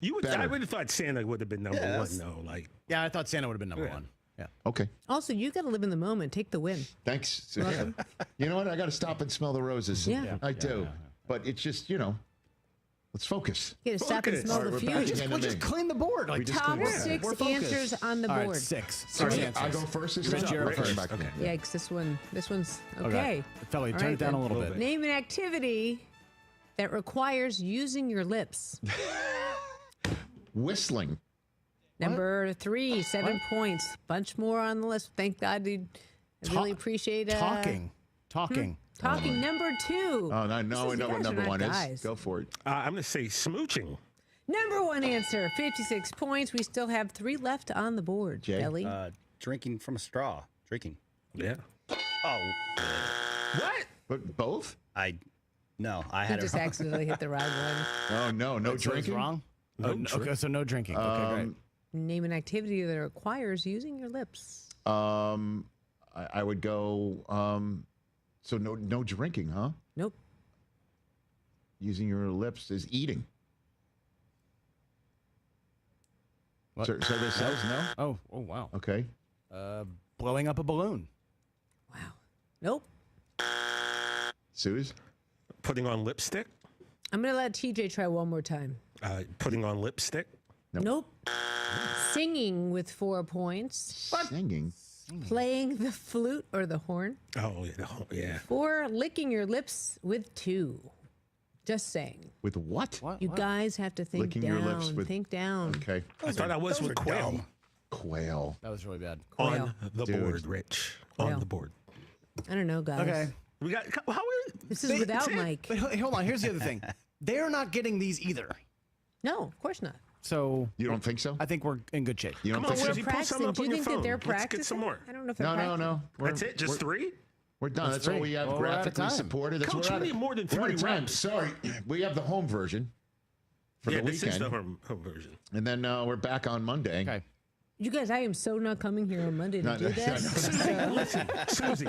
I would have thought Santa would have been number one, though. Yeah, I thought Santa would have been number one. Yeah. Okay. Also, you got to live in the moment. Take the win. Thanks. Welcome. You know what? I got to stop and smell the roses. Yeah. I do. But it's just, let's focus. You got to stop and smell the fumes. We'll just clean the board. Top six answers on the board. All right, six Sorry, answers. I go first this Rich, time? you're first. Back to me. Yeah, because this one's okay. Felly, All turn right, it down then. a little bit. Name an activity that requires using your lips. Whistling. Number 3, 7 points. Bunch more on the list. Thank God, dude. I really appreciate Talking. Talking. Number 2. Oh, no, I know what number one guys. is. Go for it. I'm going to say smooching. Number 1 answer, 56 points. We still have 3 left on the board. Jay? Ellie? Drinking from a straw. Drinking. Yeah. Oh. What? But both? I He had just it wrong. accidentally hit the wrong one. Oh, no So it's drinking? wrong? Okay, so no drinking. Okay, great. Name an activity that requires using your lips. I would go, so no drinking, huh? Nope. Using your lips is eating. What? So this says no? Oh, wow. Okay. Blowing up a balloon. Wow. Nope. Suze? Putting on lipstick. I'm going to let TJ try one more time. Putting on lipstick. Nope. Singing with 4 points. Singing? Playing the flute or the horn. Oh, yeah. 4, licking your lips with 2. Just saying. With what? You guys have to think Licking down. your lips with... Think down. Okay. I thought I was with quail. dumb. Quail. That was really bad. On the Dude. board, Rich. Quail. On the board. I don't know, guys. Okay. We got. How This is without Mike. But hold on. Here's the other thing. They're not getting these either. No, of course not. So You don't think so? I think we're in good shape. You don't Come on, think so? Susie, We're pull some practicing. up Do on you your think that they're phone. Let's practicing? get some more. I don't know if they're No. practicing. We're- That's it? Just we're- 3? We're done. That's all three. we have Well, we're out of graphically time. supported. That's Coach, we're we out need of- more than we're out 3 of time. reps. Sorry. We have the home version for Yeah, the this weekend. is the home version. And then we're back on Monday. Okay. You guys, I am so not coming here on Monday to do that. Listen, Susie,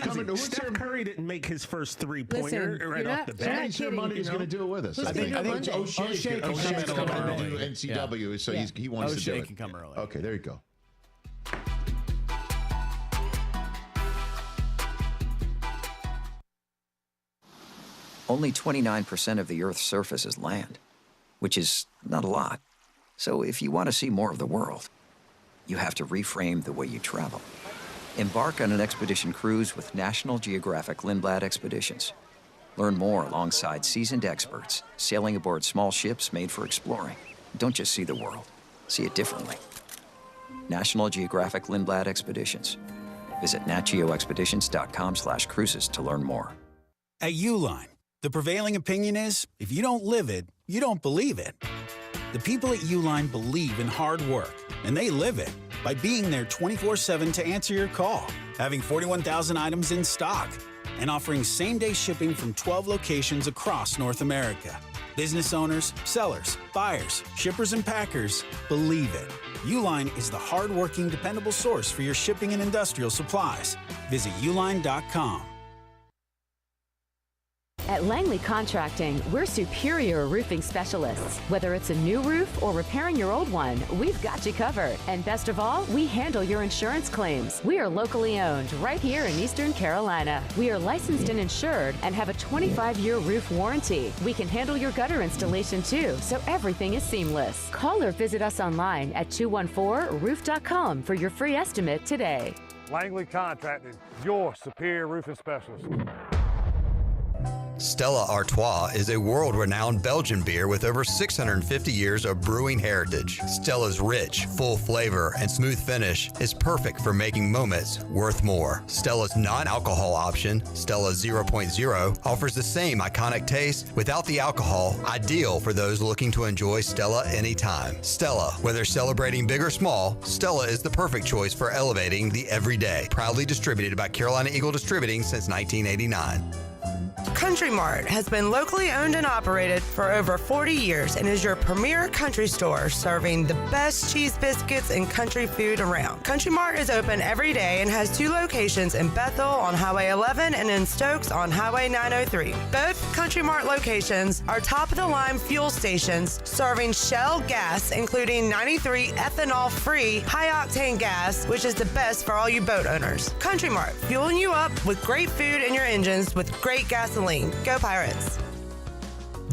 coming to- who's Steph here? Curry didn't make his first 3-pointer Listen, right you're off not- the you're bat. not He's here kidding, Monday. He's going to do it with us. Who's I gonna think. do it I think Monday? O'Shea can O'Shea's come coming early. to do NCW, so Yeah. he wants to do O'Shea it. can come early. Okay, there you go. Only 29% of the Earth's surface is land, which is not a lot. So if you want to see more of the world, you have to reframe the way you travel. Embark on an expedition cruise with National Geographic Lindblad Expeditions. Learn more alongside seasoned experts sailing aboard small ships made for exploring. Don't just see the world, see it differently. National Geographic Lindblad Expeditions. Visit natgeoexpeditions.com/cruises to learn more. At Uline, the prevailing opinion is, if you don't live it, you don't believe it. The people at Uline believe in hard work, and they live it by being there 24/7 to answer your call, having 41,000 items in stock, and offering same-day shipping from 12 locations across North America. Business owners, sellers, buyers, shippers, and packers believe it. Uline is the hard-working, dependable source for your shipping and industrial supplies. Visit uline.com. At Langley Contracting, we're superior roofing specialists. Whether it's a new roof or repairing your old one, we've got you covered. And best of all, we handle your insurance claims. We are locally owned right here in Eastern Carolina. We are licensed and insured and have a 25-year roof warranty. We can handle your gutter installation too, so everything is seamless. Call or visit us online at 214roof.com for your free estimate today. Langley Contracting, your superior roofing specialist. Stella Artois is a world-renowned Belgian beer with over 650 years of brewing heritage. Stella's rich, full flavor and smooth finish is perfect for making moments worth more. Stella's non-alcohol option, Stella 0.0, offers the same iconic taste without the alcohol, ideal for those looking to enjoy Stella anytime. Stella, whether celebrating big or small, Stella is the perfect choice for elevating the everyday. Proudly distributed by Carolina Eagle Distributing since 1989. Country Mart has been locally owned and operated for over 40 years and is your premier country store serving the best cheese biscuits and country food around. Country Mart is open every day and has 2 locations in Bethel on Highway 11 and in Stokes on Highway 903. Both Country Mart locations are top-of-the-line fuel stations serving Shell gas, including 93 ethanol-free high-octane gas, which is the best for all you boat owners. Country Mart, fueling you up with great food in your engines with great gasoline. Go Pirates!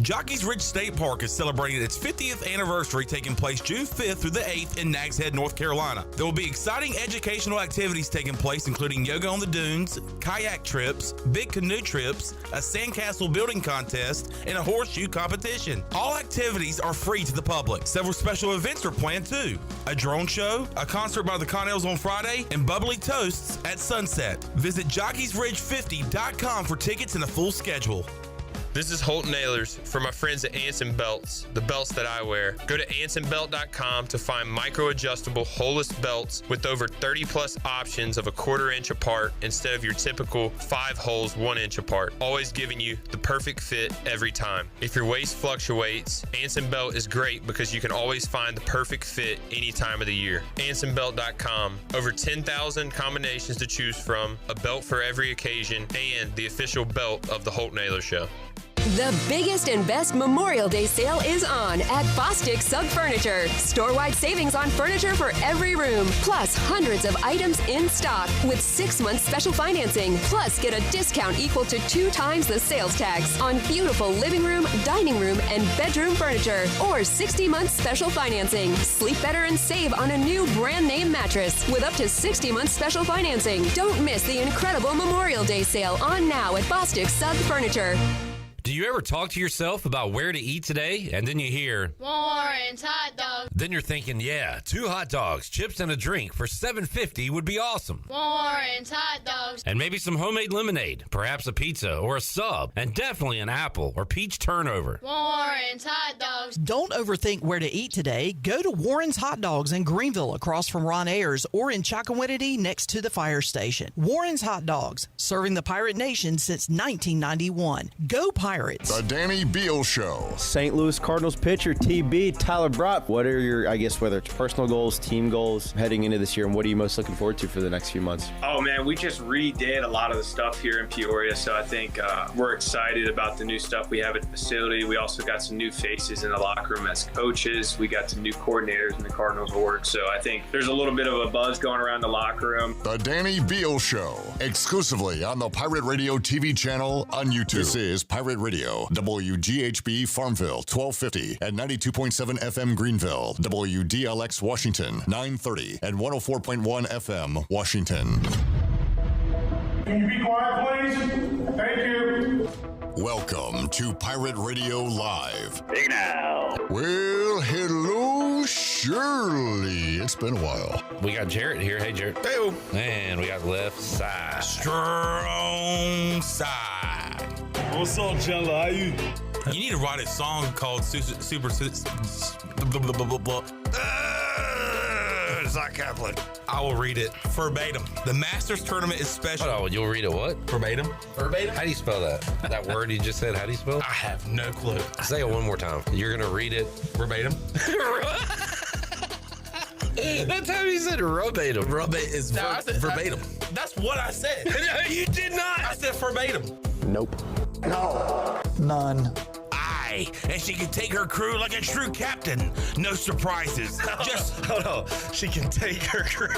Jockey's Ridge State Park is celebrating its 50th anniversary, taking place June 5th through the 8th in Nags Head, North Carolina. There will be exciting educational activities taking place, including yoga on the dunes, kayak trips, big canoe trips, a sandcastle building contest, and a horseshoe competition. All activities are free to the public. Several special events are planned too. A drone show, a concert by the Connells on Friday, and bubbly toasts at sunset. Visit jockeysridge50.com for tickets and a full schedule. This is Holton Ahlers for my friends at Anson Belts, the belts that I wear. Go to ansonbelt.com to find micro-adjustable holeless belts with over 30 plus options of a 1/4 inch apart instead of your typical 5 holes 1 inch apart, always giving you the perfect fit every time. If your waist fluctuates, Anson Belt is great because you can always find the perfect fit any time of the year. ansonbelt.com, over 10,000 combinations to choose from, a belt for every occasion, and the official belt of the Holton Ahlers Show. The biggest and best Memorial Day sale is on at Bostic Sub Furniture. Store-wide savings on furniture for every room, plus hundreds of items in stock with 6-month special financing. Plus, get a discount equal to 2 times the sales tax on beautiful living room, dining room, and bedroom furniture, or 60-month special financing. Sleep better and save on a new brand name mattress with up to 60-month special financing. Don't miss the incredible Memorial Day sale on now at Bostic Sub Furniture. Do you ever talk to yourself about where to eat today, and then you hear Warren's Hot Dogs? Then you're thinking, yeah, 2 hot dogs, chips, and a drink for $7.50 would be awesome. Warren's Hot Dogs. And maybe some homemade lemonade, perhaps a pizza or a sub, and definitely an apple or peach turnover. Warren's Hot Dogs. Don't overthink where to eat today. Go to Warren's Hot Dogs in Greenville across from Ron Ayers, or in Chocowinity next to the fire station. Warren's Hot Dogs, serving the Pirate Nation since 1991. Go Pirates! The Danny Beal Show. St. Louis Cardinals pitcher TB Tyler Brott. What are your, whether it's personal goals, team goals heading into this year, and what are you most looking forward to for the next few months? Oh man, we just redid a lot of the stuff here in Peoria, so I think we're excited about the new stuff we have at the facility. We also got some new faces in the locker room as coaches. We got some new coordinators in the Cardinals work, so I think there's a little bit of a buzz going around the locker room. The Danny Beal Show, exclusively on the Pirate Radio TV channel on YouTube. This is Pirate Radio, WGHB Farmville, 1250 and 92.7 FM Greenville, WDLX Washington, 930 and 104.1 FM Washington. Can you be quiet, please? Thank you. Welcome to Pirate Radio Live. Big now. Well, hello, Shirley. It's been a while. We got Jarrett here. Hey, Jarrett. Hey. And we got left side. Strong side. What's up, Chandler? How you? You need to write a song called Super. Zach Kaplan. I will read it verbatim. The Masters tournament is special. Oh, you'll read it what? Verbatim. Verbatim? That spell that? That word you just said, how do you spell it? I have no clue. Say it one more time. You're going to read it verbatim. That time you said verbatim. Is verbatim. That's what I said. No, you did not. I said verbatim. Nope. No. None. Aye, and she can take her crew like a true captain. No surprises. Just hold on. She can take her crew.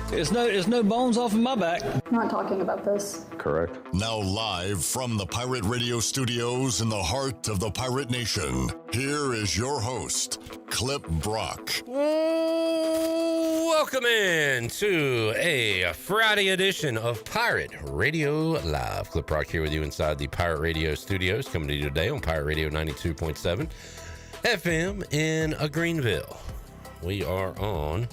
There's no bones off of my back. I'm not talking about this. Correct. Now live from the Pirate Radio studios in the heart of the Pirate Nation, here is your host, Clip Brock. Welcome in to a Friday edition of Pirate Radio Live. Clip Brock here with you inside the Pirate Radio studios, coming to you today on Pirate Radio 92.7 FM in Greenville. We are on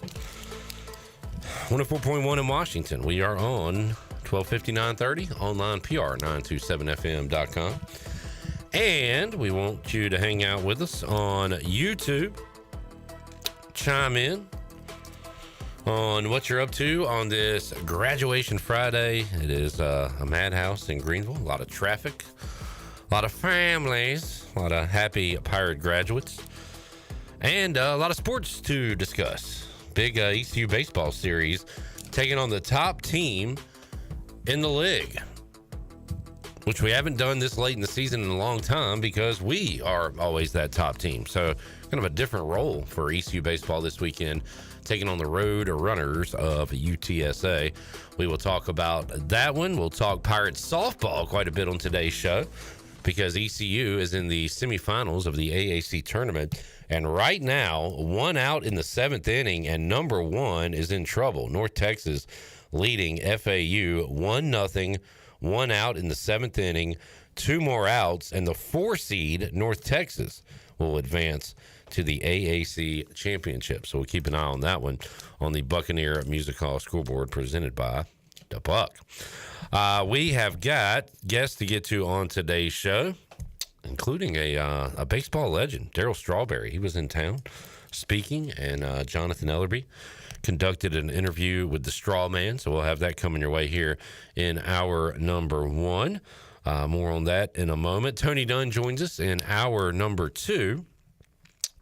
104.1 in Washington. We are on 1250 930, online PR927fm.com. And we want you to hang out with us on YouTube. Chime in on what you're up to on this graduation Friday. It is a madhouse in Greenville. A lot of traffic, a lot of families, a lot of happy Pirate graduates, and a lot of sports to discuss. Big ECU baseball series taking on the top team in the league. which we haven't done this late in the season in a long time because we are always that top team. So kind of a different role for ECU baseball this weekend, taking on the road runners of UTSA. We will talk about that one. We'll talk Pirates softball quite a bit on today's show because ECU is in the semifinals of the AAC tournament. And right now, 1 out in the 7th inning, and number 1 is in trouble. North Texas leading FAU 1-0, 1 out in the 7th inning, 2 more outs, and the 4 seed North Texas will advance to the AAC championship. So we'll keep an eye on that one on the Buccaneer Music Hall scoreboard presented by the Buck. We have got guests to get to on today's show, including a baseball legend, Darryl Strawberry. He was in town speaking, and Jonathan Ellerby conducted an interview with the Straw Man. So we'll have that coming your way here in hour number 1. More on that in a moment. Tony Dunn joins us in hour number 2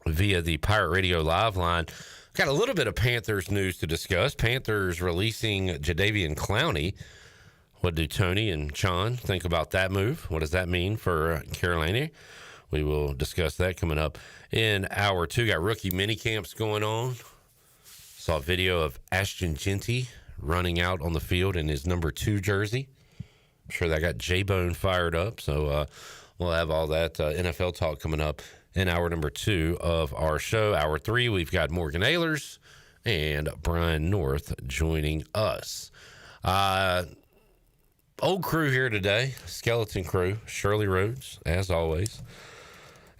via the Pirate Radio Live line. Got a little bit of Panthers news to discuss. Panthers releasing Jadeveon Clowney. What do Tony and Sean think about that move? What does that mean for Carolina? We will discuss that coming up in hour 2. Got rookie mini camps going on. Saw a video of Ashton Genty running out on the field in his number 2 jersey. I'm sure that got J-Bone fired up. So we'll have all that NFL talk coming up in hour number 2 of our show. Hour 3, we've got Morgan Ahlers and Brian North joining us. Old crew here today, skeleton crew, Shirley Rhodes, as always,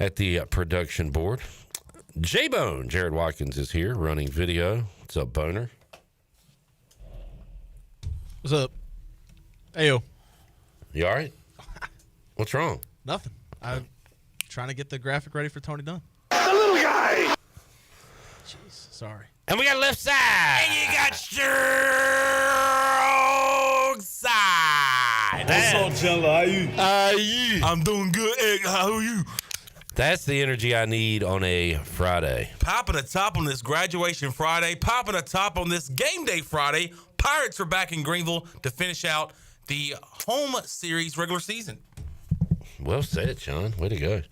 at the production board. J-Bone, Jared Watkins is here running video. What's up, Boner? What's up? Ayo. You all right? What's wrong? Nothing. I'm trying to get the graphic ready for Tony Dunn. The little guy! Jeez, sorry. And we got left side. And you got strong side. What's up, Chandler? How you? I'm doing good, Egg. How are you? That's the energy I need on a Friday. Popping the top on this graduation Friday. Popping the top on this game day Friday. Pirates are back in Greenville to finish out the home series regular season. Well said, Sean. Way to go.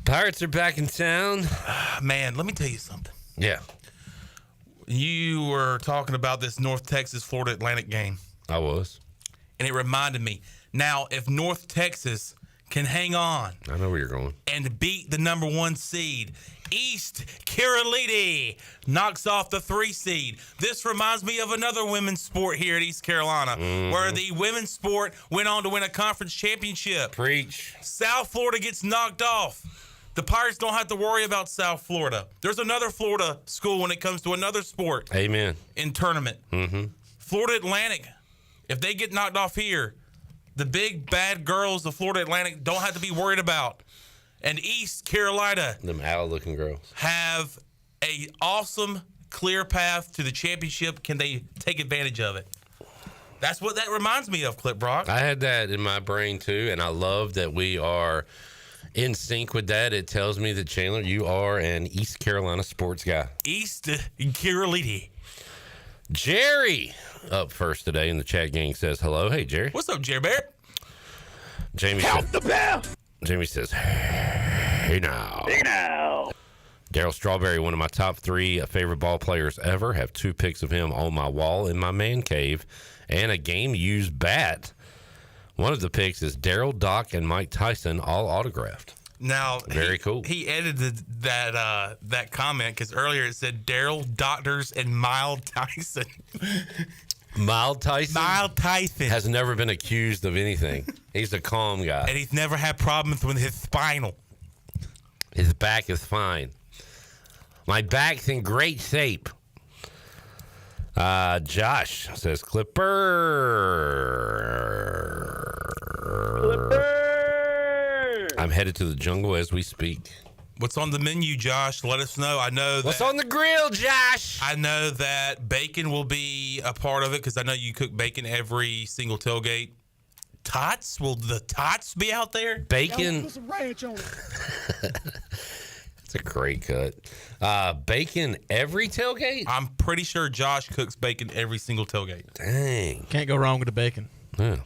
Pirates are back in town. Man, let me tell you something. Yeah. You were talking about this North Texas Florida Atlantic game. I was. And it reminded me. Now, if North Texas can hang on. I know where you're going. And beat the number 1 seed, East Carolina knocks off the 3 seed. This reminds me of another women's sport here at East Carolina, where the women's sport went on to win a conference championship. Preach. South Florida gets knocked off. The Pirates don't have to worry about South Florida. There's another Florida school when it comes to another sport. Amen. In tournament. Mm-hmm. Florida Atlantic, if they get knocked off here, the big bad girls of Florida Atlantic don't have to be worried about. And East Carolina, them owl-looking girls, have a awesome, clear path to the championship. Can they take advantage of it? That's what that reminds me of, Clip Brock. I had that in my brain, too, and I love that we are in sync with that. It tells me that, Chandler, you are an East Carolina sports guy. East Carolina. Jerry up first today in the chat gang says hello. Hey, Jerry. What's up, Jerry Bear? Jamie Count the bell. Jamie says, hey now. Hey now. Darryl Strawberry, one of my top 3 favorite ball players ever. Have 2 pics of him on my wall in my man cave and a game-used bat. One of the pics is Darryl, Doc, and Mike Tyson, all autographed. Now, very cool. He edited that comment because earlier it said Darryl, Doctors, and Mild Tyson. Mild Tyson? Mild Tyson. Has never been accused of anything. He's a calm guy. And he's never had problems with his spinal. His back is fine. My back's in great shape. Josh says Clipper. I'm headed to the jungle as we speak. What's on the menu, Josh? Let us know. I know What's on the grill, Josh? I know that bacon will be a part of it because I know you cook bacon every single tailgate. Tots? Will the tots be out there? Bacon. Put some ranch on it. It's a great cut. Bacon every tailgate? I'm pretty sure Josh cooks bacon every single tailgate. Dang. Can't go wrong with the bacon. Yeah.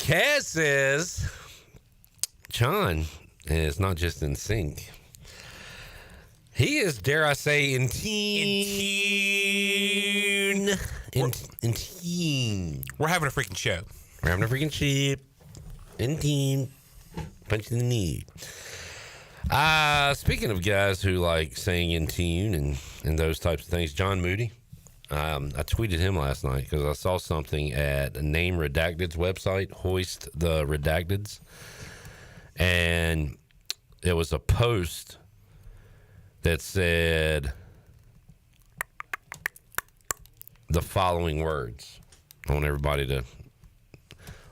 Kaz says, John is not just in sync. He is, dare I say, in tune. In tune. We're having a freaking show. We're having a freaking ship. In tune. Punch in the knee. Speaking of guys who like saying in tune and those types of things, John Moody. I tweeted him last night because I saw something at Name Redacted's website, Hoist the Redacteds. And it was a post that said the following words. I want everybody to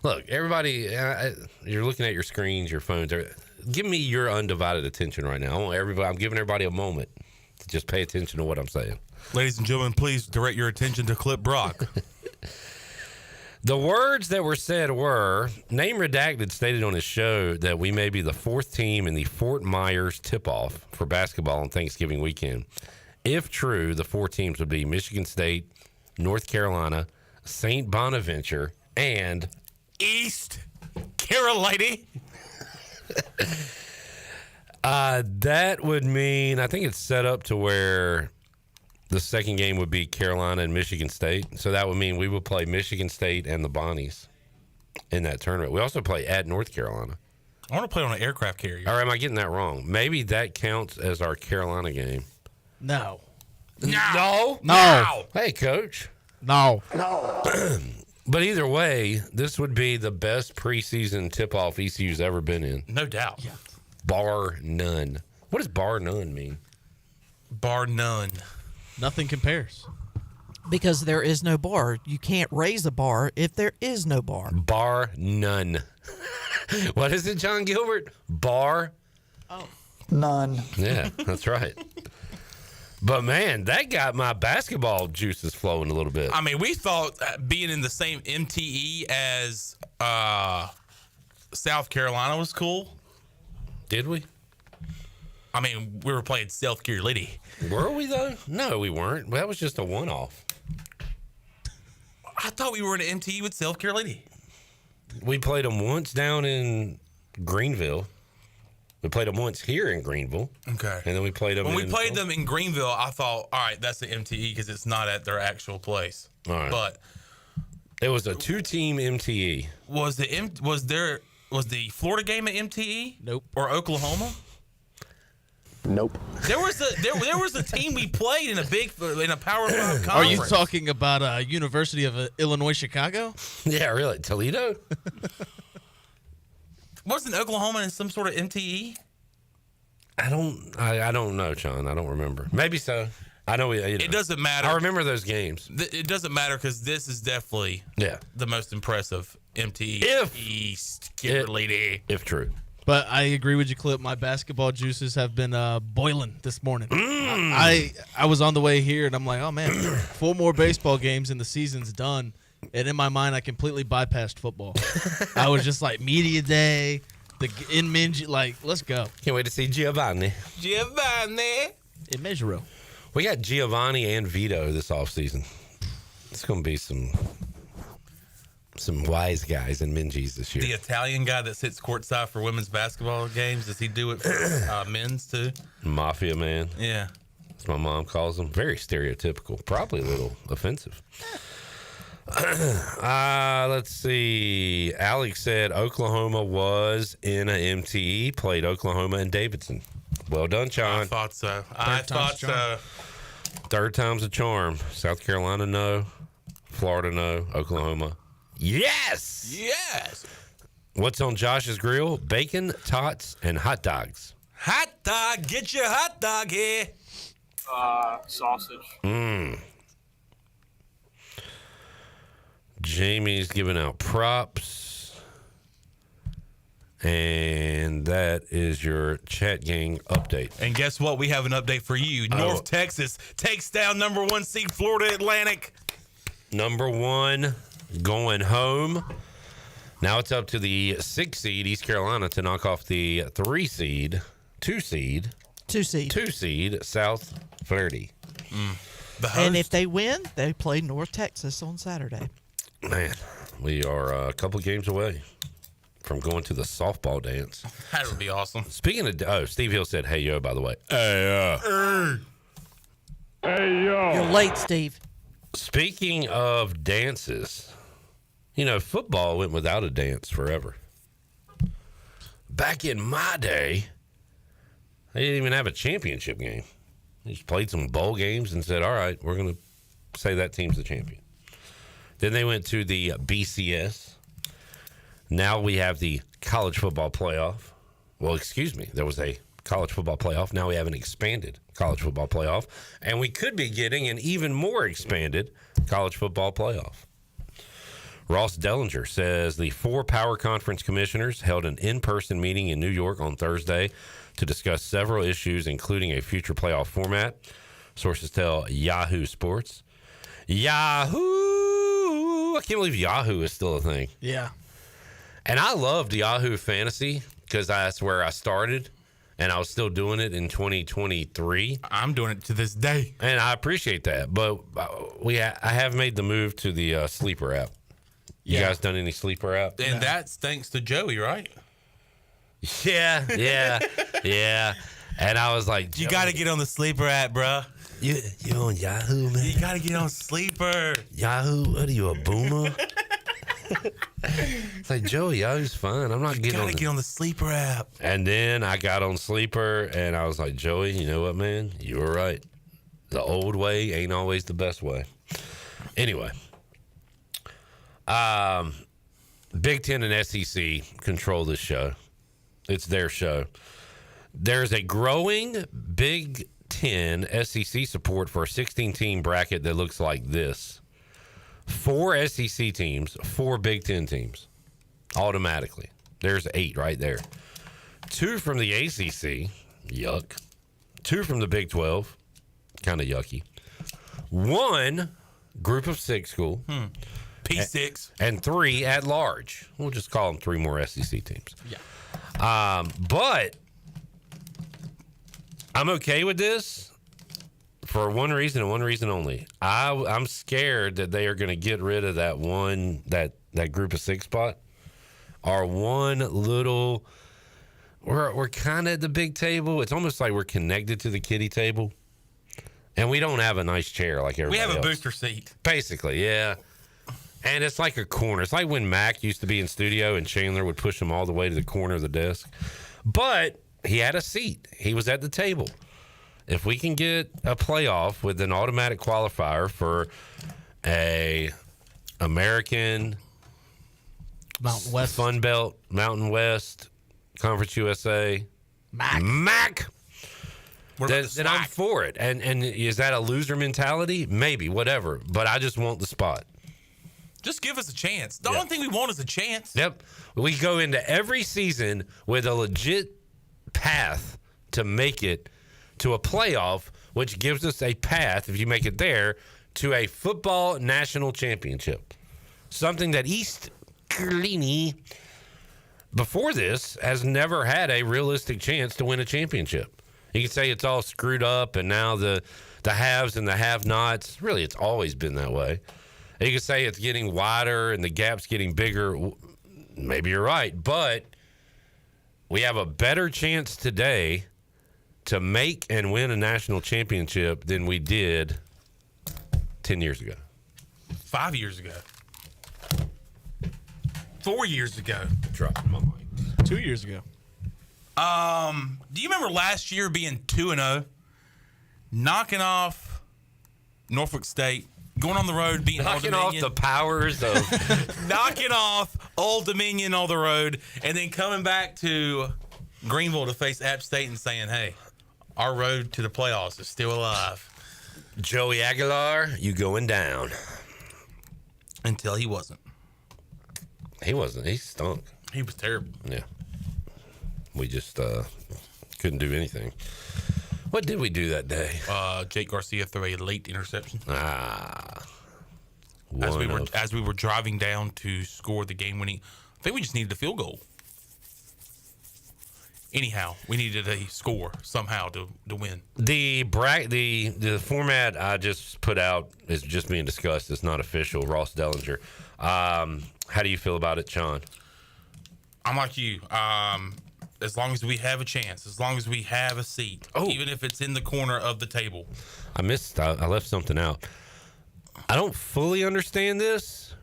look. Everybody, you're looking at your screens, your phones. Give me your undivided attention right now. I'm giving everybody a moment to just pay attention to what I'm saying. Ladies and gentlemen, please direct your attention to Clip Brock. The words that were said were, Name Redacted stated on his show that we may be the fourth team in the Fort Myers tip-off for basketball on Thanksgiving weekend. If true, the four teams would be Michigan State, North Carolina, St. Bonaventure, and East Carolina. That would mean, I think it's set up to where the second game would be Carolina and Michigan State. So that would mean we would play Michigan State and the Bonnies in that tournament. We also play at North Carolina. I want to play on an aircraft carrier. Or am I getting that wrong? Maybe that counts as our Carolina game. No. No? No. Hey, Coach. No. But either way, this would be the best preseason tip-off ECU's ever been in. No doubt. Yeah. Bar none. What does bar none mean? Bar none. Nothing compares. Because there is no bar. You can't raise a bar if there is no bar. Bar none. What is it, John Gilbert? Bar? None. Yeah, that's right. But, man, that got my basketball juices flowing a little bit. I mean, we thought being in the same MTE as South Carolina was cool. Did we? I mean, we were playing South Carolina. Were we, though? No, we weren't. That was just a one-off. I thought we were in an MTE with South Carolina. We played them once down in Greenville. We played them once here in Greenville. Okay. And then we played them when we played them in Greenville, I thought, all right, that's the MTE because it's not at their actual place. All right. But it was a two-team MTE. Was the Florida game at MTE? Nope. Or Oklahoma? Nope. There was a team we played in a Power 5 conference. Are you talking about University of Illinois Chicago? Yeah, really. Toledo? Wasn't Oklahoma in some sort of MTE? I don't know, Sean. I don't remember. Maybe so. I know it doesn't matter. I remember those games. It doesn't matter because this is definitely the most impressive MTE East Carolina. If true. But I agree with you, Clip. My basketball juices have been boiling this morning. I was on the way here, and I'm like, oh, man, 4 more baseball games and the season's done. And in my mind, I completely bypassed football. I was just like, media day, in Minji, like, let's go. Can't wait to see Giovanni. In Mesero. We got Giovanni and Vito this offseason. It's going to be some wise guys in Minji's this year. The Italian guy that sits courtside for women's basketball games, does he do it for men's too? Mafia man. Yeah. That's what my mom calls him. Very stereotypical. Probably a little offensive. Let's see. Alex said Oklahoma was in a MTE, played Oklahoma and Davidson. Well done, Sean. I thought so. I thought so. Third time's a charm. South Carolina, no. Florida, no. Oklahoma, yes. Yes. What's on Josh's grill? Bacon, tots, and hot dogs. Hot dog. Get your hot dog here. Sausage. Jamie's giving out props. And that is your chat gang update. And guess what? We have an update for you. North Texas takes down number 1 seed Florida Atlantic. Number 1 going home. Now it's up to the 6 seed East Carolina to knock off the 2 seed South Florida. And if they win, they play North Texas on Saturday. Man, We are a couple games away from going to the softball dance. That would be awesome. Speaking of, Steve Hill said, "Hey yo," by the way. Hey yo. You're late, Steve. Speaking of dances, football went without a dance forever. Back in my day, they didn't even have a championship game. They just played some bowl games and said, all right, we're going to say that team's the champion. Then they went to the BCS. Now we have the college football playoff. Well, excuse me, there was a college football playoff. Now we have an expanded college football playoff. And we could be getting an even more expanded college football playoff. Ross Dellinger says the 4 power conference commissioners held an in-person meeting in New York on Thursday to discuss several issues, including a future playoff format. Sources tell Yahoo Sports. Yahoo! I can't believe Yahoo is still a thing. Yeah. And I loved Yahoo Fantasy because that's where I started, and I was still doing it in 2023. I'm doing it to this day. And I appreciate that. But I have made the move to the Sleeper app. You guys done any Sleeper app? And that's thanks to Joey, right? Yeah. And I was like, you got to get on the Sleeper app, bro. You on Yahoo, man? You got to get on Sleeper. Yahoo? What are you, a boomer? It's like, Joey, Yahoo's fine. I'm not getting on. You got to get on the Sleeper app. And then I got on Sleeper, and I was like, Joey, you know what, man? You were right. The old way ain't always the best way. Anyway. Big Ten and SEC control this show. It's their show. There's a growing Big Ten SEC support for a 16-team bracket that looks like this. 4 SEC teams, 4 Big Ten teams, automatically. There's 8 right there. 2 from the ACC, yuck. 2 from the Big 12, kind of yucky. 1 group of 6 school. P6. And 3 at large. We'll just call them 3 more SEC teams. Yeah. But I'm okay with this for one reason and one reason only. I'm scared that they are going to get rid of that that group of 6 spot. Our one little, we're kind of at the big table. It's almost like we're connected to the kiddie table. And we don't have a nice chair like everybody else. We have a booster seat. Basically, yeah. And it's like a corner. It's like when Mac used to be in studio and Chandler would push him all the way to the corner of the desk. But he had a seat. He was at the table. If we can get a playoff with an automatic qualifier for a American Mountain West, Fun Belt, Mountain West, Conference USA, Mac. Then I'm for it. And is that a loser mentality? Maybe, whatever. But I just want the spot. Just give us a chance. The only thing we want is a chance. Yep. We go into every season with a legit path to make it to a playoff, which gives us a path, if you make it there, to a football national championship. Something that East Carolina, before this, has never had a realistic chance to win a championship. You can say it's all screwed up, and now the haves and the have-nots. Really, it's always been that way. You can say it's getting wider and the gap's getting bigger. Maybe you're right, but we have a better chance today to make and win a national championship than we did 10 years ago. 5 years ago. 4 years ago. Dropping my mic. 2 years ago. Do you remember last year being 2-0, knocking off Norfolk State, going on the road, beating Old Dominion, knocking off the powers of knocking off Old Dominion on the road, and then coming back to Greenville to face App State and saying, "Hey, our road to the playoffs is still alive." Joey Aguilar, you going down? Until he wasn't. He wasn't. He stunk. He was terrible. Yeah. We just couldn't do anything. What did we do that day? Jake Garcia threw a late interception. As As we were driving down to score the game-winning, I think we just needed a field goal. Anyhow, we needed a score somehow to win. The format I just put out is just being discussed. It's not official. Ross Dellinger. How do you feel about it, Sean? I'm like you. As long as we have a chance, as long as we have a seat, even if it's in the corner of the table. I left something out. I don't fully understand this.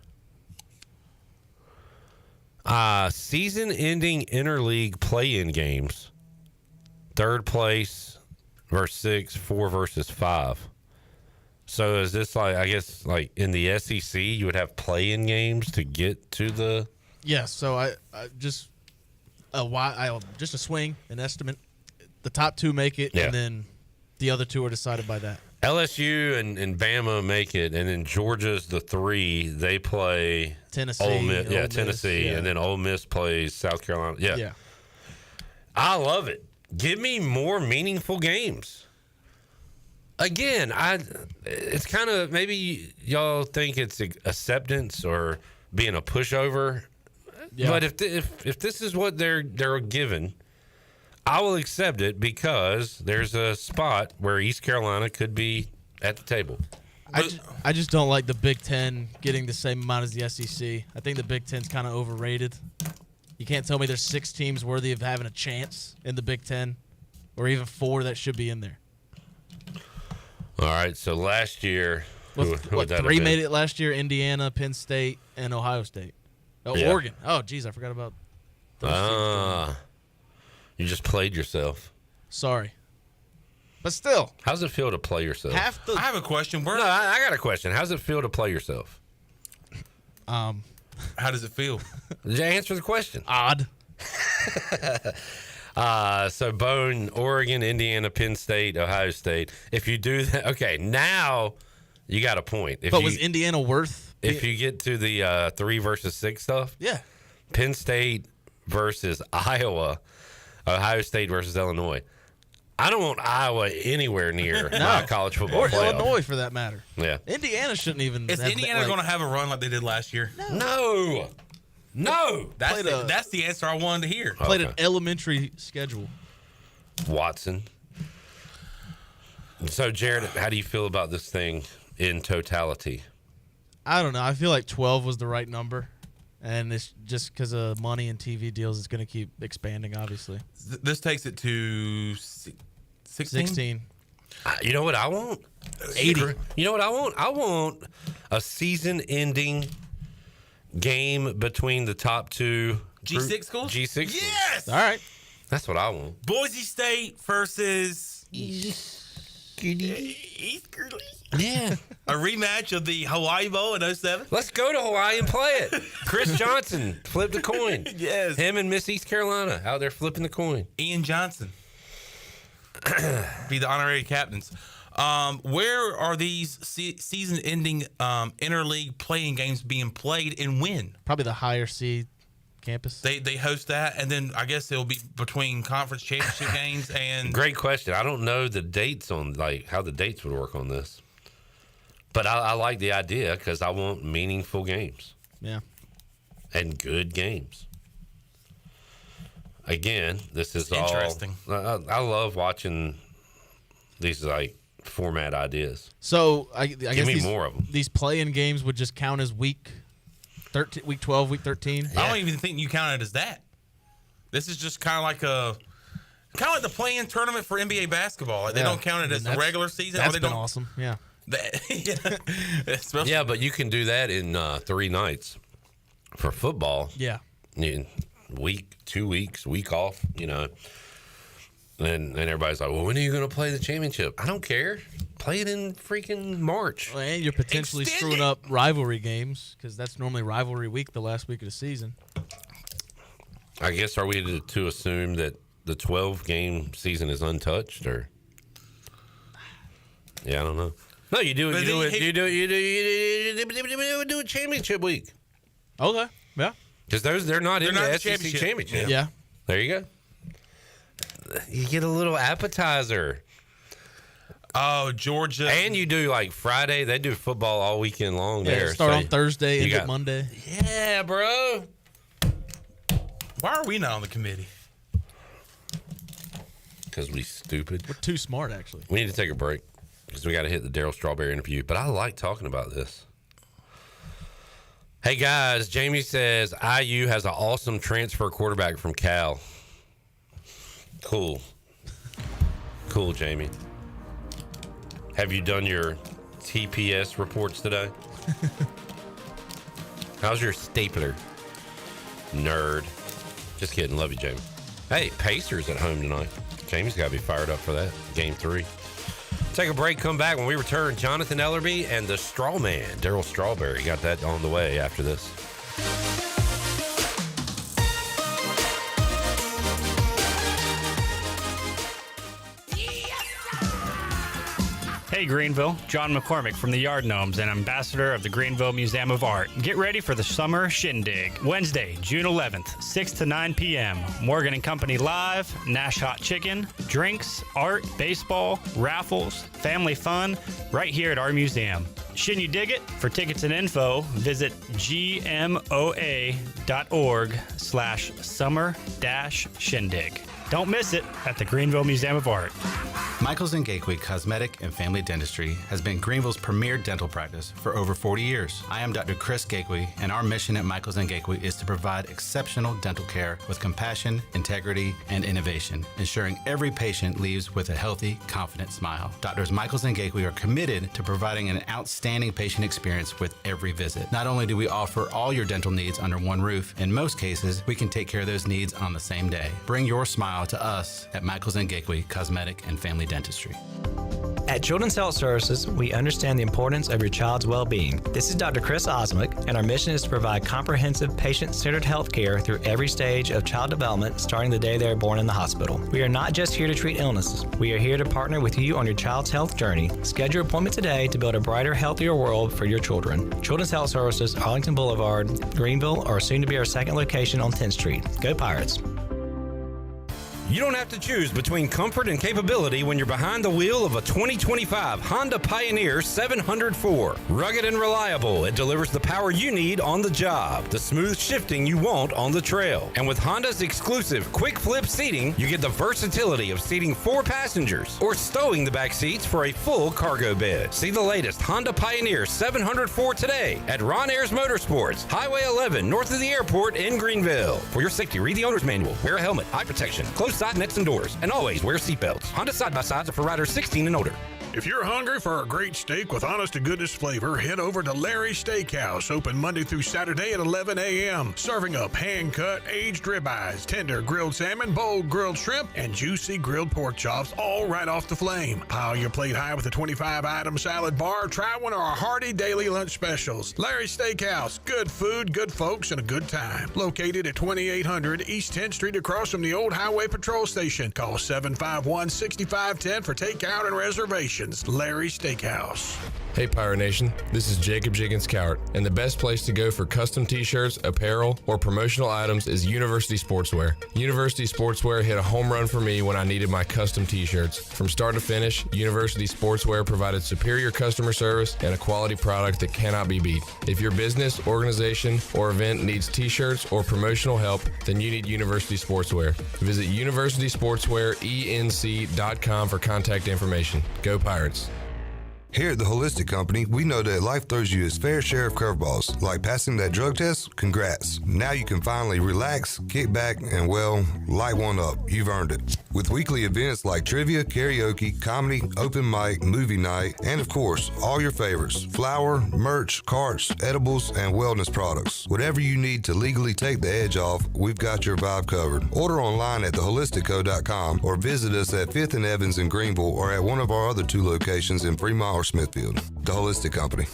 Season-ending interleague play-in games. Third place versus 6, 4 versus 5. So is this like, I guess, like in the SEC, you would have play-in games to get to the... Yeah, so I just a swing, an estimate. The top 2 make it, and then the other 2 are decided by that. LSU and Bama make it, and then Georgia's the 3. They play Tennessee. Ole Miss, Ole Miss, Tennessee, and then Ole Miss plays South Carolina. Yeah. I love it. Give me more meaningful games. Again, it's kind of, maybe y'all think it's acceptance or being a pushover. Yeah. But if this is what they're given, I will accept it because there's a spot where East Carolina could be at the table. I just don't like the Big Ten getting the same amount as the SEC. I think the Big Ten's kind of overrated. You can't tell me there's 6 teams worthy of having a chance in the Big Ten, or even 4 that should be in there. All right, so last year, who would that 3 have been? made it last year? Indiana, Penn State, and Ohio State. Oh, Yeah. Oregon. Oh, geez, I forgot about those teams. You just played yourself. Sorry. But still. How's it feel to play yourself? I have a question. No, I got a question. How's it feel to play yourself? How does it feel? Did you answer the question? Odd. So Bone, Oregon, Indiana, Penn State, Ohio State. If you do that, okay, now you got a point. But was Indiana worth? If you get to the 3 versus 6 stuff, Yeah. Penn State versus Iowa, Ohio State versus Illinois. I don't want Iowa anywhere near my college football Or playoff. Illinois, for that matter. Yeah. Indiana shouldn't even. Is have Indiana going to have a run like they did last year? No. That's the answer I wanted to hear. Played an elementary schedule. Watson. So, Jared, how do you feel about this thing in totality? I don't know. I feel like 12 was the right number. And it's just because of money and TV deals, it's going to keep expanding, obviously. This takes it to 16? You know what I want? 80. You know what I want? I want a season-ending game between the top 2 G6 schools? G6 Yes! schools. All right. That's what I want. Boise State versus East Curly. Yeah. A rematch of the Hawaii Bowl in 07? Let's go to Hawaii and play it. Chris Johnson flipped the coin. Yes. Him and Miss East Carolina out there flipping the coin. Ian Johnson. Be the honorary captains. Where are these season-ending interleague playing games being played and when? Probably the higher seed campus. They host that, and then I guess it'll be between conference championship games and... Great question. I don't know the dates on, like, how the dates would work on this. But I like the idea because I want meaningful games. Yeah. And good games. Again, this is interesting. I love watching these, like, format ideas. So I guess Give me these, more of them. These play-in games would just count as week 13, week 12, week 13. I don't even think you count it as that. This is just kind of like the play-in tournament for NBA basketball. Like, they don't count it as the regular season. That's they been don't, awesome. Yeah. Yeah, but you can do that in 3 nights for football. Yeah. Week, 2 weeks, week off, you know. And everybody's like, well, when are you going to play the championship? I don't care. Play it in freaking March. Well, and you're potentially screwing up rivalry games because that's normally rivalry week, the last week of the season. I guess, are we to assume that the 12-game season is untouched, or? Yeah, I don't know. No, you do it championship week. Okay, yeah. Because they're not in the SEC championship. championship. Yeah. There you go. You get a little appetizer. Oh, Georgia. And you do, like, Friday. They do football all weekend long there. Start so on Thursday, end got at Monday. Yeah, bro. Why are we not on the committee? Because we stupid. We're too smart, actually. We need to take a break because we got to hit the Darryl Strawberry interview. But I like talking about this. Hey, guys, Jamie says IU has an awesome transfer quarterback from Cal. Cool. Cool, Jamie. Have you done your TPS reports today? How's your stapler? Nerd. Just kidding. Love you, Jamie. Hey, Pacers at home tonight. Jamie's got to be fired up for that. Game 3. Take a break, come back. When we return, Jonathan Ellerby and the Straw Man, Darryl Strawberry. Got that on the way after this. Hey Greenville, John McCormick from the Yard Gnomes and ambassador of the Greenville Museum of Art. Get ready for the Summer Shindig. Wednesday, June 11th, 6 to 9 p.m. Morgan and Company Live, Nash Hot Chicken, drinks, art, baseball, raffles, family fun, right here at our museum. Shouldn't you dig it? For tickets and info, visit gmoa.org/summer-shindig. Don't miss it at the Greenville Museum of Art. Michaels & Gateway Cosmetic and Family Dentistry has been Greenville's premier dental practice for over 40 years. I am Dr. Chris Gateway, and our mission at Michaels & Gateway is to provide exceptional dental care with compassion, integrity, and innovation, ensuring every patient leaves with a healthy, confident smile. Doctors Michaels & Gateway are committed to providing an outstanding patient experience with every visit. Not only do we offer all your dental needs under one roof, in most cases, we can take care of those needs on the same day. Bring your smile to us at Michaels & Gateway Cosmetic and Family Dentistry. At Children's Health Services, we understand the importance of your child's well-being. This is Dr. Chris Osmick, and our mission is to provide comprehensive, patient-centered health care through every stage of child development, starting the day they are born in the hospital. We are not just here to treat illnesses. We are here to partner with you on your child's health journey. Schedule your appointment today to build a brighter, healthier world for your children. Children's Health Services, Arlington Boulevard, Greenville, or soon to be our second location on 10th Street. Go Pirates! You don't have to choose between comfort and capability when you're behind the wheel of a 2025 Honda Pioneer 704. Rugged and reliable, it delivers the power you need on the job, the smooth shifting you want on the trail. And with Honda's exclusive quick flip seating, you get the versatility of seating 4 passengers or stowing the back seats for a full cargo bed. See the latest Honda Pioneer 704 today at Ron Ayers Motorsports, Highway 11, north of the airport in Greenville. For your safety, read the owner's manual, wear a helmet, eye protection, close side necks and doors, and always wear seatbelts. Honda side-by-sides are for riders 16 and older. If you're hungry for a great steak with honest-to-goodness flavor, head over to Larry's Steakhouse, open Monday through Saturday at 11 a.m., serving up hand-cut, aged ribeyes, tender grilled salmon, bold grilled shrimp, and juicy grilled pork chops, all right off the flame. Pile your plate high with a 25-item salad bar. Try one of our hearty daily lunch specials. Larry's Steakhouse, good food, good folks, and a good time. Located at 2800 East 10th Street across from the old Highway Patrol Station. Call 751-6510 for takeout and reservation. Larry's Steakhouse. Hey Pirate Nation, this is Jacob Jiggins Cowart, and the best place to go for custom t-shirts, apparel, or promotional items is University Sportswear. University Sportswear hit a home run for me when I needed my custom t-shirts. From start to finish, University Sportswear provided superior customer service and a quality product that cannot be beat. If your business, organization, or event needs t-shirts or promotional help, then you need University Sportswear. Visit universitysportswearenc.com for contact information. Go Pirates! Here at the Holistic Company, we know that life throws you its fair share of curveballs. Like passing that drug test? Congrats. Now you can finally relax, kick back, and well, light one up. You've earned it. With weekly events like trivia, karaoke, comedy, open mic, movie night, and of course, all your favorites. Flour, merch, carts, edibles, and wellness products. Whatever you need to legally take the edge off, we've got your vibe covered. Order online at theholistico.com or visit us at 5th and Evans in Greenville or at one of our other 2 locations in Fremont or Smithfield. The Holistic Company.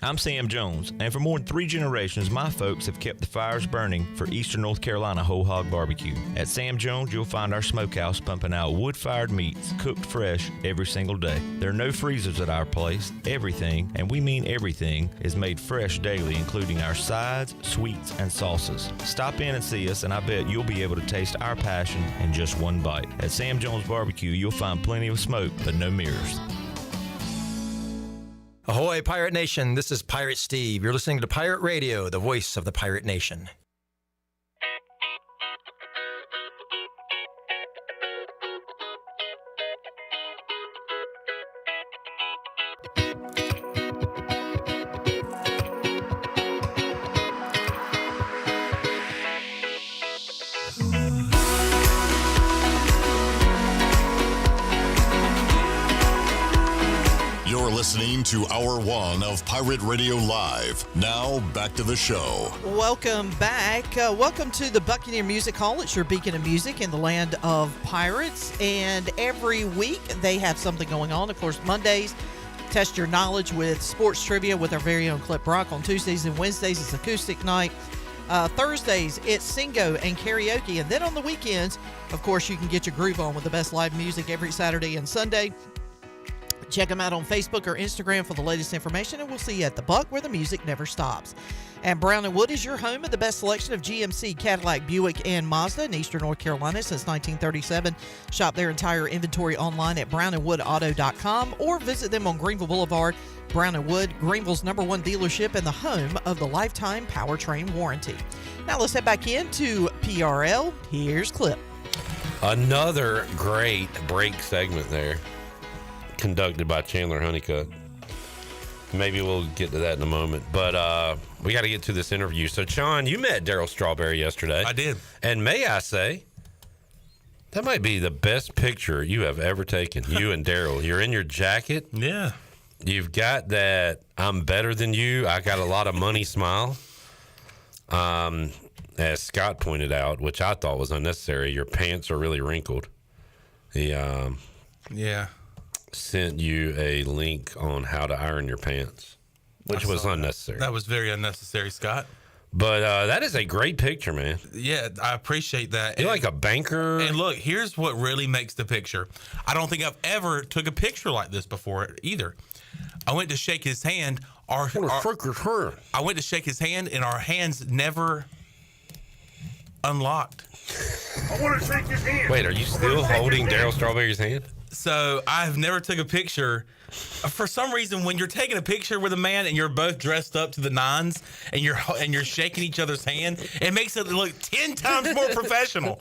I'm Sam Jones, and for more than 3 generations, my folks have kept the fires burning for Eastern North Carolina Whole Hog Barbecue. At Sam Jones, you'll find our smokehouse pumping out wood-fired meats, cooked fresh every single day. There are no freezers at our place. Everything, and we mean everything, is made fresh daily, including our sides, sweets, and sauces. Stop in and see us, and I bet you'll be able to taste our passion in just one bite. At Sam Jones Barbecue, you'll find plenty of smoke, but no mirrors. Ahoy, Pirate Nation. This is Pirate Steve. You're listening to Pirate Radio, the voice of the Pirate Nation. listening to Hour 1 of Pirate Radio Live. Now, back to the show. Welcome back. Welcome to the Buccaneer Music Hall. It's your beacon of music in the land of pirates. And every week they have something going on. Of course, Mondays, test your knowledge with sports trivia with our very own Clip Brock. On Tuesdays and Wednesdays, it's acoustic night. Thursdays, it's Singo and karaoke. And then on the weekends, of course, you can get your groove on with the best live music every Saturday and Sunday. Check them out on Facebook or Instagram for the latest information, and we'll see you at the Buck, where the music never stops. And Brown & Wood is your home of the best selection of GMC, Cadillac, Buick, and Mazda in Eastern North Carolina since 1937. Shop their entire inventory online at brownandwoodauto.com or visit them on Greenville Boulevard. Brown & Wood, Greenville's #1 dealership and the home of the lifetime powertrain warranty. Now let's head back into PRL. Here's Clip. Another great break segment there, conducted by Chandler Honeycutt. Maybe we'll get to that in a moment, but we got to get to this interview. So, Sean, you met Darryl Strawberry yesterday. I did. And may I say, that might be the best picture you have ever taken, you and Darryl. You're in your jacket. Yeah. You've got that I'm better than you, I got a lot of money smile. As Scott pointed out, which I thought was unnecessary, your pants are really wrinkled. He sent you a link on how to iron your pants, which was unnecessary. That was very unnecessary, Scott. But that is a great picture, man. Yeah, I appreciate that. You're like a banker. And look, here's what really makes the picture. I don't think I've ever took a picture like this before either. I went to shake his hand. I went to shake his hand, and our hands never unlocked. I want to shake his hand. Wait, are you still holding Darryl Strawberry's hand? So I've never took a picture. For some reason, when you're taking a picture with a man and you're both dressed up to the nines and you're shaking each other's hand, it makes it look 10 times more professional.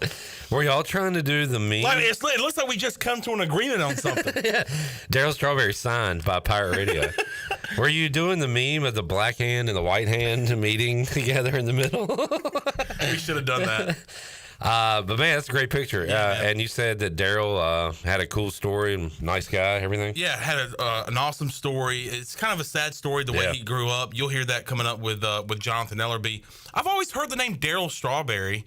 Were y'all trying to do the meme? Like, it looks like we just come to an agreement on something. Yeah. Darryl Strawberry signed by Pirate Radio. Were you doing the meme of the black hand and the white hand meeting together in the middle? We should have done that. But man, that's a great picture. And you said that Darryl had a cool story and nice guy, everything. Yeah, had an awesome story. It's kind of a sad story the way he grew up. You'll hear that coming up with Jonathan Ellerby. I've always heard the name Darryl Strawberry.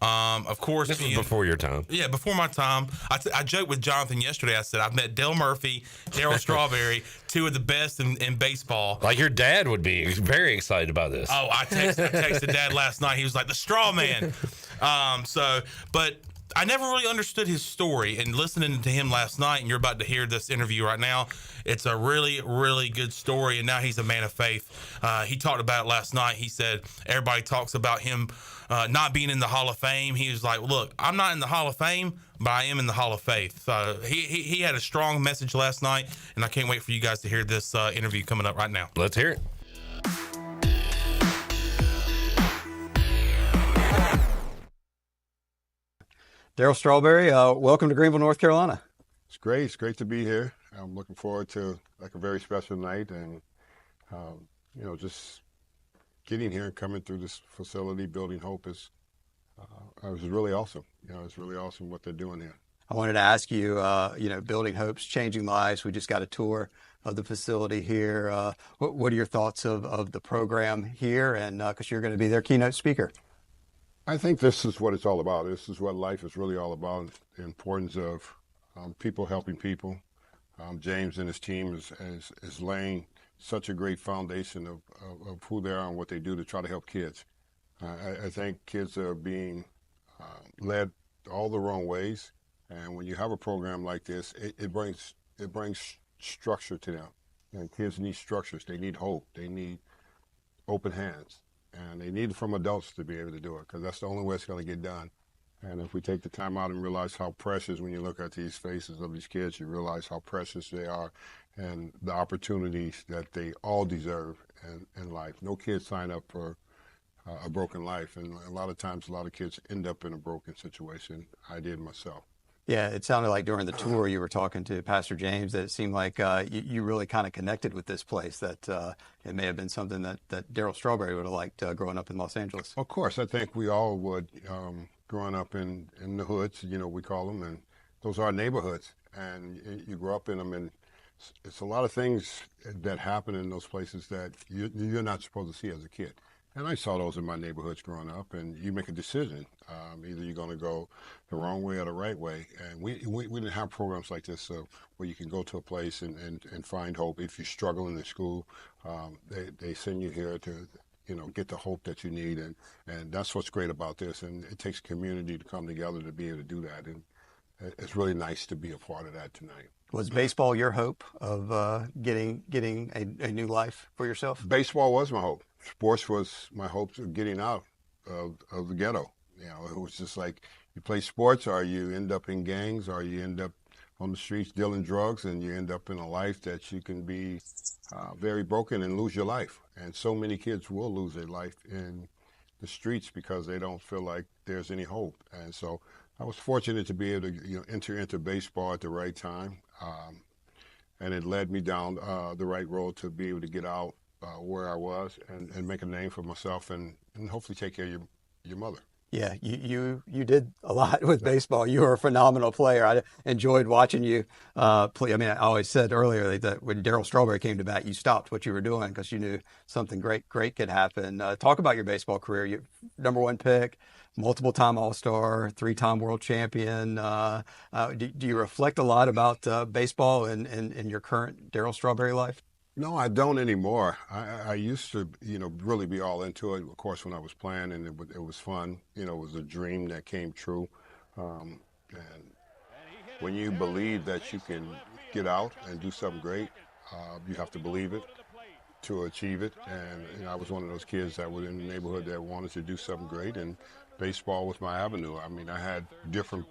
Of course, this was before your time. Yeah, before my time. I joked with Jonathan yesterday. I said I've met Dale Murphy, Darryl Strawberry, two of the best in baseball. Like your dad would be very excited about this. Oh, I texted Dad last night. He was like the Straw Man. But I never really understood his story. And listening to him last night, and you're about to hear this interview right now, it's a really, really good story. And now he's a man of faith. He talked about it last night. He said everybody talks about him not being in the Hall of Fame. He was like, look, I'm not in the Hall of Fame, but I am in the Hall of Faith. So he had a strong message last night, and I can't wait for you guys to hear this interview coming up right now. Let's hear it. Darryl Strawberry, welcome to Greenville, North Carolina. It's great. It's great to be here. I'm looking forward to like a very special night, and just getting here and coming through this facility, building hope is really awesome. It's really awesome what they're doing here. I wanted to ask you, building hopes, changing lives. We just got a tour of the facility here. What are your thoughts of the program here? And because you're going to be their keynote speaker. I think this is what it's all about. This is what life is really all about, the importance of people helping people. James and his team is laying such a great foundation of who they are and what they do to try to help kids. I think kids are being led all the wrong ways, and when you have a program like this, it brings structure to them. And kids need structures. They need hope. They need open hands. And they need it from adults to be able to do it, because that's the only way it's going to get done. And if we take the time out and realize how precious, when you look at these faces of these kids, you realize how precious they are and the opportunities that they all deserve in life. No kid sign up for a broken life, and a lot of times a lot of kids end up in a broken situation. I did myself. Yeah, it sounded like during the tour you were talking to Pastor James that it seemed like you really kind of connected with this place, that it may have been something that Darryl Strawberry would have liked growing up in Los Angeles. Of course, I think we all would, growing up in the hoods, we call them, and those are neighborhoods, and you grow up in them, and it's a lot of things that happen in those places that you're not supposed to see as a kid. And I saw those in my neighborhoods growing up, and you make a decision. Either you're going to go the wrong way or the right way. And we didn't have programs like this where you can go to a place and find hope. If you're struggling in school, they send you here to, get the hope that you need. And that's what's great about this. And it takes community to come together to be able to do that. And it's really nice to be a part of that tonight. Was baseball your hope of getting a new life for yourself? Baseball was my hope. Sports was my hope of getting out of the ghetto. It was just like you play sports or you end up in gangs or you end up on the streets dealing drugs, and you end up in a life that you can be very broken and lose your life. And so many kids will lose their life in the streets because they don't feel like there's any hope. And so I was fortunate to be able to enter into baseball at the right time. And it led me down the right road to be able to get out where I was and make a name for myself and hopefully take care of your mother. Yeah, you did a lot with baseball. You were a phenomenal player. I enjoyed watching you play. I mean, I always said earlier that when Darryl Strawberry came to bat, you stopped what you were doing because you knew something great could happen. Talk about your baseball career. You number one pick, multiple-time All-Star, 3-time world champion. Do you reflect a lot about baseball in your current Darryl Strawberry life? No, I don't anymore. I used to, really be all into it. Of course, when I was playing, and it was fun. It was a dream that came true. And when you believe that you can get out and do something great, you have to believe it to achieve it. And I was one of those kids that was in the neighborhood that wanted to do something great, and baseball was my avenue. I mean, I had different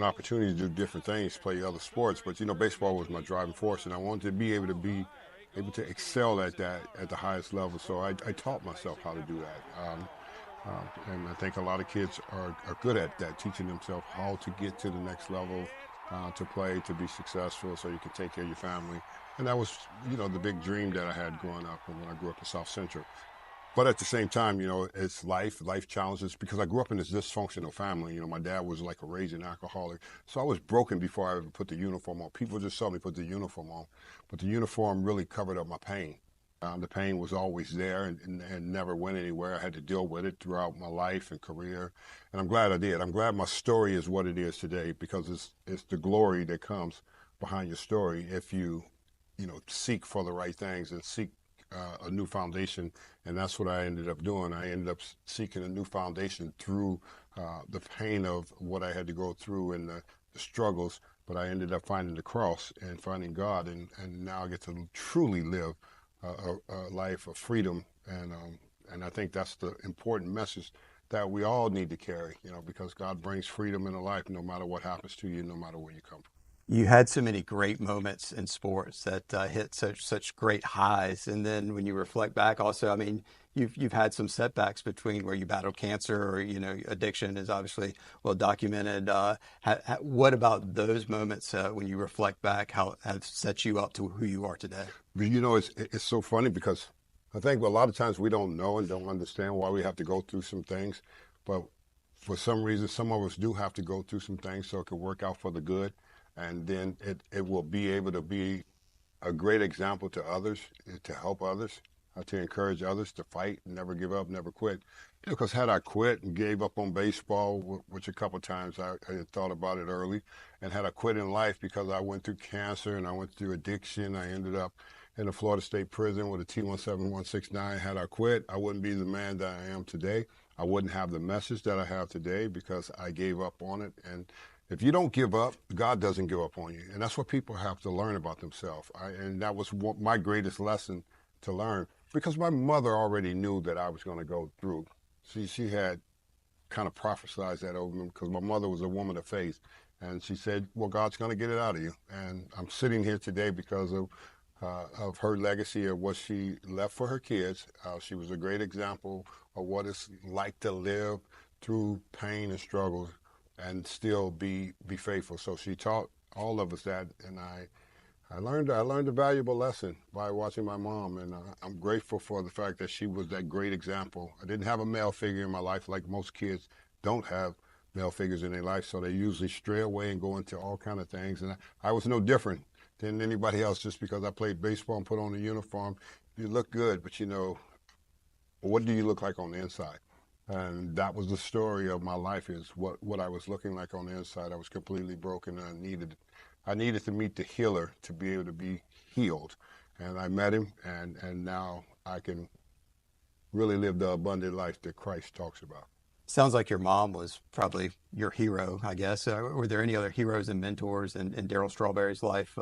opportunities to do different things, play other sports, but baseball was my driving force, and I wanted to be able to excel at that at the highest level. So I taught myself how to do that, and I think a lot of kids are good at that, teaching themselves how to get to the next level, to play, to be successful, so you can take care of your family. And that was the big dream that I had growing up when I grew up in South Central. But at the same time, it's life challenges, because I grew up in this dysfunctional family. My dad was like a raging alcoholic. So I was broken before I ever put the uniform on. People just saw me put the uniform on. But the uniform really covered up my pain. The pain was always there and never went anywhere. I had to deal with it throughout my life and career. And I'm glad I did. I'm glad my story is what it is today, because it's the glory that comes behind your story if you seek for the right things and seek a new foundation. And that's what I ended up doing. I ended up seeking a new foundation through the pain of what I had to go through and the struggles, but I ended up finding the cross and finding God, and now I get to truly live a life of freedom, and I think that's the important message that we all need to carry, because God brings freedom in a life no matter what happens to you, no matter where you come from. You had so many great moments in sports that hit such great highs, and then when you reflect back, also, I mean, you've had some setbacks between where you battled cancer, or addiction is obviously well documented. What about those moments when you reflect back? How have set you up to who you are today? It's so funny, because I think a lot of times we don't know and don't understand why we have to go through some things, but for some reason, some of us do have to go through some things so it can work out for the good. And then it will be able to be a great example to others, to help others, to encourage others to fight, never give up, never quit. Because had I quit and gave up on baseball, which a couple of times I had thought about it early, and had I quit in life because I went through cancer and I went through addiction, I ended up in a Florida State prison with a T-17169. Had I quit, I wouldn't be the man that I am today. I wouldn't have the message that I have today because I gave up on it. And if you don't give up, God doesn't give up on you. And that's what people have to learn about themselves. And that was my greatest lesson to learn, because my mother already knew that I was going to go through. She had kind of prophesied that over me, because my mother was a woman of faith. And she said, well, God's going to get it out of you. And I'm sitting here today because of her legacy of what she left for her kids. She was a great example of what it's like to live through pain and struggles and still be faithful. So she taught all of us that, and I learned a valuable lesson by watching my mom, and I'm grateful for the fact that she was that great example. I didn't have a male figure in my life like most kids don't have male figures in their life, so they usually stray away and go into all kind of things. And I was no different than anybody else. Just because I played baseball and put on a uniform, you look good, but what do you look like on the inside? And that was the story of my life, is what I was looking like on the inside. I was completely broken, and I needed to meet the healer to be able to be healed. And I met him, and now I can really live the abundant life that Christ talks about. Sounds like your mom was probably your hero, I guess. Were there any other heroes and mentors in Darryl Strawberry's life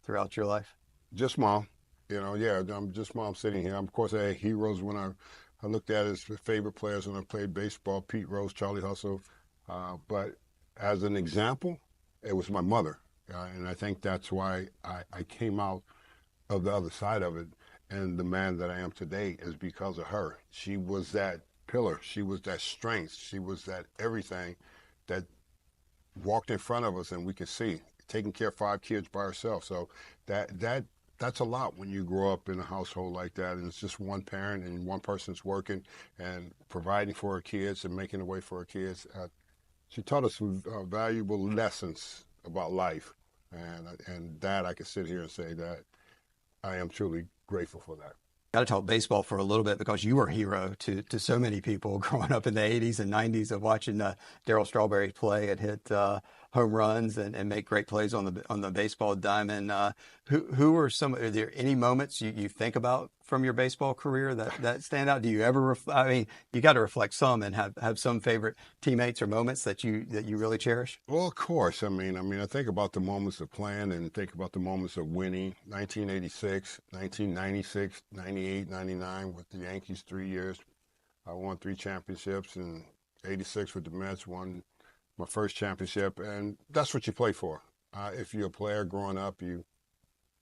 throughout your life? Just mom. I'm just mom sitting here. Of course, I had heroes when I looked at his favorite players when I played baseball: Pete Rose, Charlie Hustle. But as an example, it was my mother. And I think that's why I came out of the other side of it. And the man that I am today is because of her. She was that pillar. She was that strength. She was that everything that walked in front of us and we could see, taking care of 5 kids by herself. So that's a lot when you grow up in a household like that, and it's just one parent and one person's working and providing for her kids and making a way for her kids. She taught us some valuable lessons about life, and that I can sit here and say that I am truly grateful for that. Got to talk baseball for a little bit, because you were a hero to so many people growing up in the 80s and 90s of watching Darryl Strawberry play and hit home runs and make great plays on the baseball diamond. Who are are there any moments you think about from your baseball career that stand out? Do you ever you got to reflect some and have some favorite teammates or moments that you really cherish? Well, of course. I think about the moments of playing and think about the moments of winning. 1986, 1996, 98, 99 with the Yankees, 3 years. I won 3 championships, and 86 with the Mets, won my first championship. And that's what you play for. If you're a player growing up, you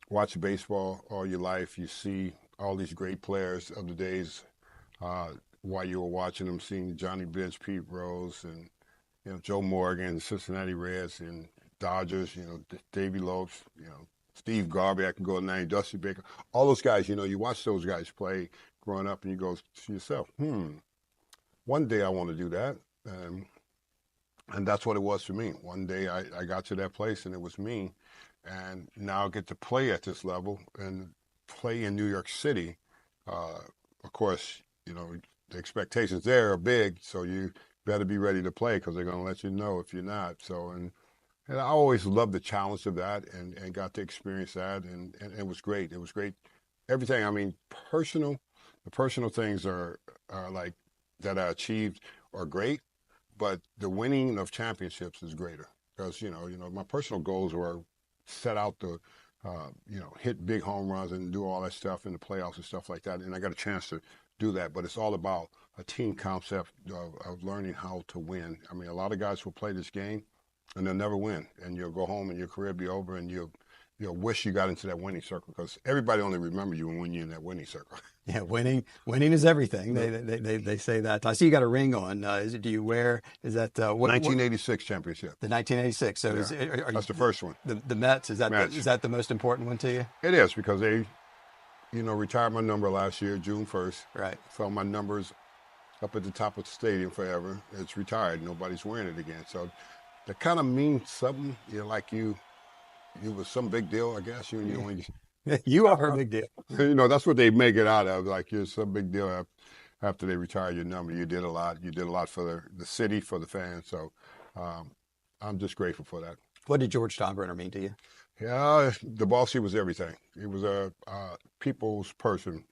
watch baseball all your life, you see all these great players of the days while you were watching them, seeing Johnny Bench, Pete Rose, and Joe Morgan, the Cincinnati Reds, and Dodgers, Davey Lopes, Steve Garvey, I can go name, Dusty Baker, all those guys, you watch those guys play growing up and you go to yourself, one day I want to do that. And that's what it was for me. One day I got to that place and it was me. And now I get to play at this level and play in New York City. Of course, the expectations there are big, so you better be ready to play, because they're going to let you know if you're not. So, and I always loved the challenge of that and got to experience that, and it was great. It was great. Everything, the personal things are like that I achieved are great, but the winning of championships is greater, because, my personal goals were set out to, hit big home runs and do all that stuff in the playoffs and stuff like that. And I got a chance to do that, but it's all about a team concept of learning how to win. A lot of guys will play this game and they'll never win, and you'll go home and your career be over, and you'll wish you got into that winning circle, because everybody only remember you when you're in that winning circle. Yeah, winning is everything. They say that. I see you got a ring on. Do you wear? Is that 1986 championship? The 1986. So yeah, that's the first one. The Mets. Is that the most important one to you? It is, because they, retired my number last year, June 1st. Right. So my number's up at the top of the stadium forever. It's retired. Nobody's wearing it again. So that kind of means something. Like you was some big deal, I guess. You are a big deal. That's what they make it out of. Like, you're some big deal after they retire your number. You did a lot. You did a lot for the city, for the fans. So I'm just grateful for that. What did George Steinbrenner mean to you? Yeah, the boss, he was everything. He was a people's person.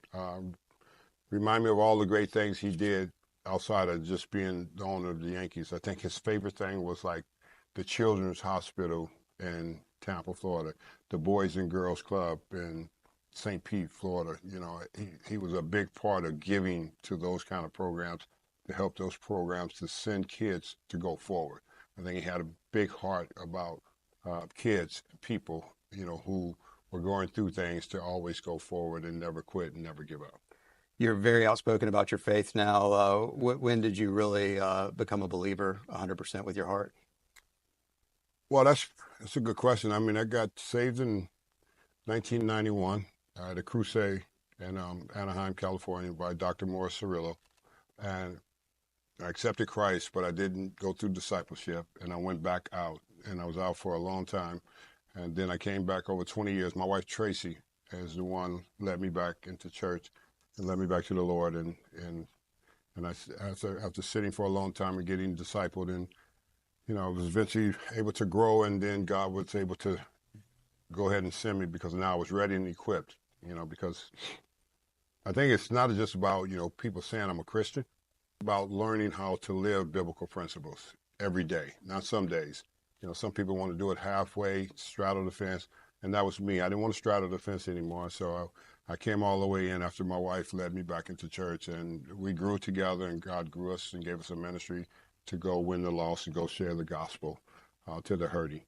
Remind me of all the great things he did outside of just being the owner of the Yankees. I think his favorite thing was like the Children's Hospital in Tampa, Florida, the Boys and Girls Club in St. Pete, Florida. He was a big part of giving to those kind of programs, to help those programs to send kids to go forward. I think he had a big heart about kids, people, who were going through things, to always go forward and never quit and never give up. You're very outspoken about your faith now. When did you really become a believer 100% with your heart? Well, that's a good question. I got saved in 1991 at a crusade in Anaheim, California, by Dr. Morris Cirillo. And I accepted Christ, but I didn't go through discipleship, and I went back out, and I was out for a long time. And then I came back over 20 years. My wife, Tracy, is the one led me back into church and led me back to the Lord. And after sitting for a long time and getting discipled, and, I was eventually able to grow, and then God was able to go ahead and send me because now I was ready and equipped, because I think it's not just about, people saying I'm a Christian, about learning how to live biblical principles every day, not some days. Some people want to do it halfway, straddle the fence, and that was me. I didn't want to straddle the fence anymore, so I came all the way in after my wife led me back into church, and we grew together, and God grew us and gave us a ministry to go win the lost and go share the gospel to the hurting.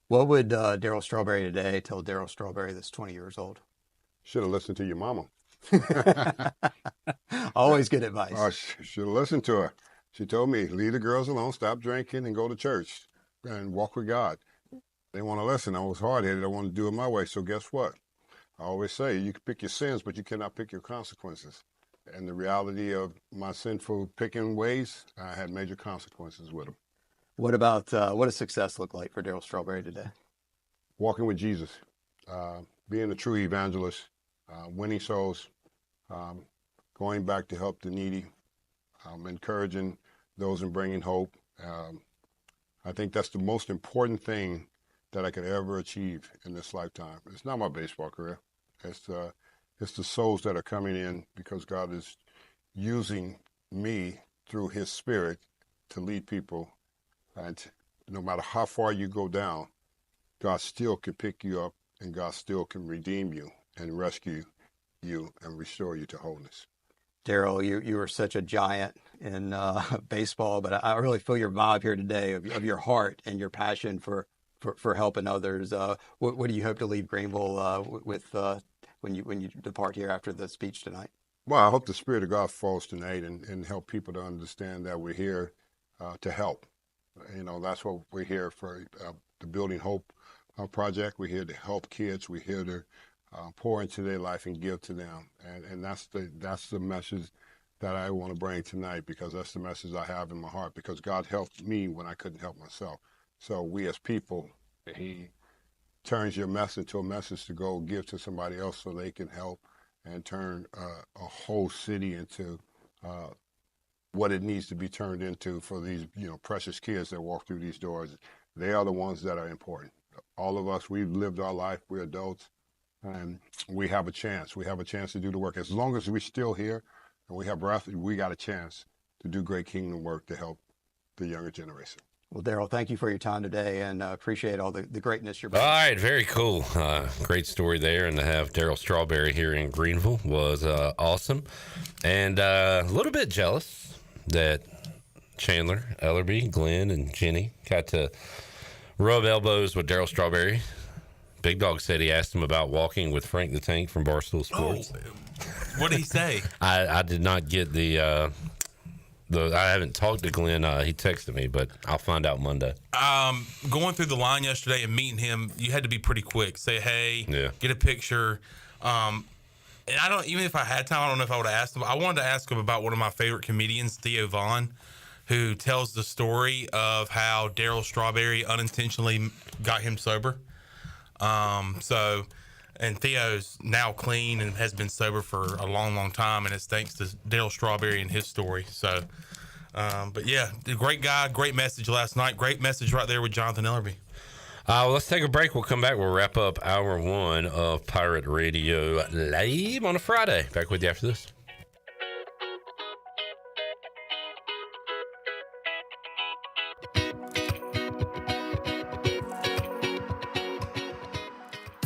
What would Darryl Strawberry today tell Darryl Strawberry that's 20 years old? Should have listened to your mama. Always good advice. Oh, should have listened to her. She told me, leave the girls alone, stop drinking, and go to church and walk with God. They didn't want to listen. I was hard-headed. I wanted to do it my way. So guess what? I always say, you can pick your sins, but you cannot pick your consequences. And the reality of my sinful picking ways, I had major consequences with them. What about, what does success look like for Darryl Strawberry today? Walking with Jesus, being a true evangelist, winning souls, going back to help the needy, encouraging those and bringing hope. I think that's the most important thing that I could ever achieve in this lifetime. It's not my baseball career. It's the souls that are coming in because God is using me through his spirit to lead people. And no matter how far you go down, God still can pick you up, and God still can redeem you and rescue you and restore you to wholeness. Darryl, you are such a giant in baseball, but I really feel your vibe here today of your heart and your passion for helping others. What do you hope to leave Greenville with when you depart here after the speech tonight? Well, I hope the Spirit of God falls tonight and help people to understand that we're here to help. That's what we're here for, the Building Hope project. We're here to help kids. We're here to pour into their life and give to them. And that's the message that I want to bring tonight, because that's the message I have in my heart, because God helped me when I couldn't help myself. So we as people, he turns your mess into a message to go give to somebody else so they can help and turn a whole city into what it needs to be turned into for these precious kids that walk through these doors. They are the ones that are important. All of us, we've lived our life, we're adults, and we have a chance. We have a chance to do the work. As long as we're still here and we have breath, we got a chance to do great kingdom work to help the younger generation. Well, Darryl, thank you for your time today, and appreciate all the greatness you're bringing. All right, very cool. Great story there, and to have Darryl Strawberry here in Greenville was awesome. And a little bit jealous that Chandler, Ellerby, Glenn, and Jenny got to rub elbows with Darryl Strawberry. Big Dog said he asked him about walking with Frank the Tank from Barstool Sports. What did he say? I did not get I haven't talked to Glenn. He texted me, but I'll find out Monday. Going through the line yesterday and meeting him, you had to be pretty quick. Say hey, get a picture. And even if I had time, I don't know if I would have asked him. I wanted to ask him about one of my favorite comedians, Theo Vaughn, who tells the story of how Darryl Strawberry unintentionally got him sober. And Theo's now clean and has been sober for a long, long time, and it's thanks to Darryl Strawberry and his story. So, but yeah, great guy, great message last night. Great message right there with Jonathan Ellerby. Well, let's take a break. We'll come back. We'll wrap up hour one of Pirate Radio live on a Friday. Back with you after this.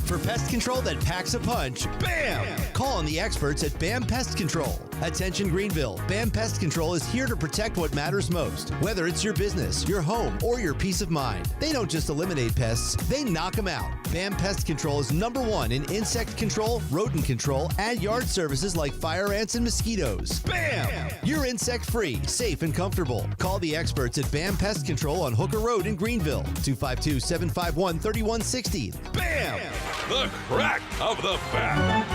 For pest control that packs a punch, BAM! Call on the experts at BAM Pest Control. Attention Greenville, BAM Pest Control is here to protect what matters most, whether it's your business, your home, or your peace of mind. They don't just eliminate pests, they knock them out. BAM Pest Control is #1 in insect control, rodent control, and yard services like fire ants and mosquitoes. BAM! You're insect-free, safe, and comfortable. Call the experts at BAM Pest Control on Hooker Road in Greenville, 252-751-3160. BAM! The crack of the bat.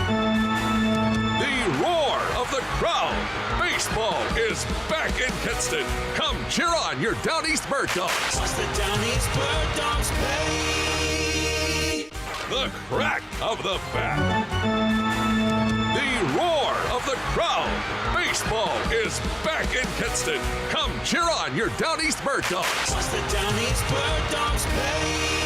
The roar of the crowd. Baseball is back in Kinston. Come cheer on your Down East Bird Dogs. What's the Down East Bird Dogs pay? The crack of the bat. The roar of the crowd. Baseball is back in Kinston. Come cheer on your Down East Bird Dogs. What's the Down East Bird Dogs pay?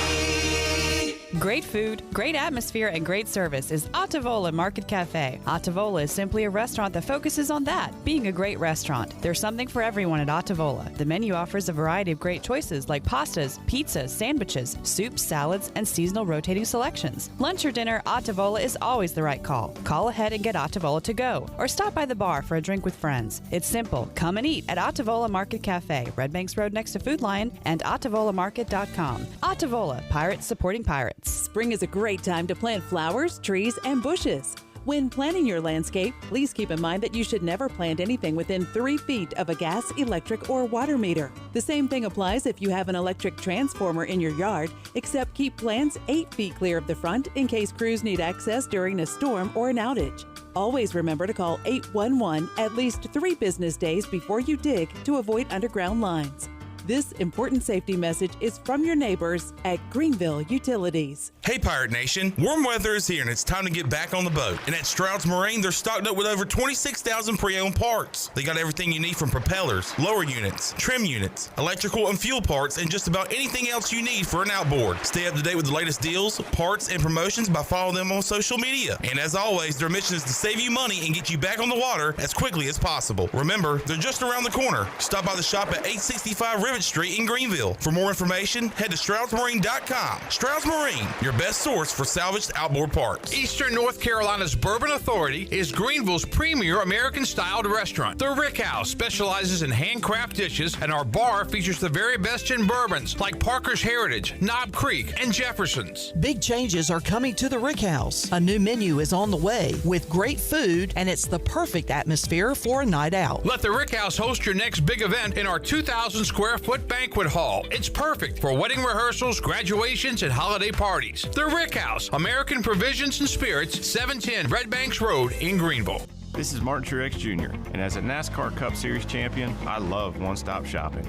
Great food, great atmosphere, and great service is Ottavola Market Cafe. Ottavola is simply a restaurant that focuses on that, being a great restaurant. There's something for everyone at Ottavola. The menu offers a variety of great choices like pastas, pizzas, sandwiches, soups, salads, and seasonal rotating selections. Lunch or dinner, Ottavola is always the right call. Call ahead and get Ottavola to go, or stop by the bar for a drink with friends. It's simple. Come and eat at Ottavola Market Cafe, Red Banks Road next to Food Lion, and OttavolaMarket.com. Ottavola, Pirates supporting pirates. Spring is a great time to plant flowers, trees, and bushes. When planning your landscape, please keep in mind that you should never plant anything within 3 feet of a gas, electric, or water meter. The same thing applies if you have an electric transformer in your yard, except keep plants 8 feet clear of the front in case crews need access during a storm or an outage. Always remember to call 811 at least 3 business days before you dig to avoid underground lines. This important safety message is from your neighbors at Greenville Utilities. Hey Pirate Nation, warm weather is here and it's time to get back on the boat. And at Stroud's Marine, they're stocked up with over 26,000 pre-owned parts. They got everything you need from propellers, lower units, trim units, electrical and fuel parts, and just about anything else you need for an outboard. Stay up to date with the latest deals, parts, and promotions by following them on social media. And as always, their mission is to save you money and get you back on the water as quickly as possible. Remember, they're just around the corner. Stop by the shop at 865 Rivet Street in Greenville. For more information, head to StroudsMarine.com. Stroud's Marine, your best source for salvaged outboard parts. Eastern North Carolina's Bourbon Authority is Greenville's premier American-styled restaurant. The Rick House specializes in handcraft dishes, and our bar features the very best in bourbons like Parker's Heritage, Knob Creek, and Jefferson's. Big changes are coming to the Rick House. A new menu is on the way with great food, and it's the perfect atmosphere for a night out. Let the Rick House host your next big event in our 2,000 square foot banquet hall. It's perfect for wedding rehearsals, graduations, and holiday parties. The Rick House, American Provisions and Spirits, 710 Red Banks Road in Greenville. This is Martin Truex Jr., and as a NASCAR Cup Series champion, I love one-stop shopping.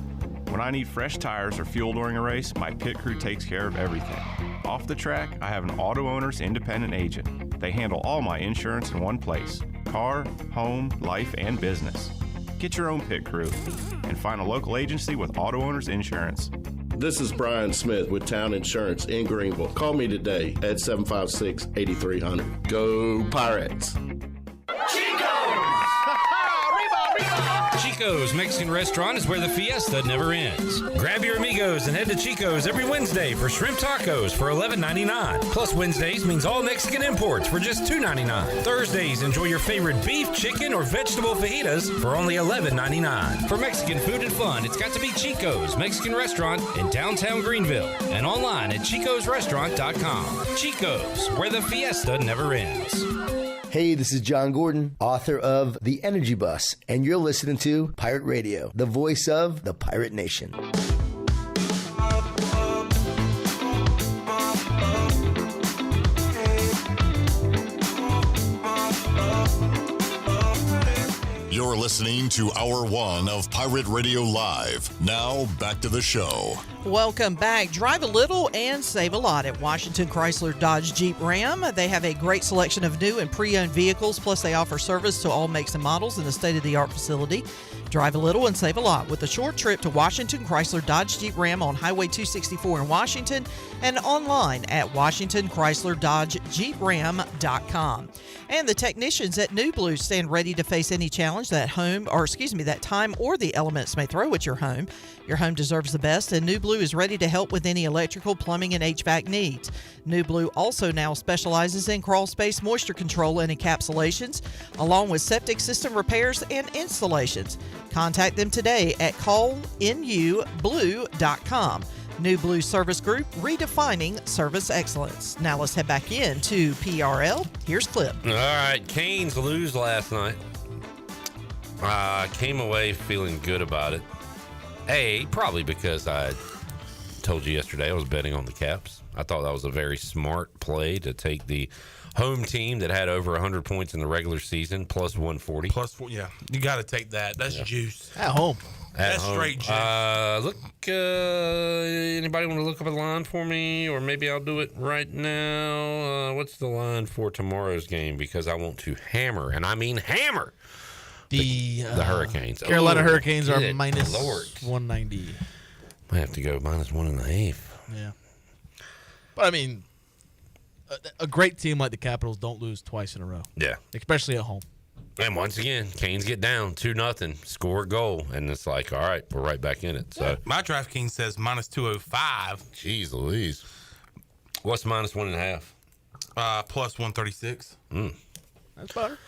When I need fresh tires or fuel during a race, my pit crew takes care of everything. Off the track, I have an Auto Owners independent agent. They handle all my insurance in one place: car, home, life, and business. Get your own pit crew and find a local agency with Auto Owners Insurance. This is Brian Smith with Town Insurance in Greenville. Call me today at 756-8300. Go Pirates! Chico's Mexican Restaurant is where the fiesta never ends. Grab your amigos and head to Chico's every Wednesday for shrimp tacos for $11.99. Plus Wednesdays means all Mexican imports for just $2.99. Thursdays, enjoy your favorite beef, chicken, or vegetable fajitas for only $11.99. For Mexican food and fun, it's got to be Chico's Mexican Restaurant in downtown Greenville and online at chicosrestaurant.com. Chico's, where the fiesta never ends. Hey, this is John Gordon, author of The Energy Bus, and you're listening to Pirate Radio, the voice of the Pirate Nation. You're listening to Hour 1 of Pirate Radio Live. Now, back to the show. Welcome back. Drive a little and save a lot at Washington Chrysler Dodge Jeep Ram. They have a great selection of new and pre-owned vehicles, plus they offer service to all makes and models in a state-of-the-art facility. Drive a little and save a lot with a short trip to Washington Chrysler Dodge Jeep Ram on Highway 264 in Washington and online at WashingtonChryslerDodgeJeepRam.com. And the technicians at New Blue stand ready to face any challenge that time or the elements may throw at your home. Your home deserves the best, and New Blue is ready to help with any electrical, plumbing, and HVAC needs. New Blue also now specializes in crawl space moisture control and encapsulations, along with septic system repairs and installations. Contact them today at callnublue.com. New Blue Service Group, redefining service excellence. Now let's head back into PRL. Here's Clip. All right, Canes lose last night. Came away feeling good about it. Probably because I told you yesterday I was betting on the Caps. I thought that was a very smart play to take the home team that had over 100 points in the regular season plus 140. Yeah. You got to take that. That's juice. At home. That's straight juice. Anybody want to look up a line for me? Or maybe I'll do it right now. What's the line for tomorrow's game? Because I want to hammer, and I mean hammer, the Hurricanes. Carolina Hurricanes are minus Lord. 190. Might have to go minus 1.5. Yeah. But, I mean, a great team like the Capitals don't lose twice in a row. Yeah. Especially at home. And once again, Canes get down 2-0, score a goal, and it's like, all right, we're right back in it. So my DraftKings says minus 205. Jeez Louise. What's minus 1.5? Plus 136. That's better.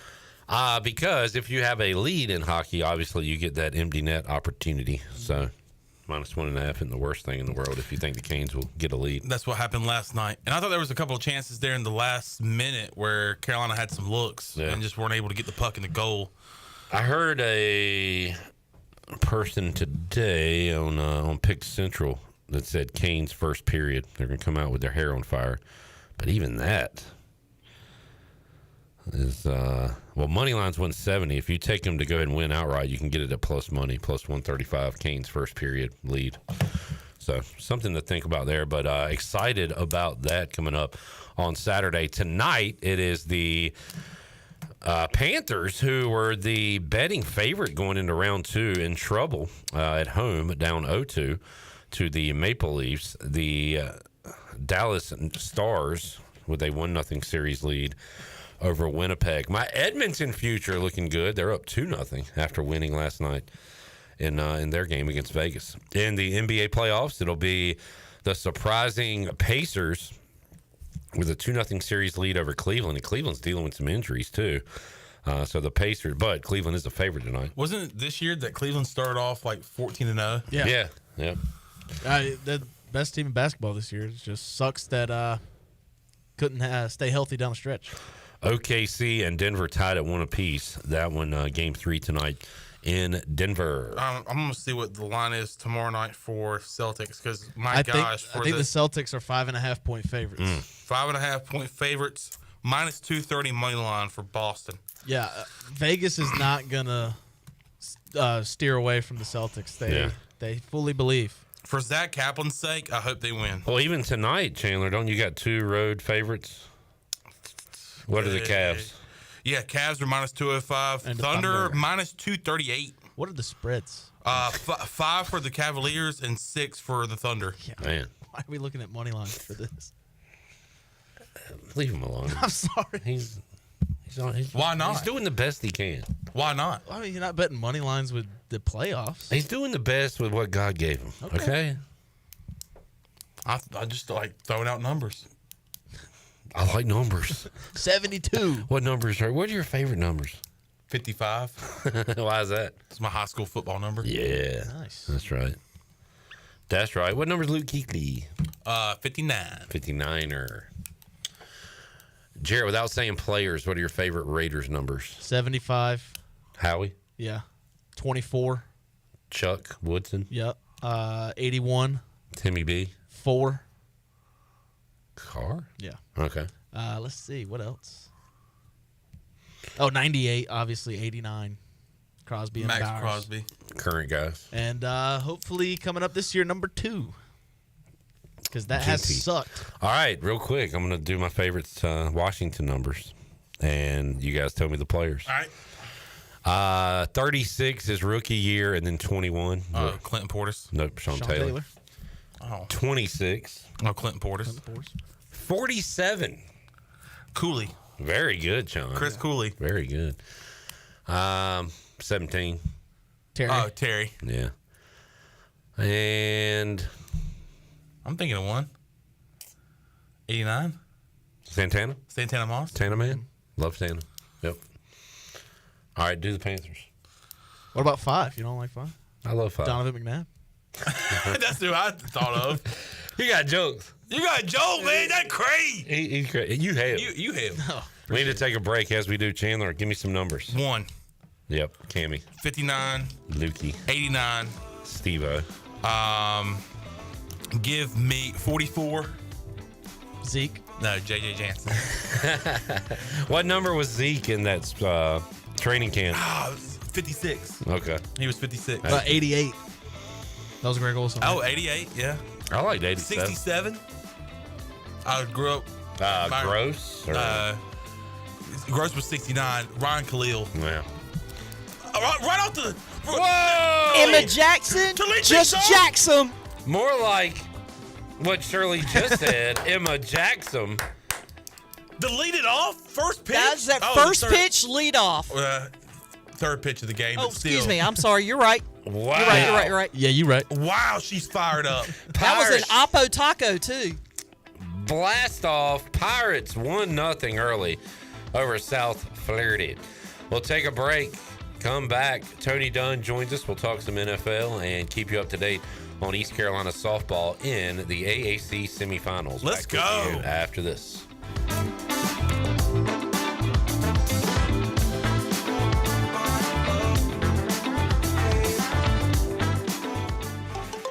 Because if you have a lead in hockey, obviously you get that empty net opportunity. So minus 1.5 isn't the worst thing in the world if you think the Canes will get a lead. That's what happened last night. And I thought there was a couple of chances there in the last minute where Carolina had some looks and just weren't able to get the puck in the goal. I heard a person today on Pick Central that said Canes first period. They're going to come out with their hair on fire. But even that is, money line's 170. If you take them to go ahead and win outright, you can get it at plus money, plus 135, Canes first period lead. So something to think about there, but excited about that coming up on Saturday. Tonight, it is the Panthers, who were the betting favorite going into round 2, in trouble at home, down 0-2 to the Maple Leafs. The Dallas Stars with a 1-0 series lead over Winnipeg. My Edmonton future looking good. They're up 2-0 after winning last night in their game against Vegas. In the NBA playoffs, it'll be the surprising Pacers with a 2-0 series lead over Cleveland. And Cleveland's dealing with some injuries, too. So the Pacers, but Cleveland is the favorite tonight. Wasn't it this year that Cleveland started off like 14-0? Yeah. The best team in basketball this year. It just sucks that couldn't stay healthy down the stretch. OKC and Denver tied at 1 apiece. That one, game 3 tonight in Denver. I'm going to see what the line is tomorrow night for Celtics because, I think the Celtics are 5.5-point favorites. 5.5-point favorites, minus 230 money line for Boston. Yeah, Vegas is not going to steer away from the Celtics. They fully believe. For Zach Kaplan's sake, I hope they win. Well, even tonight, Chandler, don't you got 2 road favorites? What are the Cavs? Yeah, Cavs are minus 205. And Thunder minus 238. What are the spreads? 5 for the Cavaliers and 6 for the Thunder. Yeah. Man. Why are we looking at money lines for this? Leave him alone. I'm sorry. He's Why not? He's doing the best he can. Why not? I mean, you're not betting money lines with the playoffs. He's doing the best with what God gave him. Okay? I just like throwing out numbers. I like numbers. 72. What numbers what are your favorite numbers? 55. Why is that? It's my high school football number. Yeah. Nice. That's right. That's right. What number is Luke Kuechly? 59. 59er. Jared, without saying players, what are your favorite Raiders numbers? 75. Howie? Yeah. 24. Chuck Woodson? Yep. 81. Timmy B? 4. Carr? Yeah. Okay. Let's see. What else? Oh, 98. Obviously, 89. Crosby and Max Bowers. Crosby. Current guys. And hopefully coming up this year, number 2. Because that has sucked. All right, real quick. I'm going to do my favorites Washington numbers. And you guys tell me the players. All right. 36 is rookie year, and then 21. Clinton Portis. Nope, Sean Taylor. Oh. 26. Oh, Clinton Portis. 47. Cooley. Very good, Sean. Chris Cooley. Very good. 17. Terry. Oh, Terry. Yeah. And I'm thinking of one. 89. Santana? Santana Moss. Santa Man? Love Santa. Yep. All right, do the Panthers. What about 5? You don't like 5? I love 5. Donovan McNabb. That's who I thought of. You got jokes. You got a joke, man. That's crazy. He's crazy. You have. You have. No. We need to take a break as we do. Chandler, give me some numbers. 1. Yep. Cammy. 59. Lukey. 89. Steve-O. Give me 44. Zeke. No, J.J. Jansen. What number was Zeke in that training camp? 56. Okay. He was 56. 88. That was Greg Olson. Oh, 88, yeah. I liked 87. 67. I grew up. Gross? Gross was 69. Ryan Khalil. Yeah. Right off the. Whoa! Emma Jackson. Just Jackson. More like what Shirley just said. Emma Jackson. The lead it off? First pitch? That's that first pitch lead off. Third pitch of the game. Oh, but still. excuse me. I'm sorry. You're right. Wow. You're right. Yeah, you're right. Wow, she's fired up. That was an Oppo taco, too. Blast off. Pirates 1-0 early over South Florida. We'll take a break. Come back. Tony Dunn joins us. We'll talk some NFL and keep you up to date on East Carolina softball in the AAC semifinals. Let's Back go. with you after this.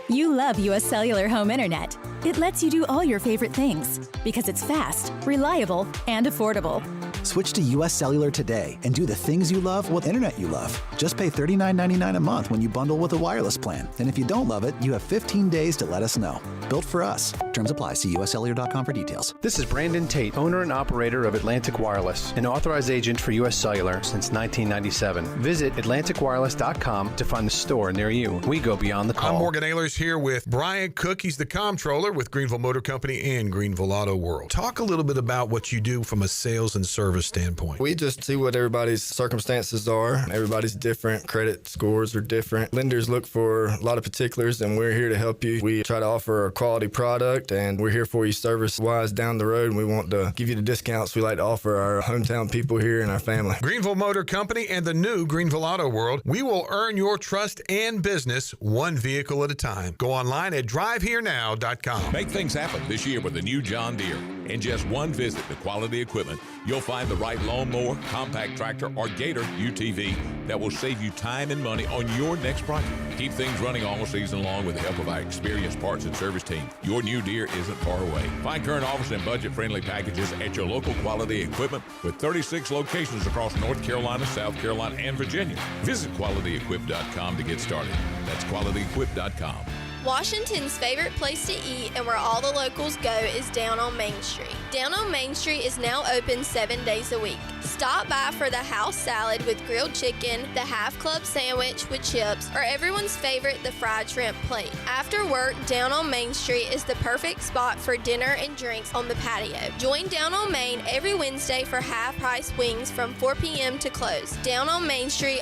You love U.S. Cellular Home Internet. It lets you do all your favorite things because it's fast, reliable, and affordable. Switch to U.S. Cellular today and do the things you love with internet you love. Just pay $39.99 a month when you bundle with a wireless plan. And if you don't love it, you have 15 days to let us know. Built for us. Terms apply. See uscellular.com for details. This is Brandon Tate, owner and operator of Atlantic Wireless, an authorized agent for U.S. Cellular since 1997. Visit AtlanticWireless.com to find the store near you. We go beyond the call. I'm Morgan Ahlers here with Brian Cook. He's the comptroller with Greenville Motor Company and Greenville Auto World. Talk a little bit about what you do from a sales and service standpoint. We just see what everybody's circumstances are. Everybody's different. Credit scores are different. Lenders look for a lot of particulars, and we're here to help you. We try to offer a quality product, and we're here for you service-wise down the road, and we want to give you the discounts we like to offer our hometown people here and our family. Greenville Motor Company and the new Greenville Auto World. We will earn your trust and business one vehicle at a time. Go online at driveherenow.com. Make things happen this year with the new John Deere. In just one visit to Quality Equipment, you'll find the right lawnmower, compact tractor, or Gator UTV that will save you time and money on your next project. Keep things running all season long with the help of our experienced parts and service team. Your new Deere isn't far away. Find current offers and budget-friendly packages at your local Quality Equipment with 36 locations across North Carolina, South Carolina, and Virginia. Visit QualityEquip.com to get started. That's QualityEquip.com. Washington's favorite place to eat and where all the locals go is Down on Main Street. Down on Main Street is now open 7 days a week. Stop by for the house salad with grilled chicken, the half club sandwich with chips, or everyone's favorite, the fried shrimp plate. After work, Down on Main Street is the perfect spot for dinner and drinks on the patio. Join Down on Main every Wednesday for half-price wings from 4 p.m. to close. Down on Main Street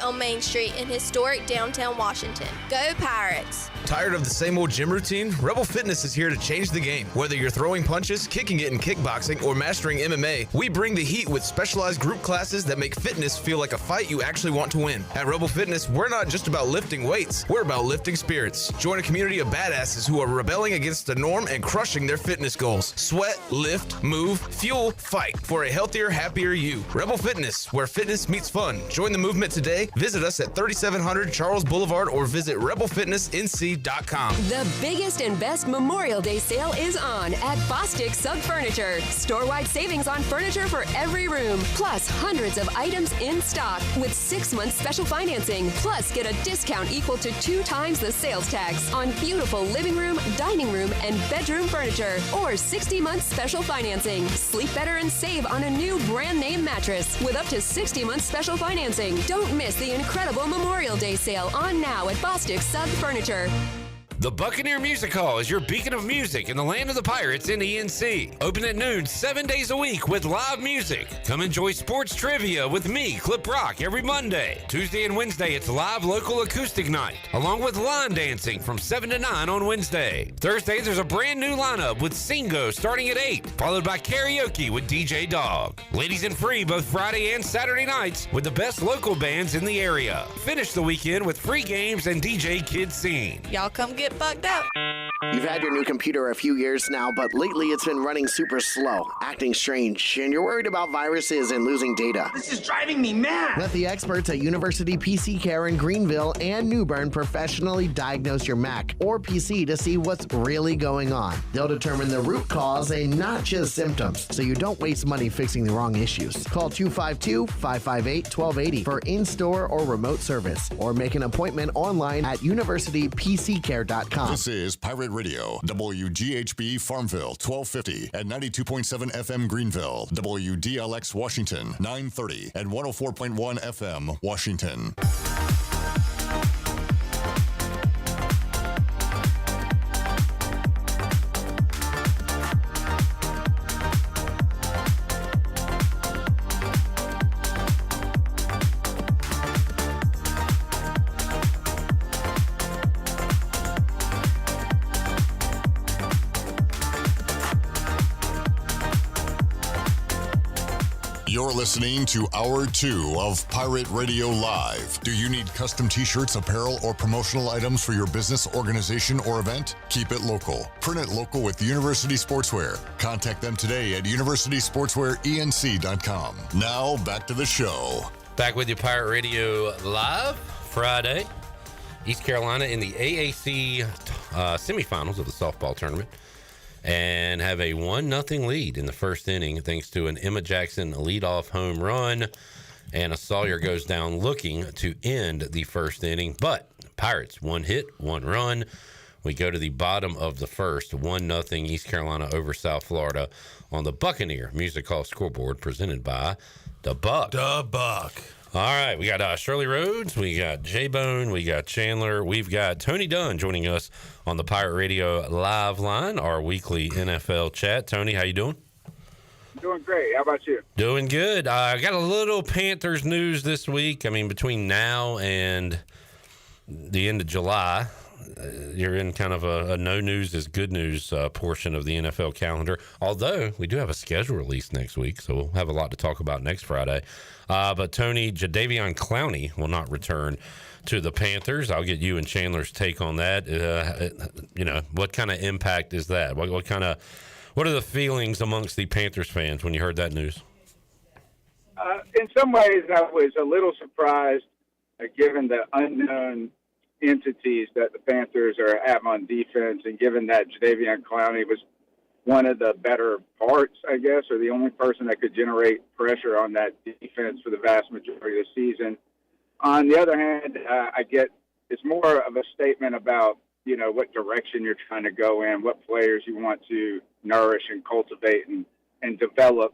in historic downtown Washington. Go Pirates! Tired of the same old gym routine? Rebel Fitness is here to change the game. Whether you're throwing punches, kicking it in kickboxing, or mastering MMA, we bring the heat with specialized group classes that make fitness feel like a fight you actually want to win. At Rebel Fitness, we're not just about lifting weights, we're about lifting spirits. Join a community of badasses who are rebelling against the norm and crushing their fitness goals. Sweat, lift, move, fuel, fight for a healthier, happier you. Rebel Fitness, where fitness meets fun. Join the movement today. Visit us at 3700 Charles Boulevard or visit rebelfitnessnc.com. The biggest and best Memorial Day sale is on at Bostic Sub Furniture. Store-wide savings on furniture for every room, plus hundreds of items in stock with 6 months special financing. Plus, get a discount equal to 2 times the sales tax on beautiful living room, dining room, and bedroom furniture, or 60 months special financing. Sleep better and save on a new brand name mattress with up to 60 months special financing. Don't miss the incredible Memorial Day sale on now at Bostic Sub Furniture. The Buccaneer Music Hall is your beacon of music in the land of the Pirates in ENC. Open at noon 7 days a week with live music. Come enjoy sports trivia with me, Clip Rock, every Monday. Tuesday and Wednesday, it's live local acoustic night, along with line dancing from 7 to 9 on Wednesday. Thursday, there's a brand new lineup with Singo starting at 8, followed by karaoke with DJ Dog. Ladies and free both Friday and Saturday nights with the best local bands in the area. Finish the weekend with free games and DJ Kid Scene. Y'all come get bugged out. You've had your new computer a few years now, but lately it's been running super slow, acting strange, and you're worried about viruses and losing data. This is driving me mad! Let the experts at University PC Care in Greenville and New Bern professionally diagnose your Mac or PC to see what's really going on. They'll determine the root cause and not just symptoms, so you don't waste money fixing the wrong issues. Call 252-558-1280 for in-store or remote service, or make an appointment online at universitypccare.com. This is Pirate Radio, WGHB Farmville, 1250 and 92.7 FM Greenville, WDLX Washington, 930 and 104.1 FM Washington. You're listening to Hour 2 of Pirate Radio Live. Do you need custom t-shirts, apparel, or promotional items for your business, organization, or event? Keep it local. Print it local with University Sportswear. Contact them today at universitysportswearenc.com. Now, back to the show. Back with you, Pirate Radio Live, Friday. East Carolina in the AAC semifinals of the softball tournament, and have a 1-0 lead in the first inning thanks to an Emma Jackson leadoff home run, and a Sawyer goes down looking to end the first inning. But Pirates, 1 hit, 1 run. We go to the bottom of the first, 1-0 East Carolina over South Florida on the Buccaneer Music Hall scoreboard, presented by The Buck. The Buck. All right, we got Shirley Rhodes, we got J-Bone, we got Chandler, we've got Tony Dunn joining us on the Pirate Radio Live line, our weekly NFL chat. Tony, how you doing? Doing great. How about you? Doing good. I got a little Panthers news this week. I mean, between now and the end of July, you're in kind of a no news is good news portion of the NFL calendar. Although we do have a schedule release next week, so we'll have a lot to talk about next Friday. But Tony, Jadeveon Clowney will not return to the Panthers. I'll get you and Chandler's take on that. What kind of impact is that? What are the feelings amongst the Panthers fans when you heard that news? In some ways, I was a little surprised, given the unknown entities that the Panthers have on defense, and given that Jadeveon Clowney was one of the better parts, I guess, or the only person that could generate pressure on that defense for the vast majority of the season. On the other hand, I get it's more of a statement about, what direction you're trying to go in, what players you want to nourish and cultivate and develop.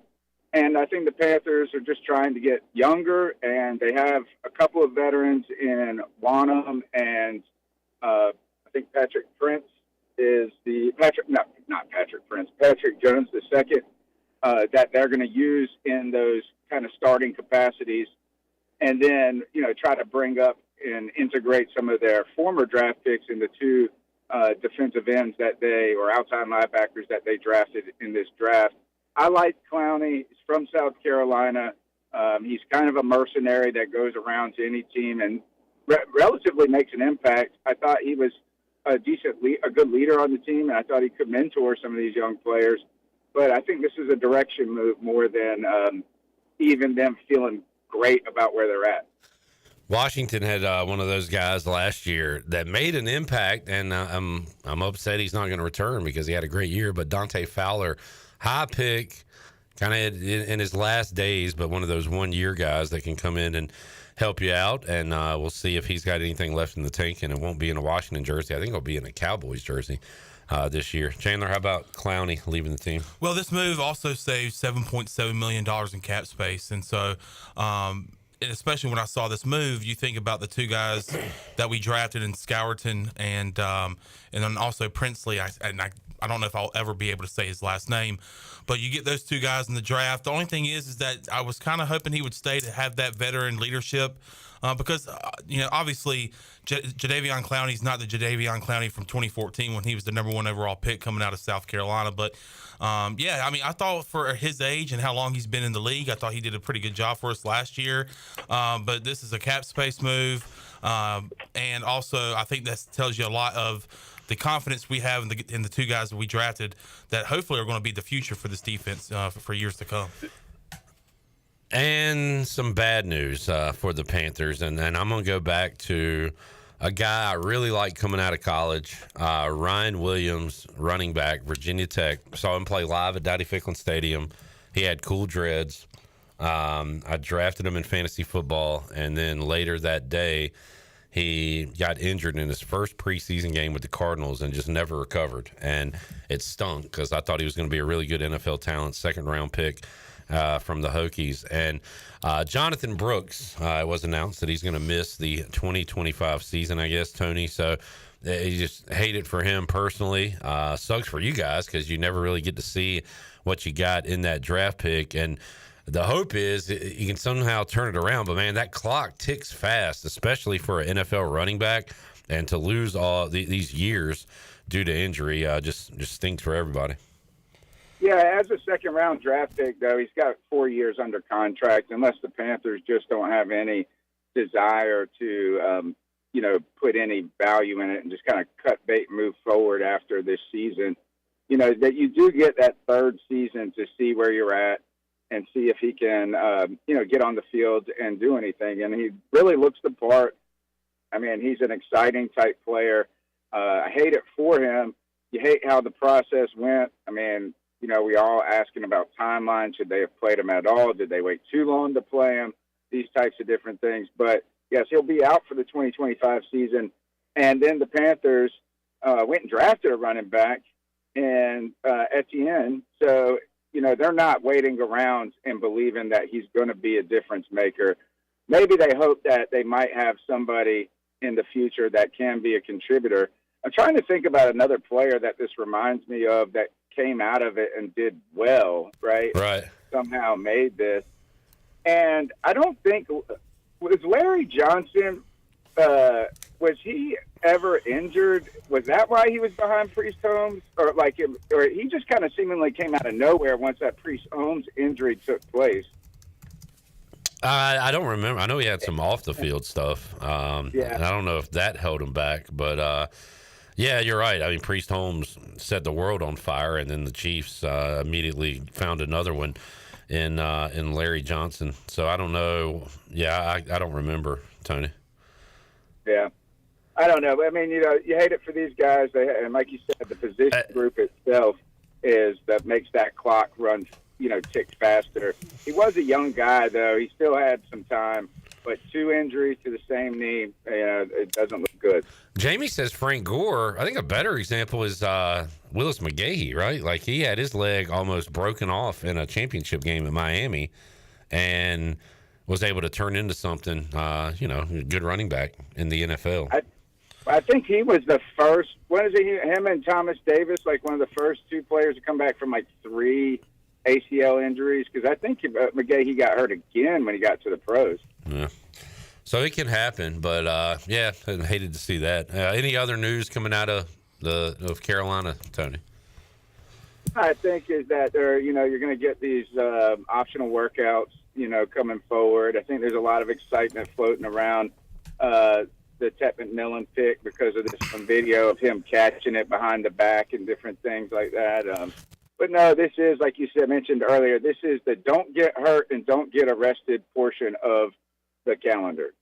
And I think the Panthers are just trying to get younger, and they have a couple of veterans in Wanham, and I think Patrick Jones the second, that they're going to use in those kind of starting capacities, and then try to bring up and integrate some of their former draft picks in the two defensive ends or outside linebackers that they drafted in this draft. I like Clowney. He's from South Carolina. He's kind of a mercenary that goes around to any team and relatively makes an impact. I thought he was a good leader on the team, and I thought he could mentor some of these young players. But I think this is a direction move more than even them feeling great about where they're at. Washington had one of those guys last year that made an impact, and I'm upset he's not going to return because he had a great year. But Dante Fowler, high pick, kind of in his last days, but one of those one-year guys that can come in and help you out, and we'll see if he's got anything left in the tank, and it won't be in a Washington jersey. I think it'll be in a Cowboys jersey this year. Chandler, how about Clowney leaving the team? Well, this move also saves $7.7 million in cap space, and so and especially when I saw this move, you think about the two guys that we drafted in Scourton and then also Princely. I don't know if I'll ever be able to say his last name, but you get those two guys in the draft. The only thing is that I was kind of hoping he would stay to have that veteran leadership. because obviously Jadeveon Clowney's not the Jadeveon Clowney from 2014 when he was the number 1 overall pick coming out of South Carolina. But I thought for his age and how long he's been in the league, I thought he did a pretty good job for us last year. But this is a cap space move, and also I think that tells you a lot of the confidence we have in the 2 guys that we drafted that hopefully are going to be the future for this defense for years to come. And some bad news for the Panthers. And I'm going to go back to a guy I really like coming out of college, Ryan Williams, running back, Virginia Tech. Saw him play live at Dowdy Ficklen Stadium. He had cool dreads. I drafted him in fantasy football. And then later that day, he got injured in his first preseason game with the Cardinals and just never recovered. And it stunk because I thought he was going to be a really good NFL talent, 2nd-round pick from the Hokies. And Jonathan Brooks, it was announced that he's going to miss the 2025 season, I guess, Tony. So you just hate it for him personally. Sucks for you guys because you never really get to see what you got in that draft pick. And the hope is you can somehow turn it around. But, man, that clock ticks fast, especially for an NFL running back. And to lose all these years due to injury just stinks for everybody. Yeah, as a 2nd-round draft pick, though, he's got 4 years under contract unless the Panthers just don't have any desire to, put any value in it and just kind of cut bait and move forward after this season. That you do get that 3rd season to see where you're at and see if he can, get on the field and do anything. And he really looks the part. I mean, he's an exciting type player. I hate it for him. You hate how the process went. I mean, we all asking about timeline. Should they have played him at all? Did they wait too long to play him? These types of different things. But, yes, he'll be out for the 2025 season. And then the Panthers went and drafted a running back in Etienne. So, they're not waiting around and believing that he's going to be a difference maker. Maybe they hope that they might have somebody in the future that can be a contributor. I'm trying to think about another player that this reminds me of that came out of it and did well, right? Right. Somehow made this. And I don't think, was Larry Johnson, was he ever injured? Was that why he was behind Priest Holmes? Or he just kind of seemingly came out of nowhere once that Priest Holmes injury took place? I don't remember. I know he had some off the field stuff. Yeah. And I don't know if that held him back, but yeah, you're right. I mean, Priest Holmes set the world on fire, and then the Chiefs immediately found another one in Larry Johnson. So I don't know. Yeah, I don't remember, Tony. Yeah. I don't know. I mean, you hate it for these guys. And like you said, the position group itself is that makes that clock run, tick faster. He was a young guy, though. He still had some time. But 2 injuries to the same knee, it doesn't look good. Jamie says Frank Gore. I think a better example is Willis McGahee, right? Like he had his leg almost broken off in a championship game at Miami and was able to turn into something, a good running back in the NFL. I think he was the first. When is it? Him and Thomas Davis, like one of the first 2 players to come back from 3 ACL injuries. Because I think McGahee got hurt again when he got to the pros. Yeah. So it can happen, but I hated to see that. Any other news coming out of Carolina, Tony? I think is that you're going to get these optional workouts, coming forward. I think there's a lot of excitement floating around the Ted McMillan pick because of this one video of him catching it behind the back and different things like that. But no, this is, like you said, mentioned earlier, this is the don't get hurt and don't get arrested portion of the calendar.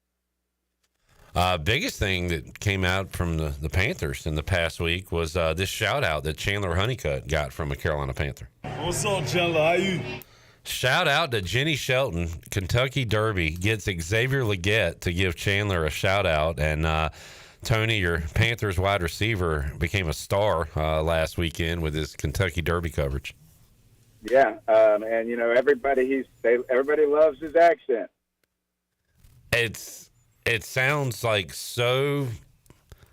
Biggest thing that came out from the Panthers in the past week was this shout out that Chandler Honeycutt got from a Carolina Panther. What's up, Chandler? How you? Shout out to Jenny Shelton. Kentucky Derby gets Xavier Legette to give Chandler a shout out. And Tony, your Panthers wide receiver, became a star last weekend with his Kentucky Derby coverage. Yeah, and everybody loves his accent. It sounds like so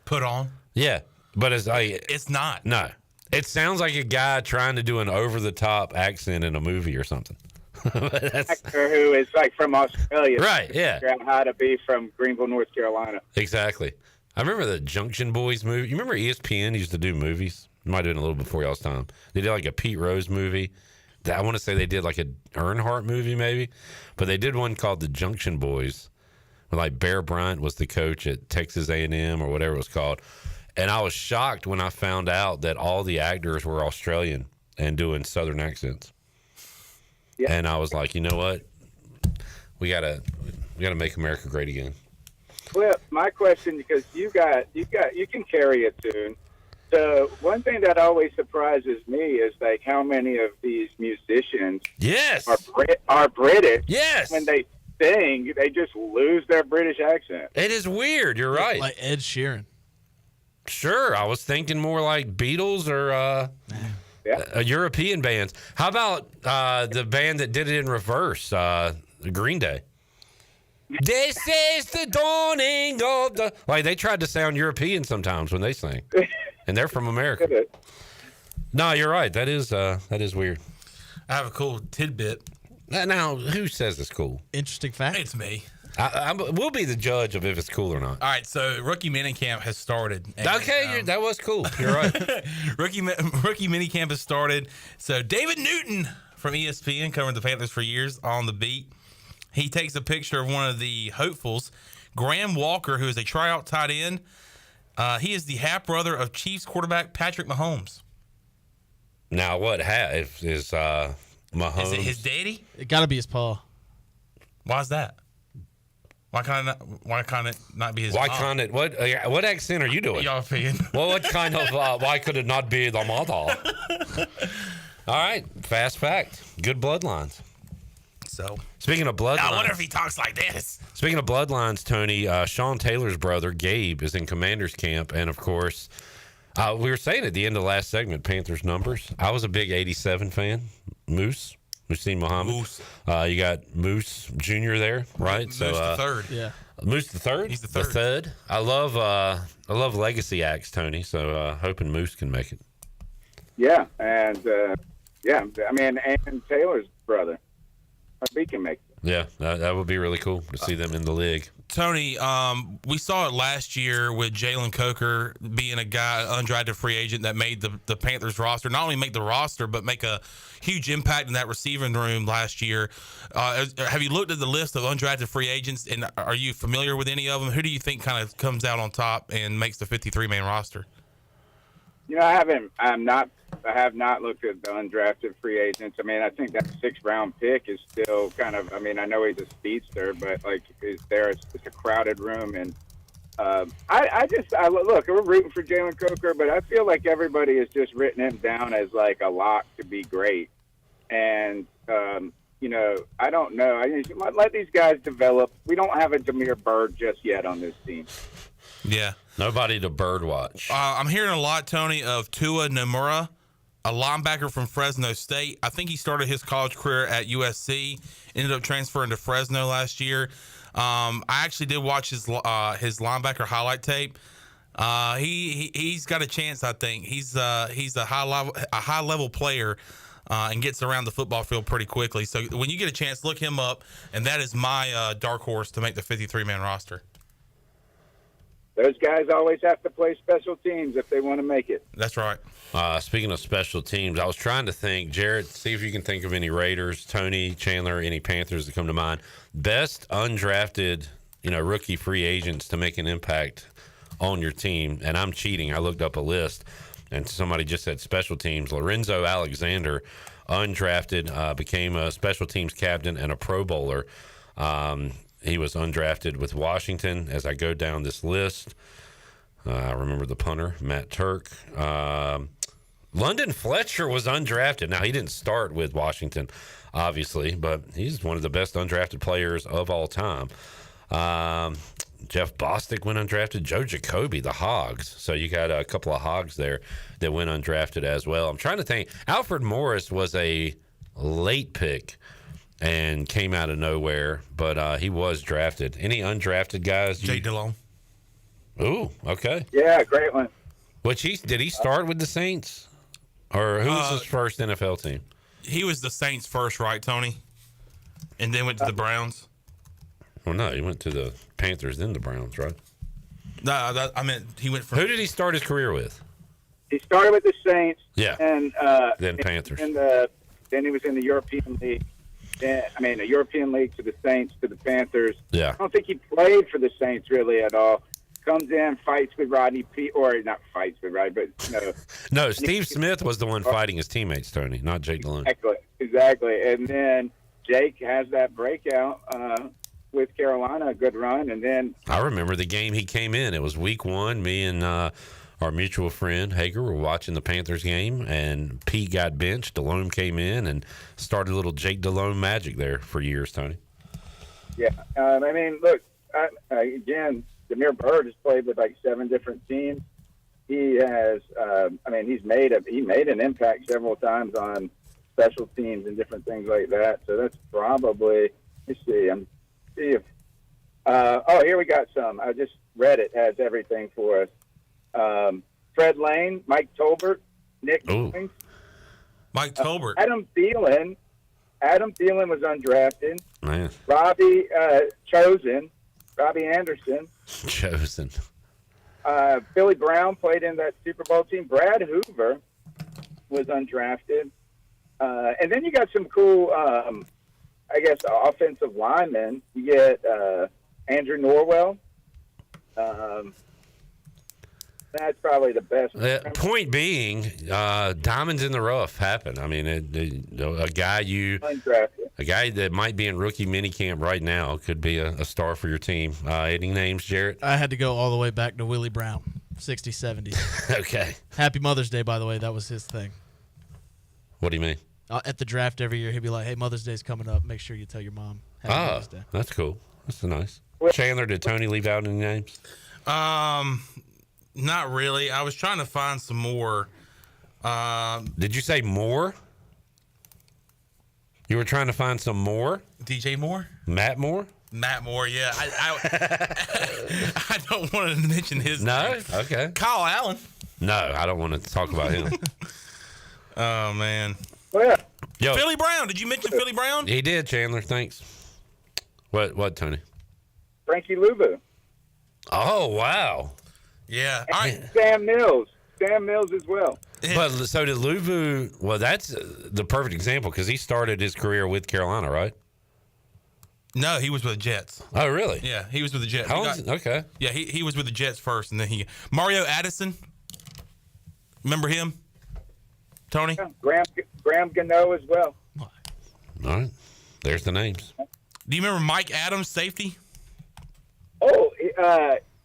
put on. Yeah, but it's not. No, it sounds like a guy trying to do an over the top accent in a movie or something. actor who is like from Australia. Right, yeah. Figure out how to be from Greenville, North Carolina. Exactly. I remember the Junction Boys movie. You remember ESPN used to do movies? It might have been a little before y'all's time. They did like a Pete Rose movie. I want to say they did like a Earnhardt movie maybe. But they did one called The Junction Boys. Where like Bear Bryant was the coach at Texas A&M or whatever it was called. And I was shocked when I found out that all the actors were Australian and doing Southern accents. Yeah. And I was like, you know what? We gotta make America great again. Well, my question, because you can carry a tune. So one thing that always surprises me is like how many of these musicians are British. Yes. When they sing, they just lose their British accent. It is weird. You're right. Like Ed Sheeran. Sure, I was thinking more like Beatles or European bands. How about the band that did it in reverse, Green Day? This is the dawning of the... Like, they tried to sound European sometimes when they sing. And they're from America. No, you're right. That is weird. I have a cool tidbit. Now, who says it's cool? Interesting fact. It's me. We'll be the judge of if it's cool or not. All right, so rookie minicamp has started. And, okay, that was cool. You're right. rookie minicamp has started. So David Newton from ESPN, covered the Panthers for years on the beat. He takes a picture of one of the hopefuls, Graham Walker, who is a tryout tight end. He is the half brother of Chiefs quarterback Patrick Mahomes. Now, what is Mahomes? Is it his daddy? It got to be his paw. Why is that? Why can't it not be his? Why mom? can't it? What accent are you doing? Y'all opinion. Well, what kind of? Why could it not be the mother? All right, fast fact. Good bloodlines. So speaking of bloodlines, I wonder if he talks like this. Speaking of bloodlines, Tony, Sean Taylor's brother Gabe is in Commander's camp, and of course, we were saying at the end of the last segment, Panthers numbers. I was a big '87 fan. Moose. Muhsin Muhammad. Moose. You got Moose Jr. there, right? Moose the third. Yeah. Moose the third? He's the third. I love legacy acts, Tony, so hoping Moose can make it. Yeah, and I mean, and Taylor's brother. He can make it. Yeah, that would be really cool to see them in the league. Tony, we saw it last year with Jalen Coker being a guy, undrafted free agent that made the Panthers roster. Not only make the roster, but make a huge impact in that receiving room last year. Have you looked at the list of undrafted free agents, and are you familiar with any of them? Who do you think kind of comes out on top and makes the 53-man roster? You know, I have not looked at the undrafted free agents. I mean, I think that 6th-round pick is still kind of. I mean, I know he's a speedster, but like, it's a crowded room, and I look. We're rooting for Jalen Coker, but I feel like everybody has just written him down as like a lock to be great, and you know, I don't know. I just let these guys develop. We don't have a Jameer Byrd just yet on this team. Yeah. Nobody to bird watch. I'm hearing a lot, Tony, of Tua Nomura, a linebacker from Fresno State. I think he started his college career at USC, ended up transferring to Fresno last year. I actually did watch his linebacker highlight tape. He's got a chance, I think. He's a high level player. And gets around the football field pretty quickly. So when you get a chance, look him up, and that is my dark horse to make the 53-man roster. Those guys always have to play special teams if they want to make it. That's right. Speaking of special teams, I was trying to think, Jared, see if you can think of any Raiders, Tony, Chandler, any Panthers that come to mind. Best undrafted, rookie free agents to make an impact on your team. And I'm cheating. I looked up a list. And somebody just said special teams. Lorenzo Alexander, undrafted, became a special teams captain and a Pro Bowler. He was undrafted with Washington. As I go down this list, I remember the punter, Matt Turk. London Fletcher was undrafted. Now, he didn't start with Washington, obviously, but he's one of the best undrafted players of all time. Jeff Bostic went undrafted. Joe Jacoby, the Hogs. So you got a couple of Hogs there that went undrafted as well. I'm trying to think. Alfred Morris was a late pick and came out of nowhere, but he was drafted. Any undrafted guys? Jay Delhomme. Ooh, okay. Yeah, great one. Did he start with the Saints? Or who was his first NFL team? He was the Saints first, right, Tony? And then went to the Browns? Well, no, he went to the Panthers, then the Browns, right? No, I meant he went from... Who did he start his career with? He started with the Saints. Yeah. And then Panthers. Then he was in the European League. The European League to the Saints to the Panthers. Yeah. I don't think he played for the Saints really at all. Comes in, fights with Rodney or not fights with Rodney, but No, Steve Smith was the one fighting his teammates, Tony, not Jake Delhomme. Exactly. And then Jake has that breakout with Carolina, a good run, and then I remember the game he came in. It was week 1. Me and our mutual friend Hager were watching the Panthers game, and Pete got benched. Delhomme came in and started a little Jake Delhomme magic there for years, Tony. Yeah. Look, again, Demir Bird has played with like 7 different teams. He has, he made an impact several times on special teams and different things like that. So that's probably, let's see, here we got some. I just read it, has everything for us. Fred Lane, Mike Tolbert, Nick Mullings, Mike Tolbert. Adam Thielen was undrafted. Man. Robbie Anderson. Chosen. Billy Brown played in that Super Bowl team. Brad Hoover was undrafted. And then you got some cool, offensive linemen. You get Andrew Norwell. That's probably the best. Point being, diamonds in the rough happen. I mean, a guy that might be in rookie minicamp right now could be a star for your team. Any names, Jarrett? I had to go all the way back to Willie Brown, 60s, 70s. Okay. Happy Mother's Day, by the way. That was his thing. What do you mean? At the draft every year, he'd be like, hey, Mother's Day's coming up. Make sure you tell your mom. Happy Mother's Day. That's cool. That's nice. Chandler, did Tony leave out any names? Not really. I was trying to find some more. Did you say more? You were trying to find some more? DJ Moore? Matt Moore? Matt Moore, yeah. I don't want to mention his name. Okay. Kyle Allen. No, I don't want to talk about him. Oh, man. Well, Yo, Philly Brown. Did you mention Philly Brown? He did, Chandler. Thanks. What, Tony? Frankie Luvu. Oh, wow. Yeah. And Sam Mills. Sam Mills as well. But so did Luvu. Well, that's the perfect example because he started his career with Carolina, right? No, he was with the Jets. Oh, really? Yeah, he was with the Jets. Okay. Yeah, he was with the Jets first, and then Mario Addison. Remember him, Tony? Yeah, Graham Gano as well. All right. There's the names. Do you remember Mike Adams, safety? Oh,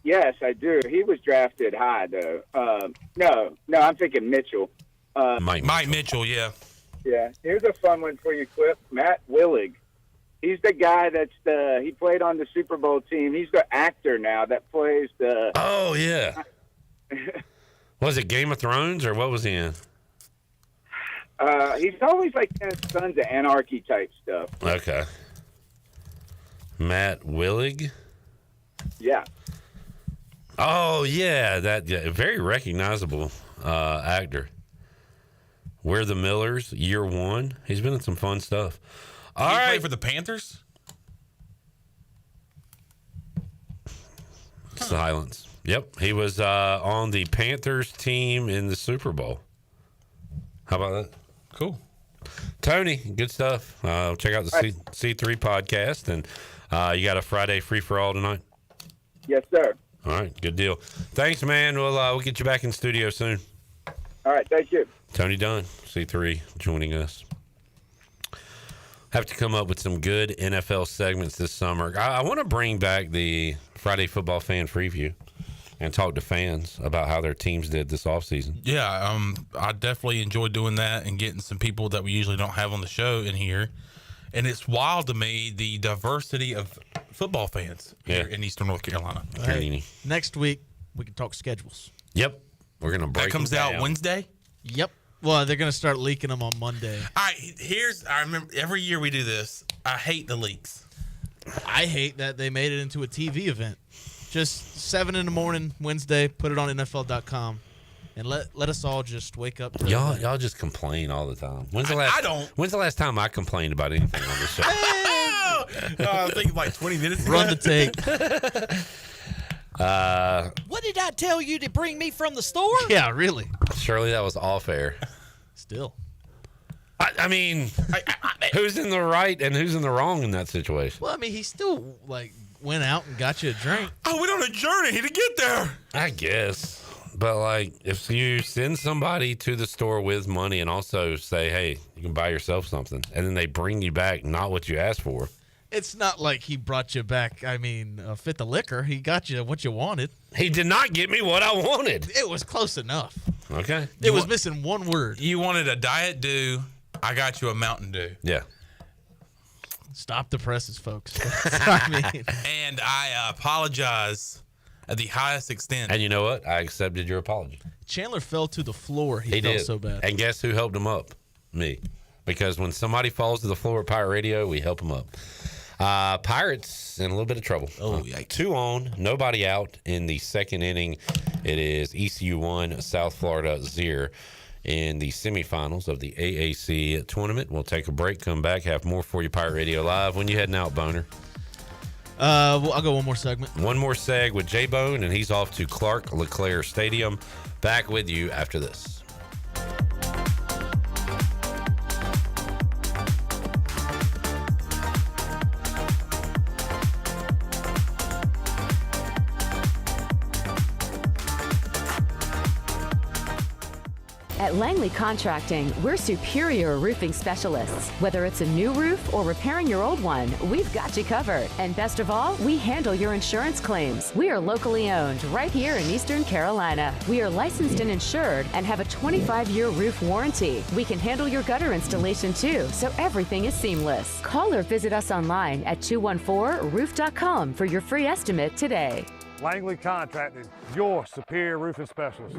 yes, I do. He was drafted high, though. No, I'm thinking Mitchell. Mike Mitchell, yeah. Yeah. Here's a fun one for you, Clip. Matt Willig. He's the guy he played on the Super Bowl team. He's the actor now that plays the... Oh, yeah. Was it Game of Thrones or what was he in? He's always like Sons of Anarchy type stuff. Okay. Matt Willig? Yeah. Oh, yeah. Very recognizable actor. We're the Millers, Year One. He's been in some fun stuff. Did he play for the Panthers? Silence. Yep. He was on the Panthers team in the Super Bowl. How about that? Cool. Tony, good stuff. Check out the C3 podcast. And you got a Friday free-for-all tonight? Yes, sir. All right. Good deal. Thanks, man. We'll get you back in studio soon. All right. Thank you. Tony Dunn, C3, joining us. Have to come up with some good NFL segments this summer. I want to bring back the Friday Football Fan Preview and talk to fans about how their teams did this offseason. Yeah, I definitely enjoy doing that and getting some people that we usually don't have on the show in here. And it's wild to me, the diversity of football fans here in Eastern North Carolina. Hey, next week, we can talk schedules. Yep. We're going to break That comes them down. out Wednesday? Yep. Well, they're going to start leaking them on Monday. All right, I remember every year we do this. I hate the leaks. I hate that they made it into a TV event. Just 7 in the morning, Wednesday, put it on NFL.com. And let us all just wake up. Y'all just complain all the time. When's the last time I complained about anything on this show? I was thinking like 20 minutes ago. Run the tape. What did I tell you to bring me from the store? Yeah, really. Surely that was off air. Still. I mean, who's in the right and who's in the wrong in that situation? Well, I mean, he still, went out and got you a drink. I went on a journey to get there. I guess. But, if you send somebody to the store with money and also say, hey, you can buy yourself something, and then they bring you back not what you asked for. It's not like he brought you back, a fifth of liquor. He got you what you wanted. He did not get me what I wanted. It was close enough. Okay. It was missing one word. You wanted a Diet Dew. I got you a Mountain Dew. Yeah. Stop the presses, folks. And I apologize at the highest extent. And you know what? I accepted your apology. Chandler fell to the floor. He felt did. so bad. And guess who helped him up? Me. Because when somebody falls to the floor at Pirate Radio, we help them up. Pirates in a little bit of trouble. Oh, yikes. 2 on, nobody out in the second inning. It is ECU 1, South Florida 0 in the semifinals of the AAC tournament. We'll take a break, come back, have more for you, Pirate Radio Live. When you heading out, Boner? I'll go one more segment. One more seg with J-Bone, and he's off to Clark LeClaire Stadium. Back with you after this. At Langley Contracting, we're superior roofing specialists. Whether it's a new roof or repairing your old one, we've got you covered. And best of all, we handle your insurance claims. We are locally owned right here in Eastern Carolina. We are licensed and insured and have a 25-year roof warranty. We can handle your gutter installation too, so everything is seamless. Call or visit us online at 214roof.com for your free estimate today. Langley Contracting, your superior roofing specialist.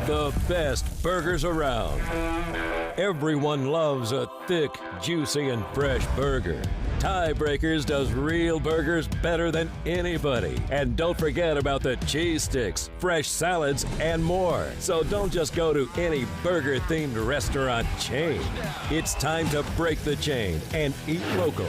The best burgers around. Everyone loves a thick, juicy, and fresh burger. Tiebreakers does real burgers better than anybody. And don't forget about the cheese sticks, fresh salads, and more. So don't just go to any burger-themed restaurant chain. It's time to break the chain and eat local.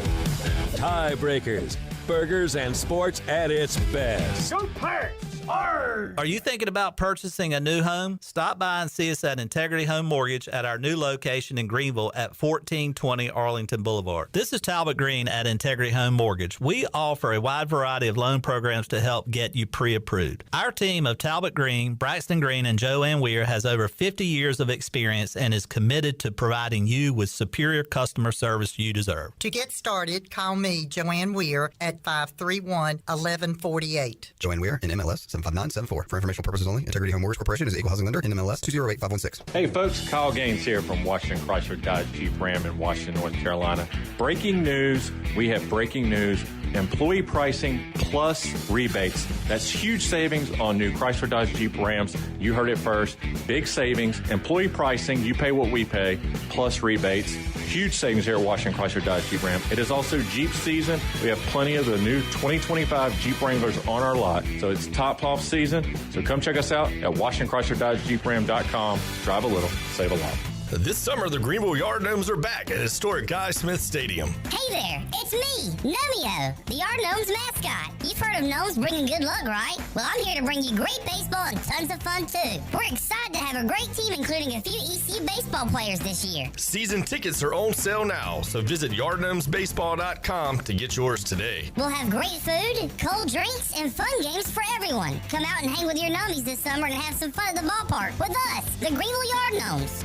Tiebreakers, burgers and sports at its best. Go Pirates! Are you thinking about purchasing a new home? Stop by and see us at Integrity Home Mortgage at our new location in Greenville at 1420 Arlington Boulevard. This is Talbot Green at Integrity Home Mortgage. We offer a wide variety of loan programs to help get you pre-approved. Our team of Talbot Green, Braxton Green, and Joanne Weir has over 50 years of experience and is committed to providing you with superior customer service you deserve. To get started, call me, Joanne Weir, at 531-1148. Joanne Weir, in MLS 75974. For informational purposes only, Integrity Home Mortgage Corporation is an equal housing lender, NMLS 208516. Hey folks, Kyle Gaines here from Washington Chrysler Dodge Jeep Ram in Washington, North Carolina. Breaking news. We have breaking news. Employee pricing plus rebates. That's huge savings on new Chrysler Dodge Jeep Rams. You heard it first. Big savings. Employee pricing. You pay what we pay plus rebates. Huge savings here at Washington Chrysler Dodge Jeep Ram. It is also Jeep season. We have plenty of the new 2025 Jeep Wranglers on our lot. So it's top off season. So come check us out at WashingtonChryslerDodgeJeepRam.com. Drive a little, save a lot. This summer, the Greenville Yard Gnomes are back at historic Guy Smith Stadium. Hey there, it's me, Gnomeo, the Yard Gnomes mascot. You've heard of gnomes bringing good luck, right? Well, I'm here to bring you great baseball and tons of fun, too. We're excited to have a great team, including a few ECU baseball players this year. Season tickets are on sale now, so visit yardgnomesbaseball.com to get yours today. We'll have great food, cold drinks, and fun games for everyone. Come out and hang with your gnomies this summer and have some fun at the ballpark with us, the Greenville Yard Gnomes.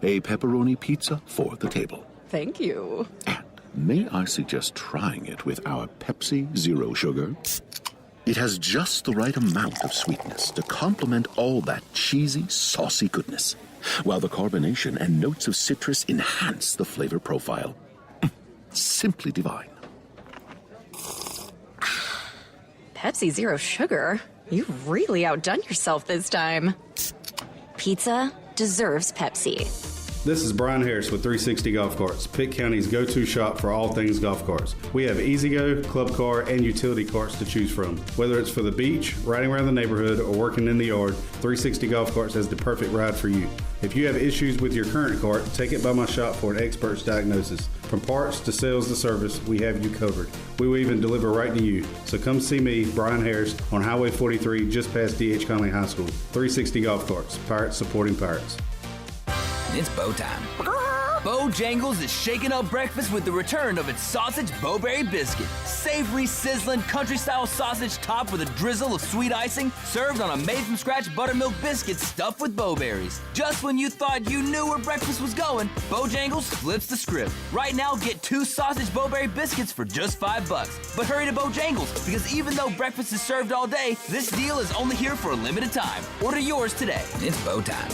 A pepperoni pizza for the table. Thank you. May I suggest trying it with our Pepsi Zero Sugar? It has just the right amount of sweetness to complement all that cheesy, saucy goodness, while the carbonation and notes of citrus enhance the flavor profile. Simply divine. Pepsi Zero Sugar? You've really outdone yourself this time. Pizza deserves Pepsi. This is Brian Harris with 360 Golf Carts, Pitt County's go-to shop for all things golf carts. We have E-Z-Go, club car, and utility carts to choose from. Whether it's for the beach, riding around the neighborhood, or working in the yard, 360 Golf Carts has the perfect ride for you. If you have issues with your current cart, take it by my shop for an expert's diagnosis. From parts to sales to service, we have you covered. We will even deliver right to you. So come see me, Brian Harris, on Highway 43, just past D.H. Conley High School. 360 Golf Carts, Pirates supporting Pirates. It's bow time. Bojangles is shaking up breakfast with the return of its sausage Bowberry biscuit. Savory, sizzling, country-style sausage topped with a drizzle of sweet icing, served on a made-from-scratch buttermilk biscuit stuffed with bowberries. Just when you thought you knew where breakfast was going, Bojangles flips the script. Right now, get 2 sausage Bowberry biscuits for just $5. But hurry to Bojangles, because even though breakfast is served all day, this deal is only here for a limited time. Order yours today. It's bow time.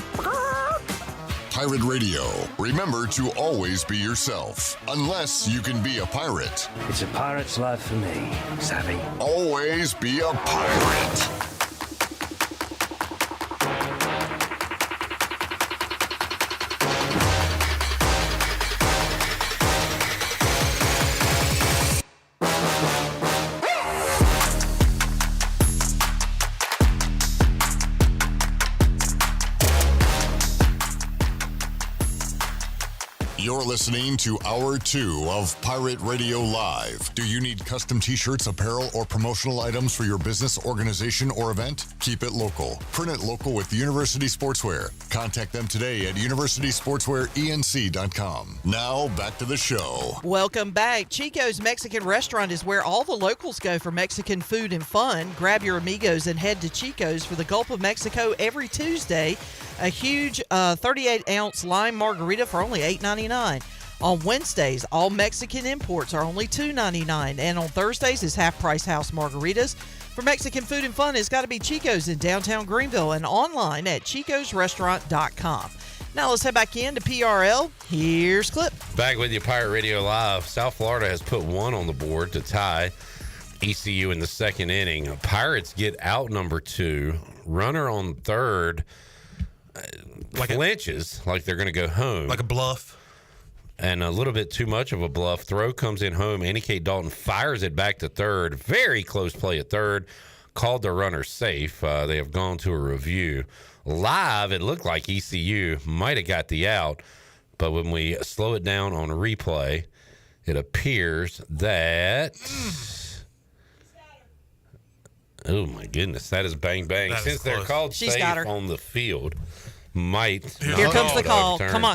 Pirate Radio. Remember to always be yourself, unless you can be a pirate. It's a pirate's life for me, savvy. Always be a pirate. You're listening to Hour 2 of Pirate Radio Live. Do you need custom t-shirts, apparel, or promotional items for your business, organization, or event? Keep it local. Print it local with University Sportswear. Contact them today at universitysportswearenc.com. Now, back to the show. Welcome back. Chico's Mexican Restaurant is where all the locals go for Mexican food and fun. Grab your amigos and head to Chico's for the Gulf of Mexico every Tuesday. A huge 38-ounce lime margarita for only $8.99. On Wednesdays, all Mexican imports are only $2.99. And on Thursdays is half-price house margaritas. For Mexican food and fun, it's got to be Chico's in downtown Greenville and online at chicosrestaurant.com. Now let's head back into PRL. Here's Clip. Back with you, Pirate Radio Live. South Florida has put 1 on the board to tie ECU in the second inning. Pirates get out number 2. Runner on third flinches like they're going to go home. Like a bluff. And a little bit too much of a bluff. Throw comes in home. Annie K. Dalton fires it back to third. Very close play at third. Called the runner safe. They have gone to a review. Live, it looked like ECU might have got the out. But when we slow it down on a replay, it appears that... Oh, my goodness. That is bang, bang. Since they're called safe on the field, might. Here comes the call. Come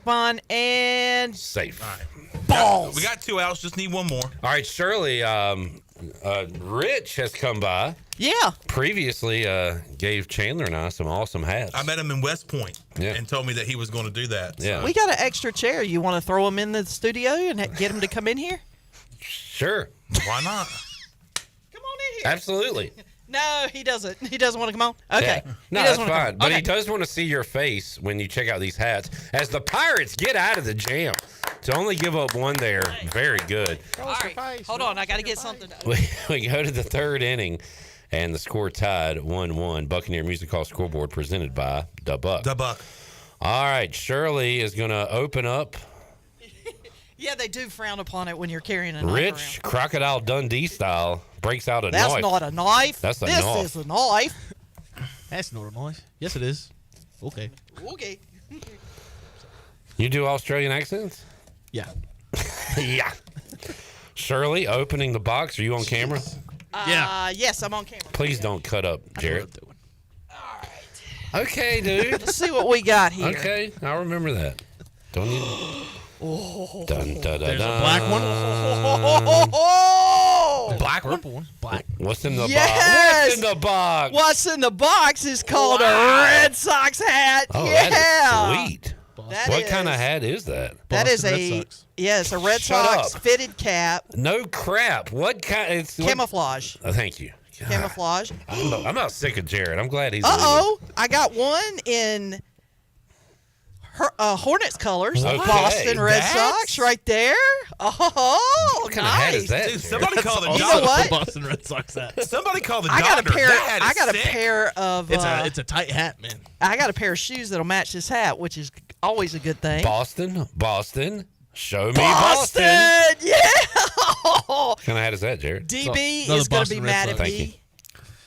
on. And safe. Right. Balls. We got 2 outs. Just need 1 more. All right, Shirley. Rich has come by. Yeah. Previously gave Chandler and I some awesome hats. I met him in West Point and told me that he was going to do that. Yeah. We got an extra chair. You want to throw him in the studio and get him to come in here? Sure. Why not? Absolutely. No, he doesn't. He doesn't want to come on? Okay. Yeah. No, that's fine. But he does want to see your face when you check out these hats as the Pirates get out of the jam. To only give up 1 there, very good. All right. Hold on. I got to get something. We go to the third inning, and the score tied 1-1. Buccaneer Music Hall scoreboard presented by Da Buck. Da Buck. All right, Shirley is going to open up. Yeah, they do frown upon it when you're carrying a knife Rich, Crocodile Dundee style, breaks out a knife. That's not a knife. That's a knife. This is a knife. That's not a knife. Yes, it is. Okay. Okay. You do Australian accents? Yeah. Yeah. Shirley, opening the box. Are you on camera? Yes, I'm on camera. Please don't cut up, Jarrett. All right. Okay, dude. Let's see what we got here. Okay, I'll remember that. Don't you? Oh. Dun, dun, dun, There's dun. a black one. Black purple one. Black. What's in the box? Yes. What's in the box? What's in the box is called a Red Sox hat. Oh, yeah. that is sweet. That what is- kind of hat is that? That is it's a Red Sox up. fitted cap. No crap. What kind? It's Camouflage. Thank you. God. Camouflage. I'm not sick of Jared. I'm glad he's. I got one in Hornets colors. Okay. Boston Red Sox right there. Oh, What kind of hat nice. is that? Dude, somebody Jared? call the You doctor. know what? Boston Red Sox hat. Somebody call the I got a doctor. pair. That hat I is got sick. a pair of. It's a tight hat, man. I got a pair of shoes that'll match this hat, which is Always a good thing. Boston. Show me Boston. Yeah. What kind of hat is that, Jared? DB is going to be mad at me.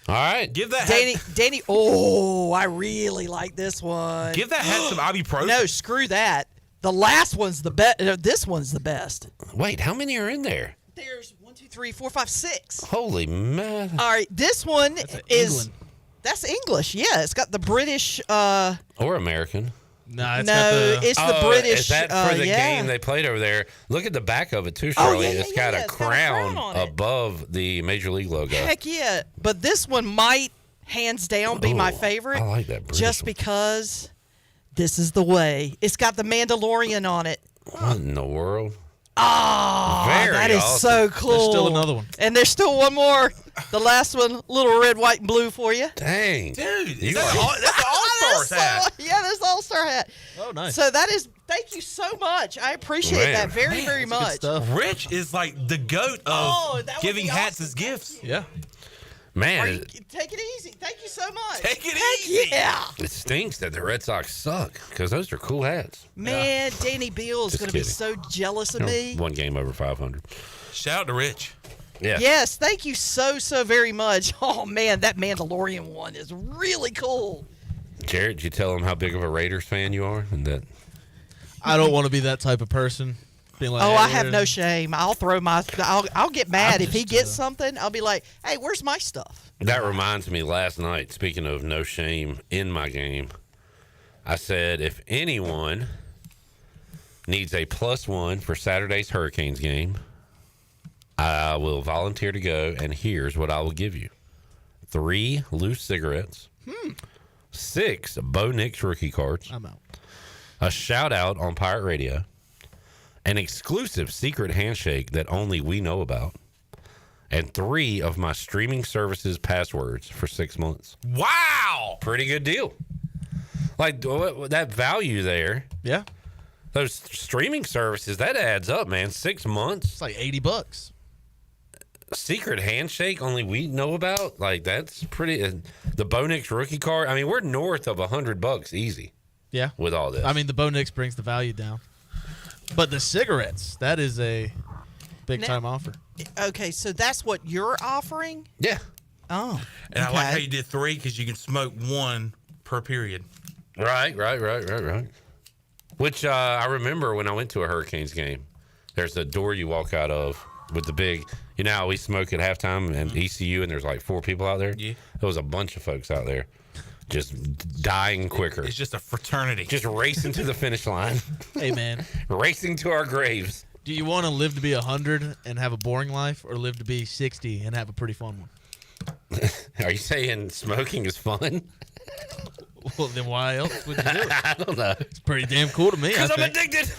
All right. Give that Danny. Oh, I really like this one. Give that hat some ibuprofen. No, screw that. The last one's the best. This one's the best. Wait, how many are in there? There's 1, 2, 3, 4, 5, 6. Holy man! All right, this one is that's English. Yeah, it's got the British or American. No, it's the British. Is that for the game they played over there? Look at the back of it too, Shirley. It's got a crown above the Major League logo. Heck yeah! But this one might, hands down, be my favorite. I like that British just because this is the way. It's got the Mandalorian on it. What in the world? Oh, that is awesome. So cool. There's still another one. And there's still one more. The last one, little red, white, and blue for you. Dang. Dude, that's an All-Stars hat. Yeah, that's the All-Star hat. Oh, nice. So that is, thank you so much. I appreciate that very much. Rich is like the GOAT of giving hats as gifts. Yeah. Man, take it easy. Thank you so much. Take it easy. Yeah. it stinks that the Red Sox suck because those are cool hats. Man, Danny Beal is going to be so jealous of me. One game over 500. Shout out to Rich. Yeah. Yes, thank you so very much. Oh, man, that Mandalorian one is really cool. Jared, did you tell him how big of a Raiders fan you are? And that I don't want to be that type of person. Being like, I have no shame. I'll throw I'll get mad if he gets something. I'll be like, hey, where's my stuff? That reminds me, last night, speaking of no shame in my game, I said if anyone needs a +1 for Saturday's Hurricanes game, I will volunteer to go, and here's what I will give you. 3 loose cigarettes, 6 Bo Nix rookie cards, I'm out. a shout out on Pirate Radio, an exclusive secret handshake that only we know about, and 3 of my streaming services passwords for 6 months. Wow! Pretty good deal. Like, that value there. Yeah. Those streaming services, that adds up, man. 6 months. It's like $80. Secret handshake only we know about. Like, that's pretty. The Bo Nix rookie card. I mean, we're north of $100 easy. Yeah. With all this. I mean, the Bo Nix brings the value down. But the cigarettes, that is a big-time offer. Okay, so that's what you're offering? Yeah. Oh. And I like how you did 3 because you can smoke 1 per period. Right. Which I remember when I went to a Hurricanes game, there's a door you walk out of with the big, you know how we smoke at halftime and ECU and there's like 4 people out there? Yeah. There was a bunch of folks out there just dying quicker. It's just a fraternity. Just racing to the finish line. Hey, man. Racing to our graves. Do you want to live to be 100 and have a boring life, or live to be 60 and have a pretty fun one? Are you saying smoking is fun? Well, then why else would you do it? I don't know. It's pretty damn cool to me. Because I'm addicted.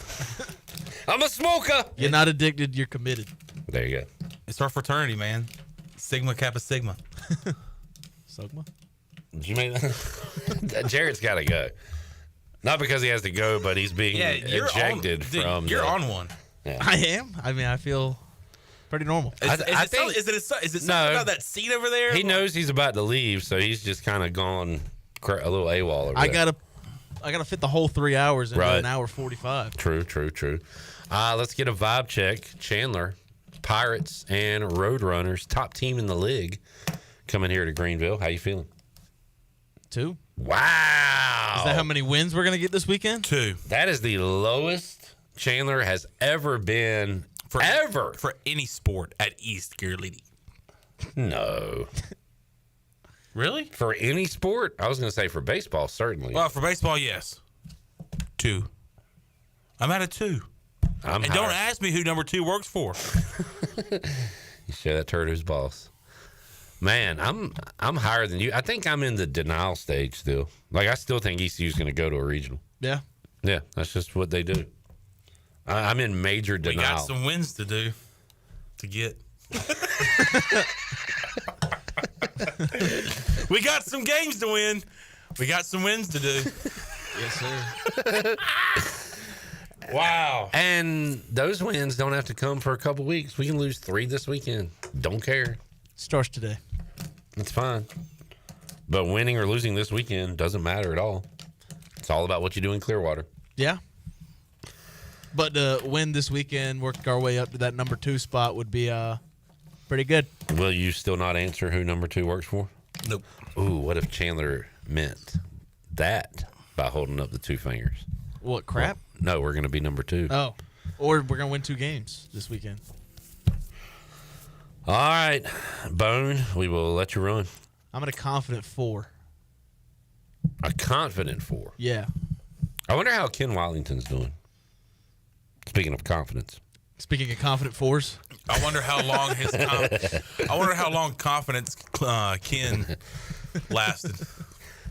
I'm a smoker. You're not addicted. You're committed. There you go. It's our fraternity, man. Sigma Kappa Sigma. Sigma? Did you make that? Jared's got to go. Not because he has to go, but he's being ejected from. You're on one. Yeah. I am. I mean, I feel pretty normal. Is it something about that seat over there? He knows he's about to leave, so he's just kind of gone a little AWOL. Over I there. gotta fit the whole 3 hours into an hour 45. True. Let's get a vibe check. Chandler, Pirates and Roadrunners, top team in the league, coming here to Greenville. How you feeling? 2. Wow. Is that how many wins we're going to get this weekend? 2. That is the lowest Chandler has ever been for any sport at East Carolina. No. Really? For any sport? I was going to say for baseball, certainly. Well, for baseball, yes. 2. I'm at a 2. Don't ask me who number 2 works for. You show that turd who's boss. Man, I'm higher than you. I think I'm in the denial stage still. Like, I still think ECU's going to go to a regional. Yeah. Yeah, that's just what they do. I'm in major denial. We got some wins to do to get. We got some games to win. We got some wins to do. Yes, sir. Wow. And those wins don't have to come for a couple weeks. We can lose 3 this weekend. Don't care. Starts today. It's fine. But winning or losing this weekend doesn't matter at all. It's all about what you do in Clearwater. Yeah. But to win this weekend, work our way up to that number 2 spot would be pretty good. Will you still not answer who number 2 works for? Nope. Ooh, what if Chandler meant that by holding up the 2 fingers? What, crap? Well, no, we're going to be number 2. Oh. Or we're going to win 2 games this weekend. All right, Bone, we will let you run. I'm at a confident 4. A confident 4? Yeah. I wonder how Ken Wallington's doing. Speaking of confidence. Speaking of confident 4s. I wonder how long confidence Ken lasted.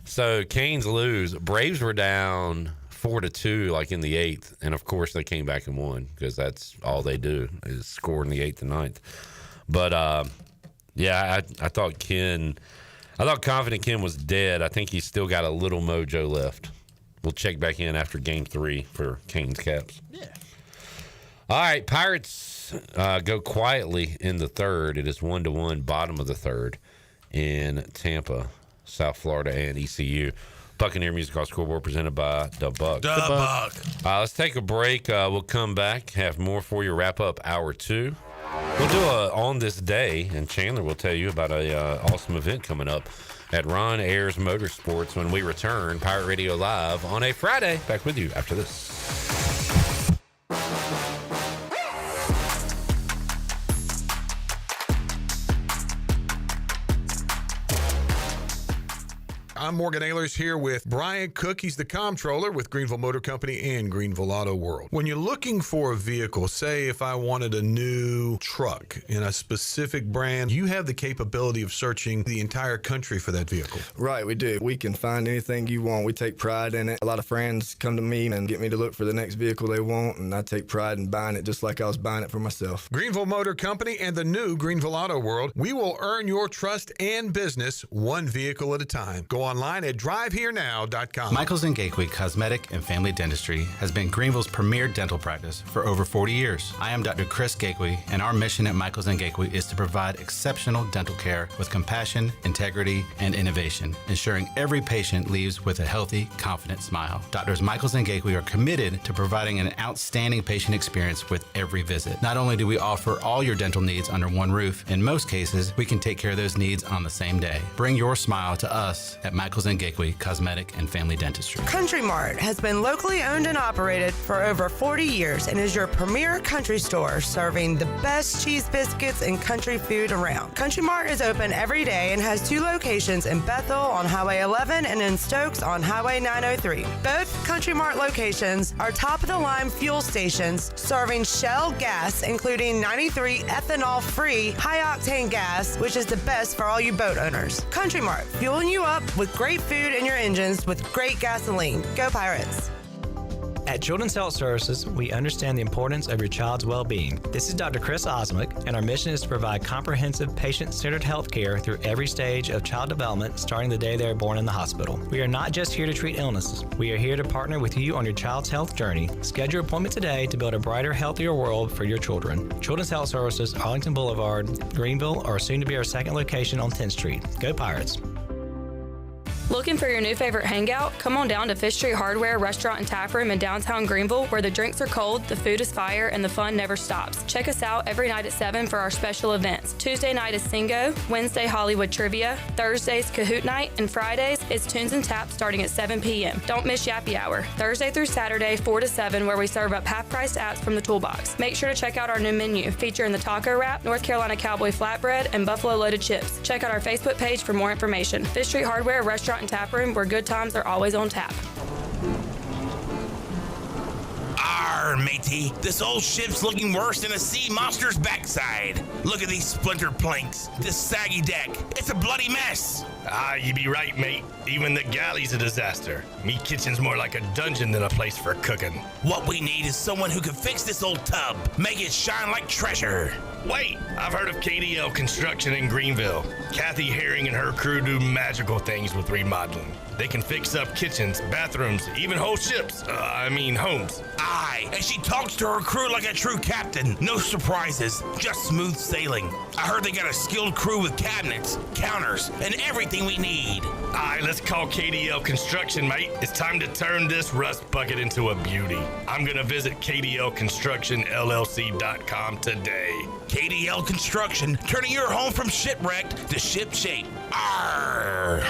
So Canes lose. Braves were down 4-2, like in the 8th, and of course they came back and won because that's all they do is score in the 8th and 9th. But yeah, I thought confident Ken was dead. I think he's still got a little mojo left. We'll check back in after Game 3 for Canes Caps. Yeah. All right, Pirates go quietly in the 3rd. It is 1-1, bottom of the 3rd in Tampa, South Florida, and ECU. Buccaneer Music Hall Scoreboard presented by The Buck. Let's take a break. We'll come back, have more for you, wrap up hour 2. We'll do On This Day, and Chandler will tell you about a awesome event coming up at Ron Ayers Motorsports when we return. Pirate Radio Live on a Friday. Back with you after this. I'm Morgan Ahlers here with Brian Cook. He's the comptroller with Greenville Motor Company and Greenville Auto World. When you're looking for a vehicle, say if I wanted a new truck in a specific brand, you have the capability of searching the entire country for that vehicle. Right, we do. We can find anything you want. We take pride in it. A lot of friends come to me and get me to look for the next vehicle they want, and I take pride in buying it just like I was buying it for myself. Greenville Motor Company and the new Greenville Auto World. We will earn your trust and business one vehicle at a time. Go online at driveherenow.com. Michaels & Gateway Cosmetic and Family Dentistry has been Greenville's premier dental practice for over 40 years. I am Dr. Chris Gateway, and our mission at Michaels & Gateway is to provide exceptional dental care with compassion, integrity, and innovation, ensuring every patient leaves with a healthy, confident smile. Doctors Michaels & Gateway are committed to providing an outstanding patient experience with every visit. Not only do we offer all your dental needs under one roof, in most cases, we can take care of those needs on the same day. Bring your smile to us at Michaels & Gateway Cosmetic and Family Dentistry. Country Mart has been locally owned and operated for over 40 years and is your premier country store serving the best cheese biscuits and country food around. Country Mart is open every day and has 2 locations in Bethel on Highway 11 and in Stokes on Highway 903. Both Country Mart locations are top-of-the-line fuel stations serving Shell gas, including 93 ethanol-free high-octane gas, which is the best for all you boat owners. Country Mart, fueling you up with great food in your engines with great gasoline. Go Pirates! At Children's Health Services, we understand the importance of your child's well-being. This is Dr. Chris Osmick, and our mission is to provide comprehensive, patient-centered health care through every stage of child development, starting the day they are born in the hospital. We are not just here to treat illnesses. We are here to partner with you on your child's health journey. Schedule your appointment today to build a brighter, healthier world for your children. Children's Health Services, Arlington Boulevard, Greenville, or soon to be our second location on 10th Street. Go Pirates! Looking for your new favorite hangout? Come on down to Fish Street Hardware Restaurant and Tap Room in downtown Greenville, where the drinks are cold, the food is fire, and the fun never stops. Check us out every night at 7 for our special events. Tuesday night is Singo, Wednesday Hollywood Trivia, Thursdays Kahoot Night, and Fridays is Tunes and Taps starting at 7 p.m. Don't miss Yappy Hour, Thursday through Saturday, 4 to 7, where we serve up half-priced apps from the toolbox. Make sure to check out our new menu, featuring the taco wrap, North Carolina Cowboy flatbread, and Buffalo loaded chips. Check out our Facebook page for more information. Fish Street Hardware Restaurant and Tap Room, where good times are always on tap. Arr, matey, this old ship's looking worse than a sea monster's backside. Look at these splinter planks, this saggy deck. It's a bloody mess. Ah, you be right, mate. Even the galley's a disaster. Me kitchen's more like a dungeon than a place for cooking. What we need is someone who can fix this old tub, make it shine like treasure. Wait, I've heard of KDL Construction in Greenville. Kathy Herring and her crew do magical things with remodeling. They can fix up kitchens, bathrooms, even whole ships. Homes. Aye, and And she talks to her crew like a true captain. No surprises, just smooth sailing. I heard they got a skilled crew with cabinets, counters, and everything we need. All right, let's call KDL Construction, mate. It's time to turn this rust bucket into a beauty. I'm going to visit KDLConstructionLLC.com today. KDL Construction, turning your home from shipwrecked to shipshape. Arr!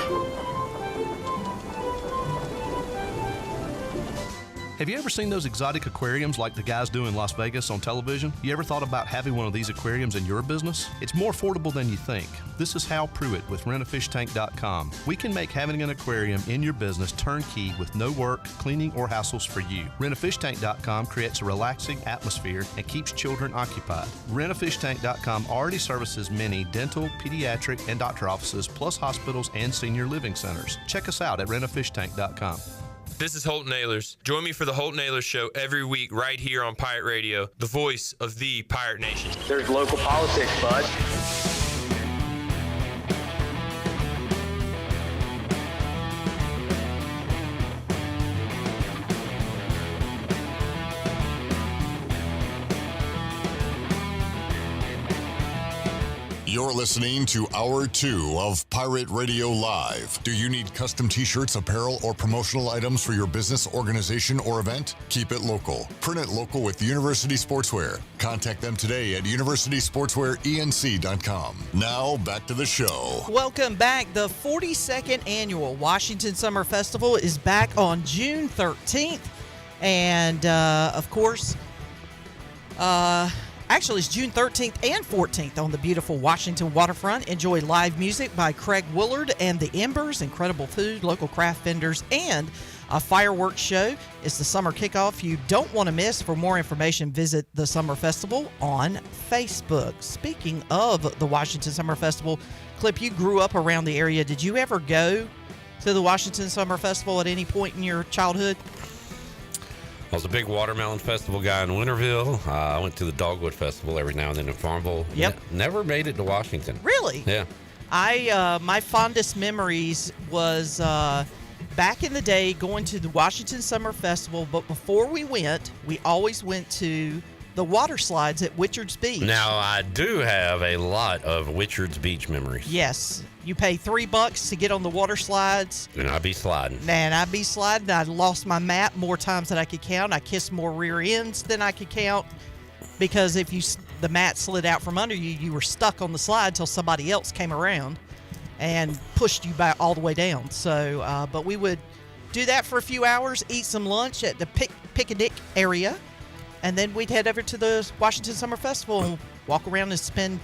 Have you ever seen those exotic aquariums like the guys do in Las Vegas on television? You ever thought about having one of these aquariums in your business? It's more affordable than you think. This is Hal Pruitt with rentafishtank.com. We can make having an aquarium in your business turnkey with no work, cleaning, or hassles for you. Rentafishtank.com creates a relaxing atmosphere and keeps children occupied. Rentafishtank.com already services many dental, pediatric, and doctor offices, plus hospitals and senior living centers. Check us out at rentafishtank.com. This is Holton Ahlers. Join me for the Holton Ahlers Show every week right here on Pirate Radio, the voice of the Pirate Nation. There's local politics, bud. You're listening to Hour 2 of Pirate Radio Live. Do you need custom t-shirts, apparel, or promotional items for your business, organization, or event? Keep it local. Print it local with University Sportswear. Contact them today at universitysportswearenc.com. Now, back to the show. Welcome back. The 42nd Annual Washington Summer Festival is back on June 13th. And, of course, actually, it's June 13th and 14th on the beautiful Washington waterfront. Enjoy live music by Craig Willard and the Embers, incredible food, local craft vendors, and a fireworks show. It's the summer kickoff you don't want to miss. For more information, visit the Summer Festival on Facebook. Speaking of the Washington Summer Festival, Clip, you grew up around the area. Did you ever go to the Washington Summer Festival at any point in your childhood? I was a big watermelon festival guy in Winterville. I went to the Dogwood Festival every now and then in Farmville. Yep. Never made it to Washington. Really? Yeah. My fondest memories was back in the day going to the Washington Summer Festival, but before we went, we always went to the water slides at Witchard's Beach. Now, I do have a lot of Witchard's Beach memories. Yes. You pay $3 to get on the water slides. And I'd be sliding. And I'd be sliding. I lost my mat more times than I could count. I kissed more rear ends than I could count because if the mat slid out from under you, you were stuck on the slide till somebody else came around and pushed you back all the way down. So, but we would do that for a few hours, eat some lunch at the picnic area, and then we'd head over to the Washington Summer Festival and walk around and spend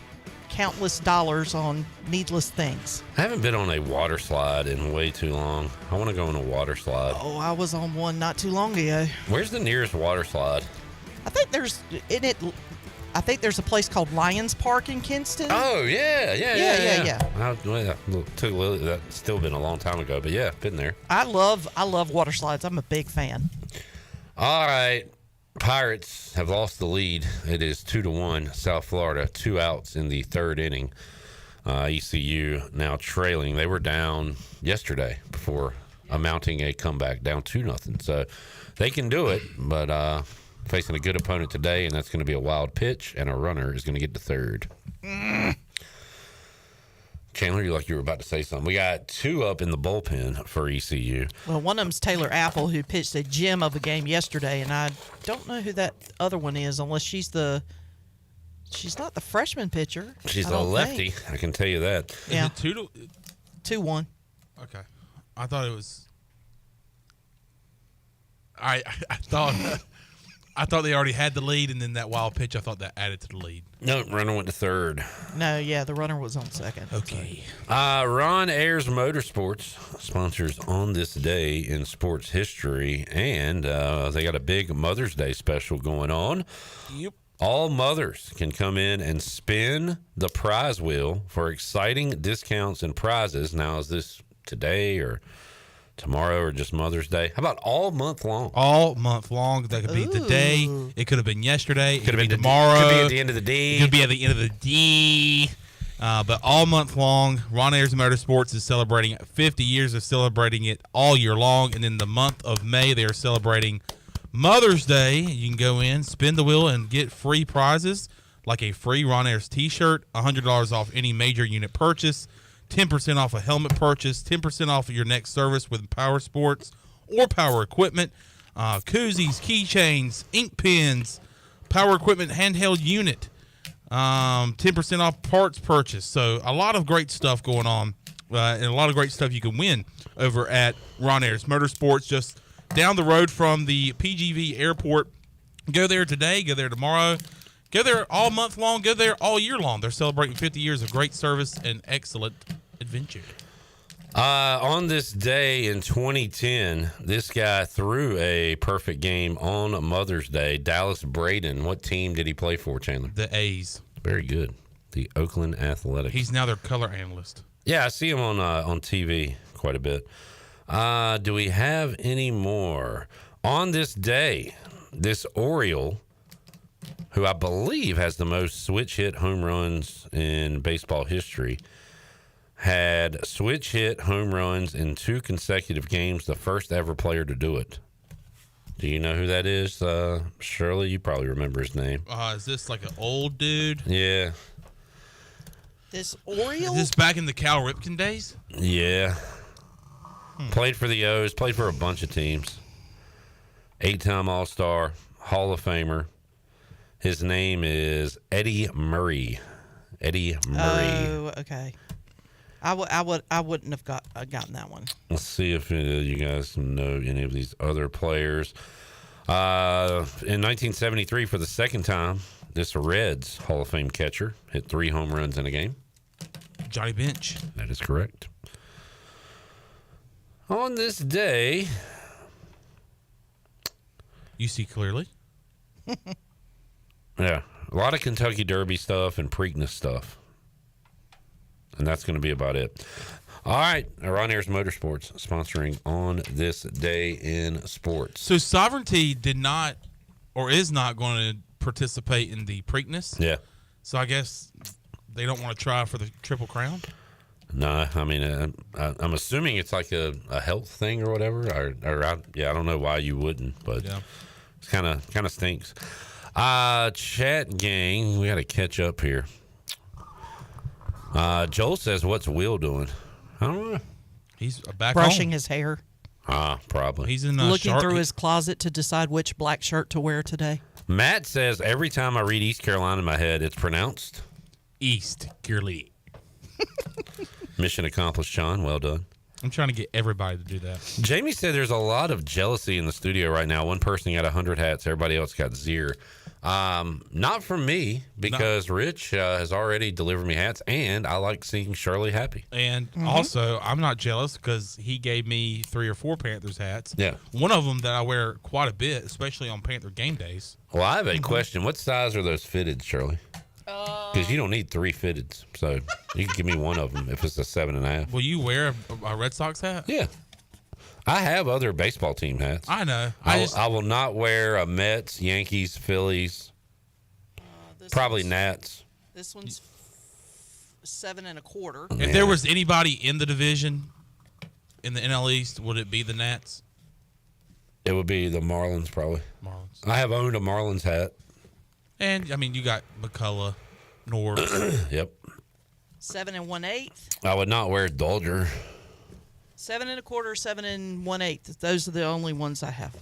countless dollars on needless things. I haven't been on a water slide in way too long. I want to go on a water slide. Oh, I was on one not too long ago. Where's the nearest water slide? I think there's a place called Lions Park in Kinston. Oh, yeah. That's still been a long time ago, but yeah, been there. I love water slides. I'm a big fan. All right. Pirates have lost the lead. It is 2-1 South Florida, 2 outs in the third inning. ECU now trailing. They were down yesterday before mounting a comeback, down 2-0. So they can do it, but facing a good opponent today, and that's going to be a wild pitch, and a runner is going to get to third. Chandler, you were about to say something. We got 2 up in the bullpen for ECU. Well, one of them's Taylor Apple, who pitched a gem of a game yesterday, and I don't know who that other one is, unless she's not the freshman pitcher. She's a lefty. I can tell you that. Yeah. Is it 2-1. Okay. I thought it was. I thought they already had the lead, and then that wild pitch, I thought that added to the lead. No, runner went to third. No, yeah, the runner was on second. Okay. Ron Ayers Motorsports sponsors On This Day in Sports History, and they got a big Mother's Day special going on. Yep. All mothers can come in and spin the prize wheel for exciting discounts and prizes. Now, is this today or tomorrow or just Mother's Day? How about all month long? All month long. That could be today. It could have been yesterday. It Could have been tomorrow. Could be at the end of the day. It could be at the end of the day. But all month long, Ron Ayers Motorsports is celebrating 50 years of celebrating it all year long. And in the month of May, they are celebrating Mother's Day, you can go in, spin the wheel, and get free prizes like a free Ron Ayers t-shirt, $100 off any major unit purchase, 10% off a helmet purchase, 10% off of your next service with Power Sports or Power Equipment, koozies, keychains, ink pens, Power Equipment handheld unit, 10% off parts purchase. So a lot of great stuff going on, and a lot of great stuff you can win over at Ron Ayers Motorsports, just down the road from the PGV Airport. Go there today, go there tomorrow, go there all month long, go there all year long. They're celebrating 50 years of great service and excellent adventure. On this day in 2010, this guy threw a perfect game on Mother's Day. Dallas Braden. What team did he play for, Chandler? The A's. Very good. The Oakland Athletics. He's now their color analyst. Yeah, I see him on TV quite a bit. Do we have any more? On this day, this Oriole, who I believe has the most switch hit home runs in baseball history, had switch hit home runs in 2 consecutive games, the first ever player to do it. Do you know who that is? Shirley, you probably remember his name. Is this like an old dude? Yeah. This Oriole? Is this back in the Cal Ripken days? Yeah. Played for the O's, played for a bunch of teams. 8-time All-Star, Hall of Famer. His name is Eddie Murray. Eddie Murray. Oh, okay. I wouldn't have gotten that one. Let's see if you guys know any of these other players. In 1973, for the second time, this Reds Hall of Fame catcher hit 3 home runs in a game. Johnny Bench. That is correct. On this day, you see clearly. Yeah, a lot of Kentucky Derby stuff and Preakness stuff. And that's going to be about it. All right, Ron Ayers Motorsports sponsoring on this day in sports. So Sovereignty did not or is not going to participate in the Preakness? Yeah. So I guess they don't want to try for the Triple Crown? No, I mean, I'm assuming it's like a health thing or whatever. I don't know why you wouldn't, but it's kind of stinks. Chat gang, we got to catch up here. Joel says, "What's Will doing?" I don't know. He's back brushing home. his hair. Probably. He's in looking through his closet to decide which black shirt to wear today. Matt says, "Every time I read East Carolina in my head, it's pronounced East Carolina." Mission accomplished, Sean. Well done. I'm trying to get everybody to do that. Jamie said there's a lot of jealousy in the studio right now. One person got 100 hats. Everybody else got 0. Not from me, because Rich has already delivered me hats, and I like seeing Shirley happy. And also, I'm not jealous because he gave me 3 or 4 Panthers hats. Yeah. One of them that I wear quite a bit, especially on Panther game days. Well, I have a question. What size are those fitted, Shirley? Because you don't need 3 fitteds, so you can give me one of them if it's a 7.5. Will you wear a Red Sox hat? Yeah. I have other baseball team hats. I know. I will not wear a Mets, Yankees, Phillies, probably Nats. This one's 7 1/4. If there was anybody in the division in the NL East, would it be the Nats? It would be the Marlins, probably. Marlins. I have owned a Marlins hat. And, I mean, you got McCullough, Norris. Yep. 7 1/8. I would not wear Dodger. 7 1/4, 7 1/8. Those are the only ones I have.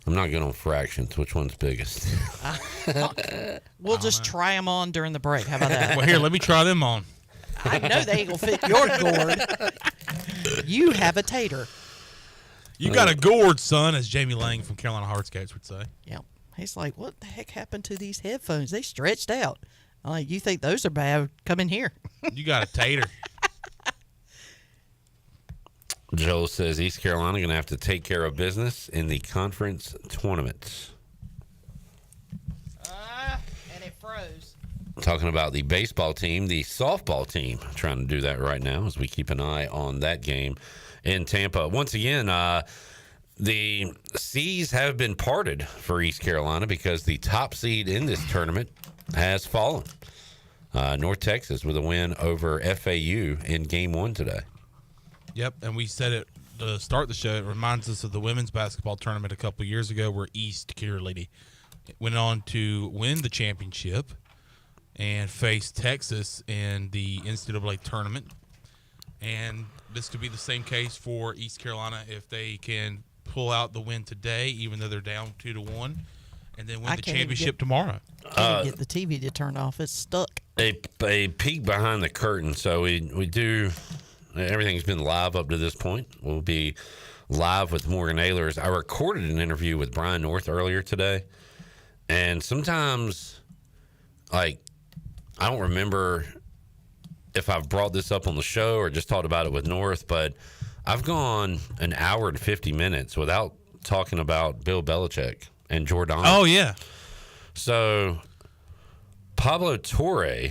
I'm not good on fractions. Which one's biggest? We'll just try them on during the break. How about that? Well, here, let me try them on. I know they ain't going to fit your gourd. You have a tater. You got a gourd, son, as Jamie Lang from Carolina Hardscapes would say. Yep. He's like, what the heck happened to these headphones? They stretched out. I'm like, you think those are bad? Come in here. You got a tater. Joel says East Carolina going to have to take care of business in the conference tournament. And it froze. Talking about the baseball team, the softball team trying to do that right now as we keep an eye on that game in Tampa. Once again, the seas have been parted for East Carolina because the top seed in this tournament has fallen. North Texas with a win over FAU in Game 1 today. Yep, and we said it start the show, it reminds us of the women's basketball tournament a couple years ago where East Cheerleading went on to win the championship and face Texas in the NCAA tournament. And this could be the same case for East Carolina if they can pull out the win today, even though they're down 2-1, and then win the championship tomorrow. Can't get the TV to turn off. It's stuck. A peek behind the curtain. So we do, everything's been live up to this point. We'll be live with Morgan Ahlers. I recorded an interview with Brian North earlier today, and sometimes, like, I don't remember if I've brought this up on the show or just talked about it with North, but I've gone an hour and 50 minutes without talking about Bill Belichick and Jordan. Oh, yeah. So Pablo Torre,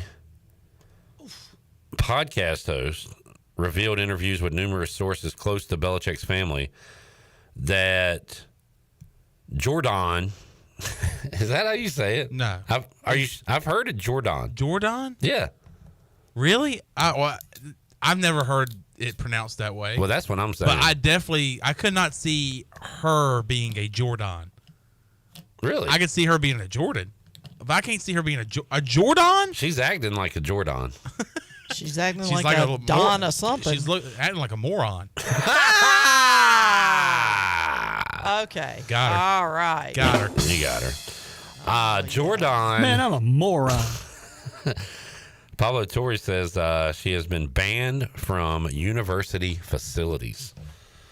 podcast host, revealed interviews with numerous sources close to Belichick's family that Jordan, is that how you say it? No. I've heard it Jordan. Jordan? Yeah. Really? I've never heard it pronounced that way. Well, that's what I'm saying. But I could not see her being a Jordan. Really? I could see her being a Jordan. But I can't see her being a Jordan? She's acting like a Jordan. She's acting like a Don or something. She's acting like a moron. Okay. Got her. All right. Got her. You got her. Jordan. Man, I'm a moron. Pablo Torre says she has been banned from university facilities.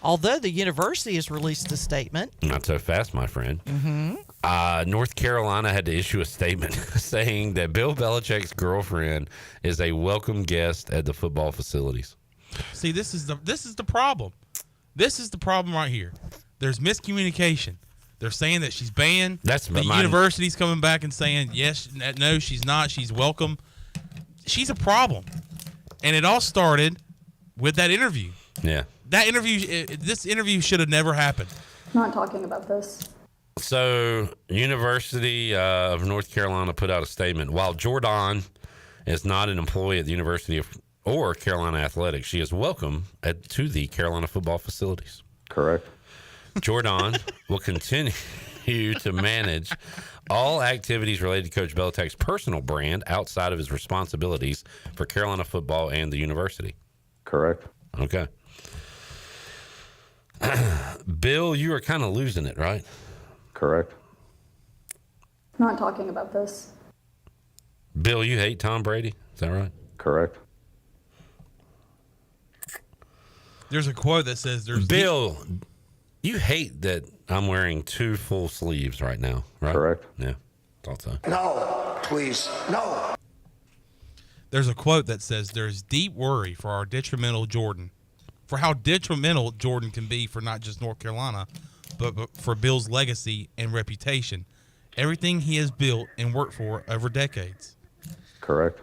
Although the university has released a statement. Not so fast, my friend. Mm-hmm. North Carolina had to issue a statement saying that Bill Belichick's girlfriend is a welcome guest at the football facilities. See, this is the problem. This is the problem right here. There's miscommunication. They're saying that she's banned. The university's coming back and saying, yes, no, she's not. She's welcome. She's a problem. And it all started with that interview. Yeah. That interview, this interview should have never happened. Not talking about this. So, University of North Carolina put out a statement. While Jordan is not an employee at the University or Carolina Athletics, she is welcome to the Carolina football facilities. Correct. Jordan will continue to manage all activities related to Coach Belichick's personal brand outside of his responsibilities for Carolina football and the university. Correct. Okay. Bill, you are kind of losing it, right? Correct. Not talking about this. Bill, you hate Tom Brady? Is that right? Correct. There's a quote that says there's... Bill, you hate that I'm wearing 2 full sleeves right now, right? Correct. Yeah, thought so. No, please, no. There's a quote that says there's deep worry for how detrimental Jordan can be for not just North Carolina, but for Bill's legacy and reputation. Everything he has built and worked for over decades. Correct.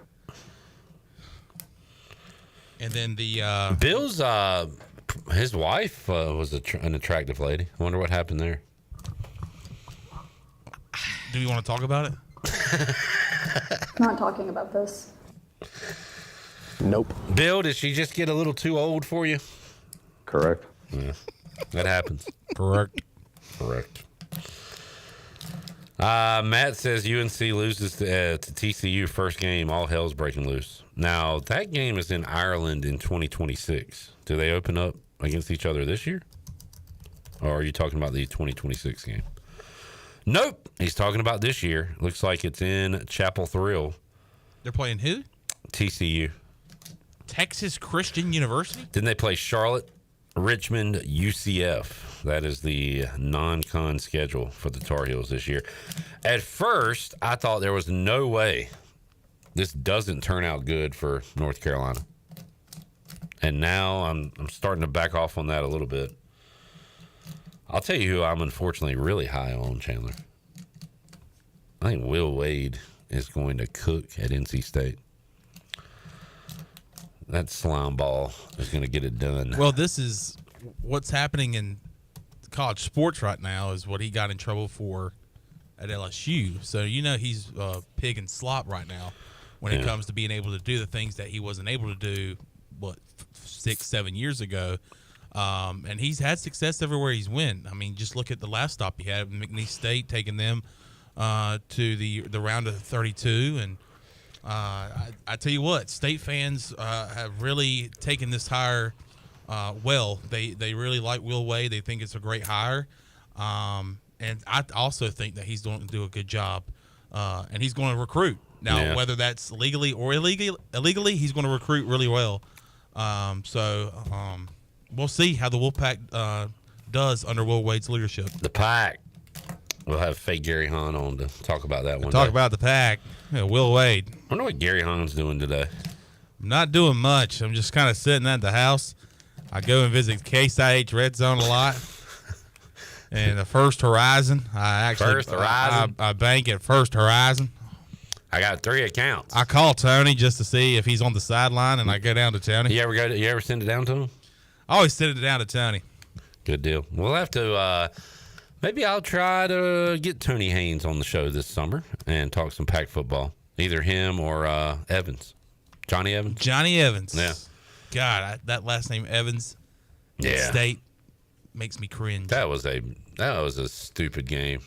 And then the... Bill's... his wife was an attractive lady. I wonder what happened there. Do you want to talk about it? Not talking about this. Nope. Bill, did she just get a little too old for you? Correct. Yeah, that happens. Correct. Matt says UNC loses to TCU first game. All hell's breaking loose. Now, that game is in Ireland in 2026. Do they open up against each other this year? Or are you talking about the 2026 game? Nope. He's talking about this year. Looks like it's in Chapel Thrill. They're playing who? TCU. Texas Christian University? Then they play Charlotte, Richmond, UCF. That is the non-con schedule for the Tar Heels this year. At first, I thought there was no way this doesn't turn out good for North Carolina. And now I'm starting to back off on that a little bit. I'll tell you who I'm unfortunately really high on, Chandler. I think Will Wade is going to cook at NC State. That slime ball is going to get it done. Well, this is what's happening in college sports right now is what he got in trouble for at LSU. So, he's pig and slop right now when it comes to being able to do the things that he wasn't able to do, 6-7 years ago. And he's had success everywhere he's went. I mean, just look at the last stop he had, McNeese State, taking them to the round of 32. And I tell you what, State fans have really taken this hire well. They really like Will Wade. They think it's a great hire. And I also think that he's going to do a good job. And he's going to recruit. Now, whether that's legally or illegally, he's going to recruit really well. We'll see how the Wolfpack does under Will Wade's leadership. The Pack. We'll have fake Gary Hahn on to talk about that one. Talk about the Pack. Yeah, Will Wade. I wonder what Gary Hahn's doing today. I'm not doing much. I'm just kind of sitting at the house. I go and visit Case IH Red Zone a lot. And the First Horizon. I bank at First Horizon. I got 3 accounts. I call Tony just to see if he's on the sideline, and I go down to Tony. You ever send it down to him? I always send it down to Tony. Good deal. We'll have to maybe I'll try to get Tony Haynes on the show this summer and talk some Pack football. Either him or Evans. Johnny Evans? Johnny Evans. Yeah. God, that last name Evans. Yeah. State makes me cringe. That was a stupid game.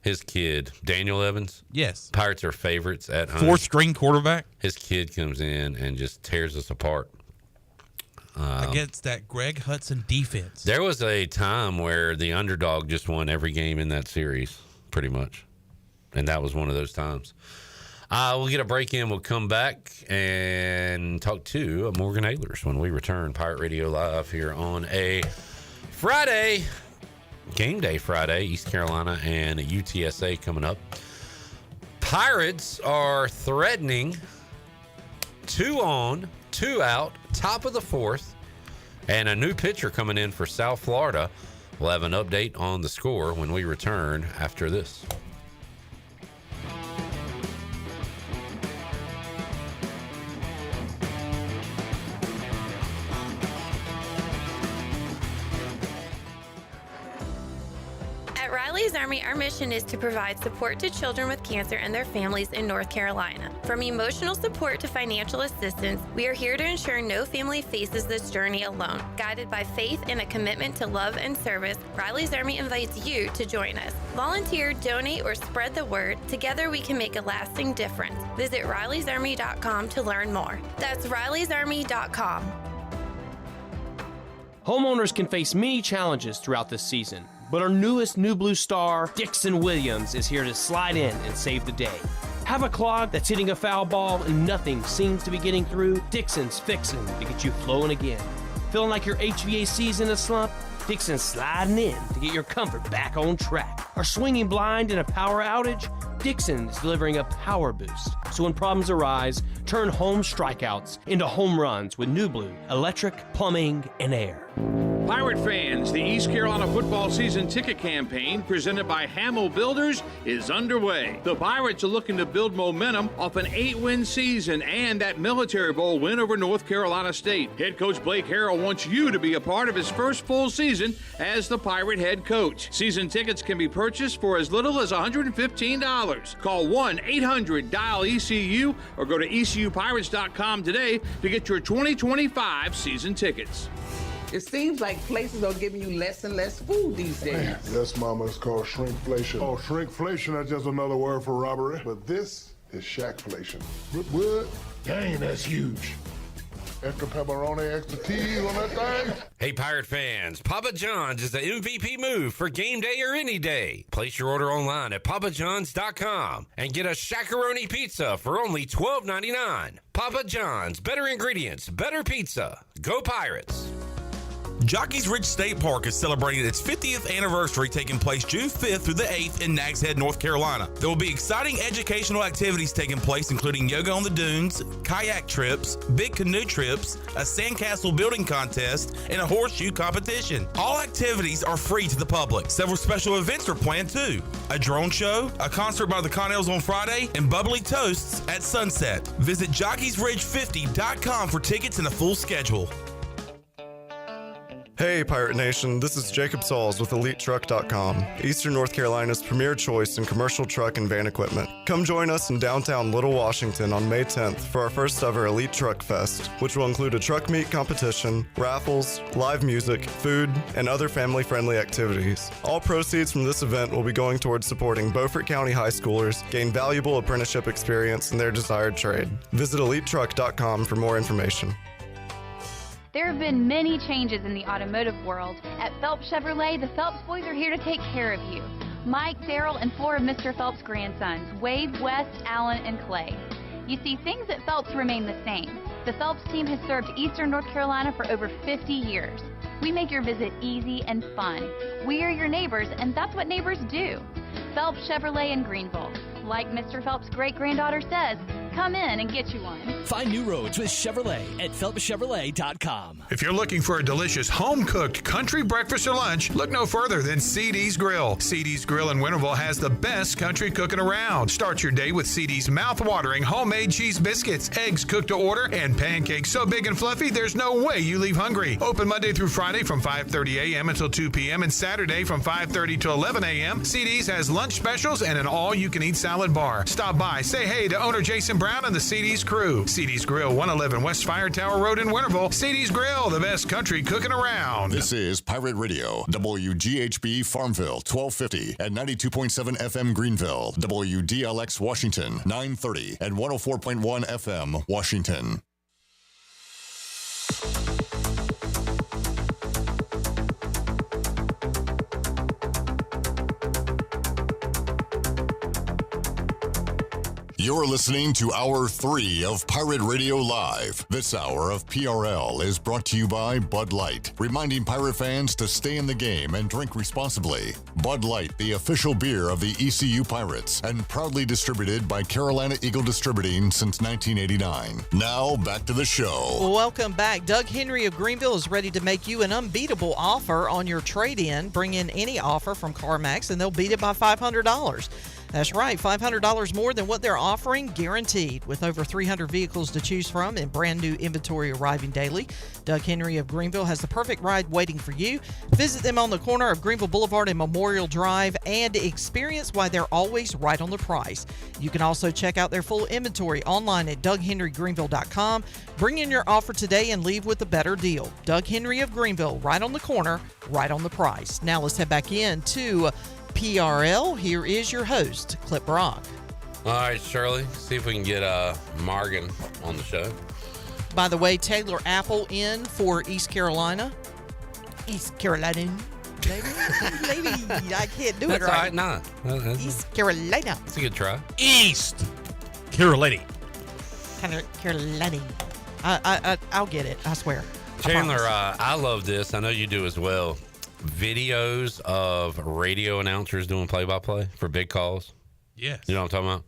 His kid, Daniel Evans. Yes. Pirates are favorites at home. 4th-string quarterback. His kid comes in and just tears us apart. Against that Greg Hudson defense. There was a time where the underdog just won every game in that series, pretty much. And that was one of those times. We'll get a break in. We'll come back and talk to Morgan Ahlers when we return. Pirate Radio Live here on a Friday. Game day Friday, East Carolina and UTSA coming up. Pirates are threatening 2 on, 2 out, top of the 4th, and a new pitcher coming in for South Florida. We'll have an update on the score when we return after this. Riley's Army, our mission is to provide support to children with cancer and their families in North Carolina. From emotional support to financial assistance, we are here to ensure no family faces this journey alone. Guided by faith and a commitment to love and service, Riley's Army invites you to join us. Volunteer, donate, or spread the word. Together we can make a lasting difference. Visit RileysArmy.com to learn more. That's RileysArmy.com. Homeowners can face many challenges throughout this season, but our newest New Blue star, Dixon Williams, is here to slide in and save the day. Have a clog that's hitting a foul ball and nothing seems to be getting through? Dixon's fixing to get you flowing again. Feeling like your HVAC's in a slump? Dixon's sliding in to get your comfort back on track. Are swinging blind in a power outage? Dixon is delivering a power boost. So when problems arise, turn home strikeouts into home runs with New Blue electric, plumbing, and air. Pirate fans, the East Carolina football season ticket campaign presented by Hamill Builders is underway. The Pirates are looking to build momentum off an 8-win season and that Military Bowl win over North Carolina State. Head coach Blake Harrell wants you to be a part of his first full season as the Pirate head coach. Season tickets can be purchased for as little as $115. Call 1-800-DIAL-ECU or go to ECUPirates.com today to get your 2025 season tickets. It seems like places are giving you less and less food these days. Yes, Mama, it's called shrinkflation. Oh, shrinkflation is just another word for robbery. But this is shackflation. What? Dang, that's huge. Extra pepperoni, extra cheese on that thing. Hey, Pirate fans, Papa John's is the MVP move for game day or any day. Place your order online at papajohns.com and get a Shackaroni pizza for only $12.99. Papa John's, better ingredients, better pizza. Go Pirates. Jockey's Ridge State Park is celebrating its 50th anniversary, taking place June 5th through the 8th in Nags Head, North Carolina. There will be exciting educational activities taking place, including yoga on the dunes, kayak trips, big canoe trips, a sandcastle building contest, and a horseshoe competition. All activities are free to the public. Several special events are planned too. A drone show, a concert by the Connells on Friday, and bubbly toasts at sunset. Visit jockeysridge50.com for tickets and a full schedule. Hey, Pirate Nation, this is Jacob Sauls with EliteTruck.com, Eastern North Carolina's premier choice in commercial truck and van equipment. Come join us in downtown Little Washington on May 10th for our first ever Elite Truck Fest, which will include a truck meet competition, raffles, live music, food, and other family-friendly activities. All proceeds from this event will be going towards supporting Beaufort County high schoolers gain valuable apprenticeship experience in their desired trade. Visit EliteTruck.com for more information. There have been many changes in the automotive world. At Phelps Chevrolet, the Phelps boys are here to take care of you. Mike, Darryl, and 4 of Mr. Phelps' grandsons, Wade, West, Allen, and Clay. You see, things at Phelps remain the same. The Phelps team has served Eastern North Carolina for over 50 years. We make your visit easy and fun. We are your neighbors, and that's what neighbors do. Phelps Chevrolet in Greenville. Like Mr. Phelps' great-granddaughter says, come in and get you one. Find new roads with Chevrolet at PhelpsChevrolet.com. If you're looking for a delicious home-cooked country breakfast or lunch, look no further than CD's Grill. CD's Grill in Winterville has the best country cooking around. Start your day with CD's mouth-watering homemade cheese biscuits, eggs cooked to order, and pancakes so big and fluffy there's no way you leave hungry. Open Monday through Friday from 5:30 a.m. until 2 p.m. and Saturday from 5:30 to 11 a.m. CD's has lunch specials and an all-you-can-eat salad bar. Stop by, say hey to owner Jason Brown and the CD's crew. CD's Grill, 111 West Fire Tower Road in Winterville. CD's Grill, the best country cooking around. This is Pirate Radio, WGHB Farmville, 1250 and 92.7 FM Greenville, WDLX Washington, 930 and 104.1 FM Washington. You're listening to Hour 3 of Pirate Radio Live. This hour of PRL is brought to you by Bud Light, reminding Pirate fans to stay in the game and drink responsibly. Bud Light, the official beer of the ECU Pirates, and proudly distributed by Carolina Eagle Distributing since 1989. Now, back to the show. Welcome back. Doug Henry of Greenville is ready to make you an unbeatable offer on your trade-in. Bring in any offer from CarMax, and they'll beat it by $500. That's right, $500 more than what they're offering, guaranteed. With over 300 vehicles to choose from and brand new inventory arriving daily, Doug Henry of Greenville has the perfect ride waiting for you. Visit them on the corner of Greenville Boulevard and Memorial Drive and experience why they're always right on the price. You can also check out their full inventory online at DougHenryGreenville.com. Bring in your offer today and leave with a better deal. Doug Henry of Greenville, right on the corner, right on the price. Now let's head back in to PRL. Here is your host, Clip Brock. All right, Shirley, see if we can get Morgan on the show. By the way, Taylor Apple in for East Carolina. East Carolina. Maybe I can't do That's it right. Nah. East Carolina. It's a good try. East Carolina. Carolina. I'll get it. I swear. Chandler, I love this. I know you do as well. Videos of radio announcers doing play-by-play for big calls. Yes. You know what I'm talking about?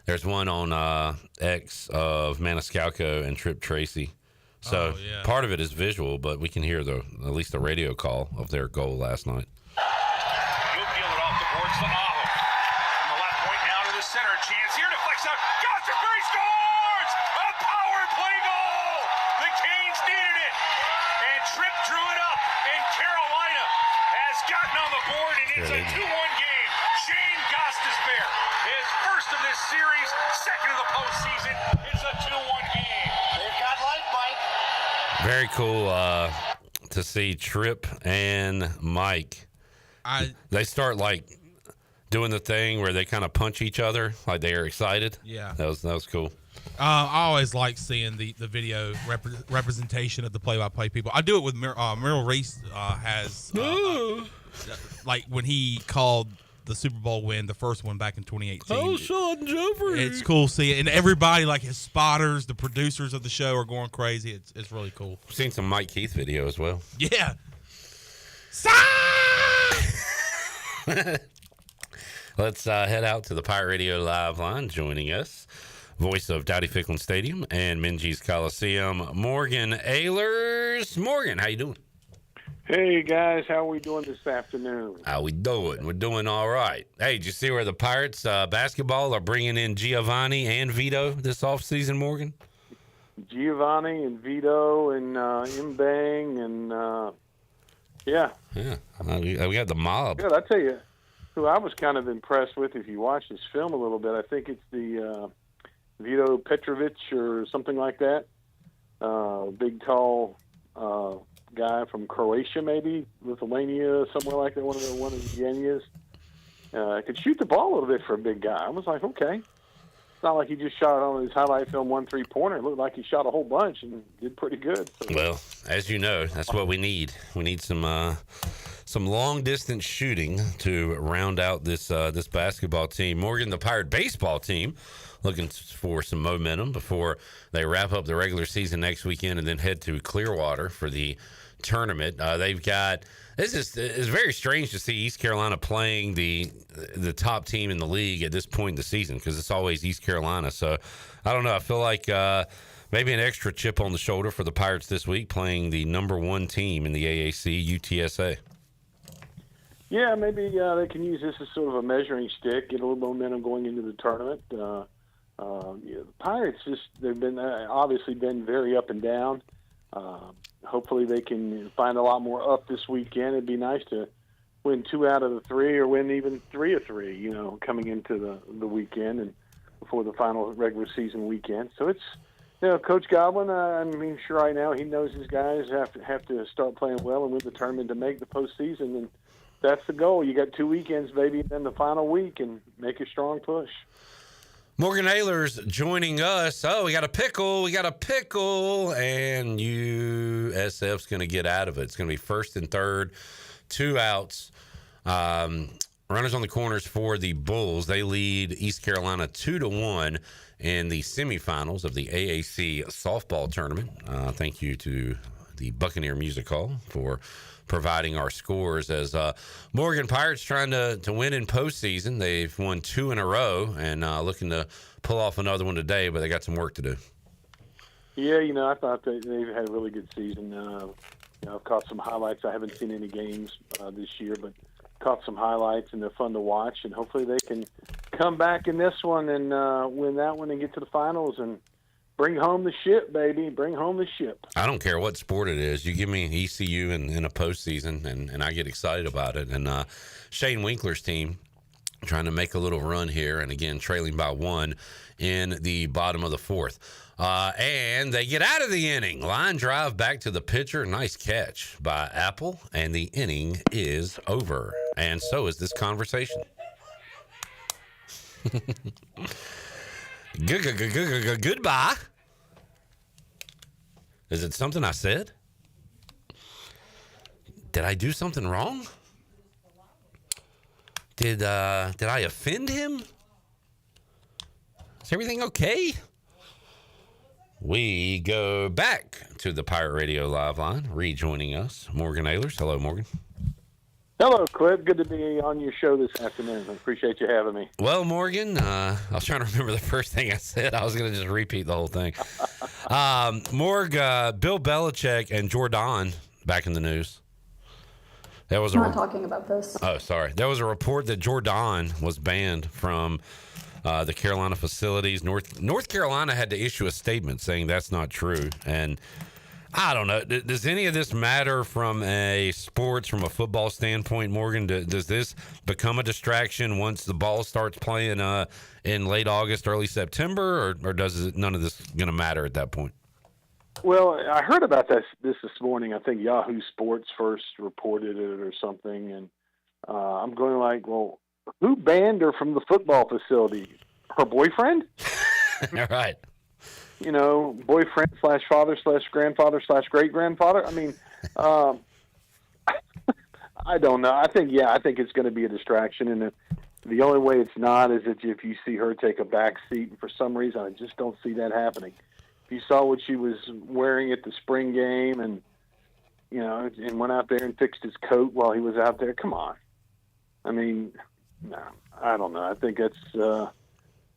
There's one on X of Maniscalco and Trip Tracy. So part of it is visual, but we can hear at least the radio call of their goal last night. He'll peel it off the boards to Ahlers. From the left point now to the center. Chance here to flex out. Gossenbury scores! A power play goal! The Canes needed it. And Tripp drew it up. And Carolina has gotten on the board, and it's a 2-1 game. Shane Gostisbehere, his first of this series, second of the postseason. It's a 2-1 game. They've got life, Mike. Very cool to see Tripp and Mike. They start like doing the thing where they kind of punch each other, like they are excited. Yeah, that was cool. I always like seeing the video representation of the play-by-play people. I do it with Merrill Reese has like when he called the Super Bowl win, the first one back in 2018. Oh, Sean Jeffrey! It's cool seeing, and everybody, like his spotters, the producers of the show, are going crazy. It's really cool. I've seen some Mike Keith video as well. Yeah. Let's head out to the Pirate Radio Live line. Joining us, voice of Dowdy Ficklin Stadium and Minges Coliseum, Morgan Ahlers. Morgan, how you doing? Hey, guys. How are we doing this afternoon? How we doing? We're doing all right. Hey, did you see where the Pirates basketball are bringing in Giovanni and Vito this offseason, Morgan? Giovanni and Vito and Mbang and Yeah. Yeah. We got the mob. Good. I tell you, who I was kind of impressed with, if you watch this film a little bit, I think it's the Vito Petrovic or something like that. Big, tall guy from Croatia, maybe Lithuania, somewhere like that. One of the Yenias. Could shoot the ball a little bit for a big guy. I was like, okay. It's not like he just shot on his highlight film 1 3-pointer. It looked like he shot a whole bunch and did pretty good. So. Well, as you know, that's what we need. We need some long distance shooting to round out this basketball team. Morgan, the Pirate baseball team, looking for some momentum before they wrap up the regular season next weekend and then head to Clearwater for the tournament. They've got. It's very strange to see East Carolina playing the top team in the league at this point in the season, because it's always East Carolina. So I don't know. I feel like maybe an extra chip on the shoulder for the Pirates this week, playing the number 1 team in the AAC, UTSA. Yeah, maybe they can use this as sort of a measuring stick, get a little momentum going into the tournament. The Pirates they've been obviously been very up and down. Hopefully they can find a lot more up this weekend. It'd be nice to win 2 out of the 3 or win even 3 of 3, coming into the weekend and before the final regular season weekend. So it's, Coach Godwin, I'm sure right now he knows his guys have to start playing well and win the tournament to make the postseason. And that's the goal. You got 2 weekends, baby, and then the final week, and make a strong push. Morgan Ahlers joining us. Oh, we got a pickle, and USF's going to get out of it. It's going to be 1st and 3rd, 2 outs. Runners on the corners for the Bulls. They lead East Carolina 2-1 in the semifinals of the AAC softball tournament. Thank you to the Buccaneer Music Hall for providing our scores, as Morgan Pirates trying to win in postseason. They've won 2 in a row and looking to pull off another one today, but they got some work to do. Yeah, I thought they've had a really good season. I've caught some highlights. I haven't seen any games this year, but caught some highlights, and they're fun to watch, and hopefully they can come back in this one and win that one and get to the finals and bring home the ship, baby. Bring home the ship. I don't care what sport it is. You give me ECU in a postseason, and I get excited about it. And Shane Winkler's team trying to make a little run here, and again, trailing by 1 in the bottom of the 4th. And they get out of the inning. Line drive back to the pitcher. Nice catch by Apple, and the inning is over. And so is this conversation. Goodbye. Is it something I said? Did I do something wrong? Did I offend him? Is everything okay? We go back to the Pirate Radio Live Line. Rejoining us, Morgan Ahlers. Hello, Morgan. Hello, Clip. Good to be on your show this afternoon. I appreciate you having me. Well, Morgan, I was trying to remember the first thing I said. I was going to just repeat the whole thing. Bill Belichick and Jordan back in the news. There was I'm not talking about this. Oh, sorry. There was a report that Jordan was banned from the Carolina facilities. North Carolina had to issue a statement saying that's not true. And I don't know. Does any of this matter from a football standpoint, Morgan? Does this become a distraction once the ball starts playing in late August, early September, or does none of this going to matter at that point? Well, I heard about this morning. I think Yahoo Sports first reported it or something, and I'm going like, well, who banned her from the football facility? Her boyfriend? All right. Boyfriend / father / grandfather / great grandfather. I mean, I don't know. I think it's going to be a distraction, and the only way it's not is if you see her take a back seat, and for some reason I just don't see that happening. If you saw what she was wearing at the spring game, and and went out there and fixed his coat while he was out there, come on. I mean, no, I don't know. I think that's.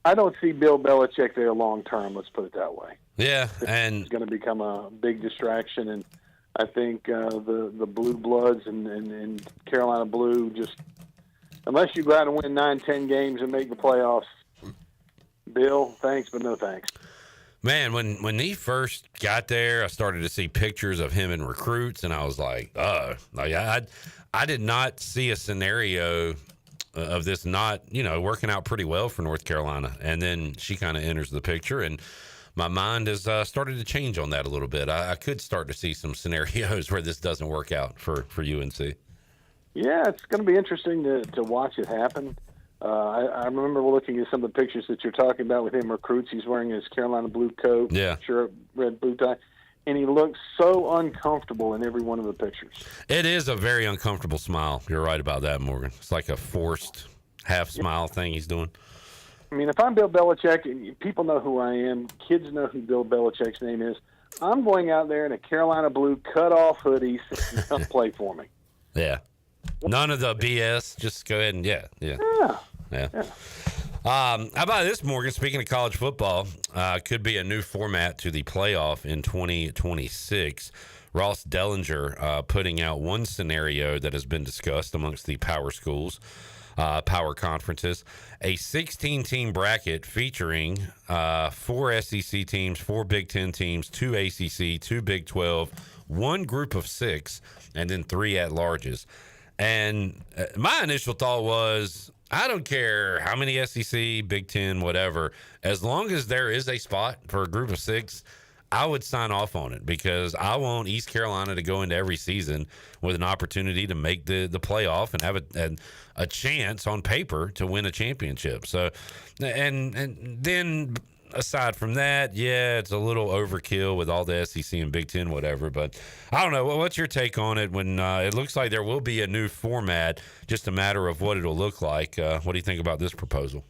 I don't see Bill Belichick there long term. Let's put it that way. Yeah, and it's going to become a big distraction, and I think the Blue Bloods and Carolina Blue just, unless you go out and win 9-10 games and make the playoffs, Bill, thanks but no thanks. Man, when he first got there, I started to see pictures of him and recruits, and I was like, I did not see a scenario of this not, working out pretty well for North Carolina. And then she kind of enters the picture, and my mind has started to change on that a little bit. I could start to see some scenarios where this doesn't work out for UNC. Yeah, it's going to be interesting to watch it happen. I remember looking at some of the pictures that you're talking about with him recruits. He's wearing his Carolina blue coat, shirt, red bow tie, and he looks so uncomfortable in every one of the pictures. It is a very uncomfortable smile. You're right about that, Morgan. It's like a forced half smile thing he's doing. I mean, if I'm Bill Belichick, and people know who I am, kids know who Bill Belichick's name is, I'm going out there in a Carolina blue cut-off hoodie and come play for me. Yeah. None of the BS. Just go ahead and yeah. How about this, Morgan? Speaking of college football, could be a new format to the playoff in 2026. Ross Dellinger putting out one scenario that has been discussed amongst the power schools, power conferences, a 16-team bracket featuring 4 SEC teams, 4 Big Ten teams, 2 ACC, 2 Big 12, 1 group of 6, and then 3 at-larges. And my initial thought was, I don't care how many SEC, Big Ten, whatever, as long as there is a spot for a group of 6, I would sign off on it, because I want East Carolina to go into every season with an opportunity to make the playoff and have a chance on paper to win a championship. So, and then aside from that, yeah, it's a little overkill with all the SEC and Big Ten, whatever. But I don't know. What's your take on it when it looks like there will be a new format, just a matter of what it'll look like? What do you think about this proposal?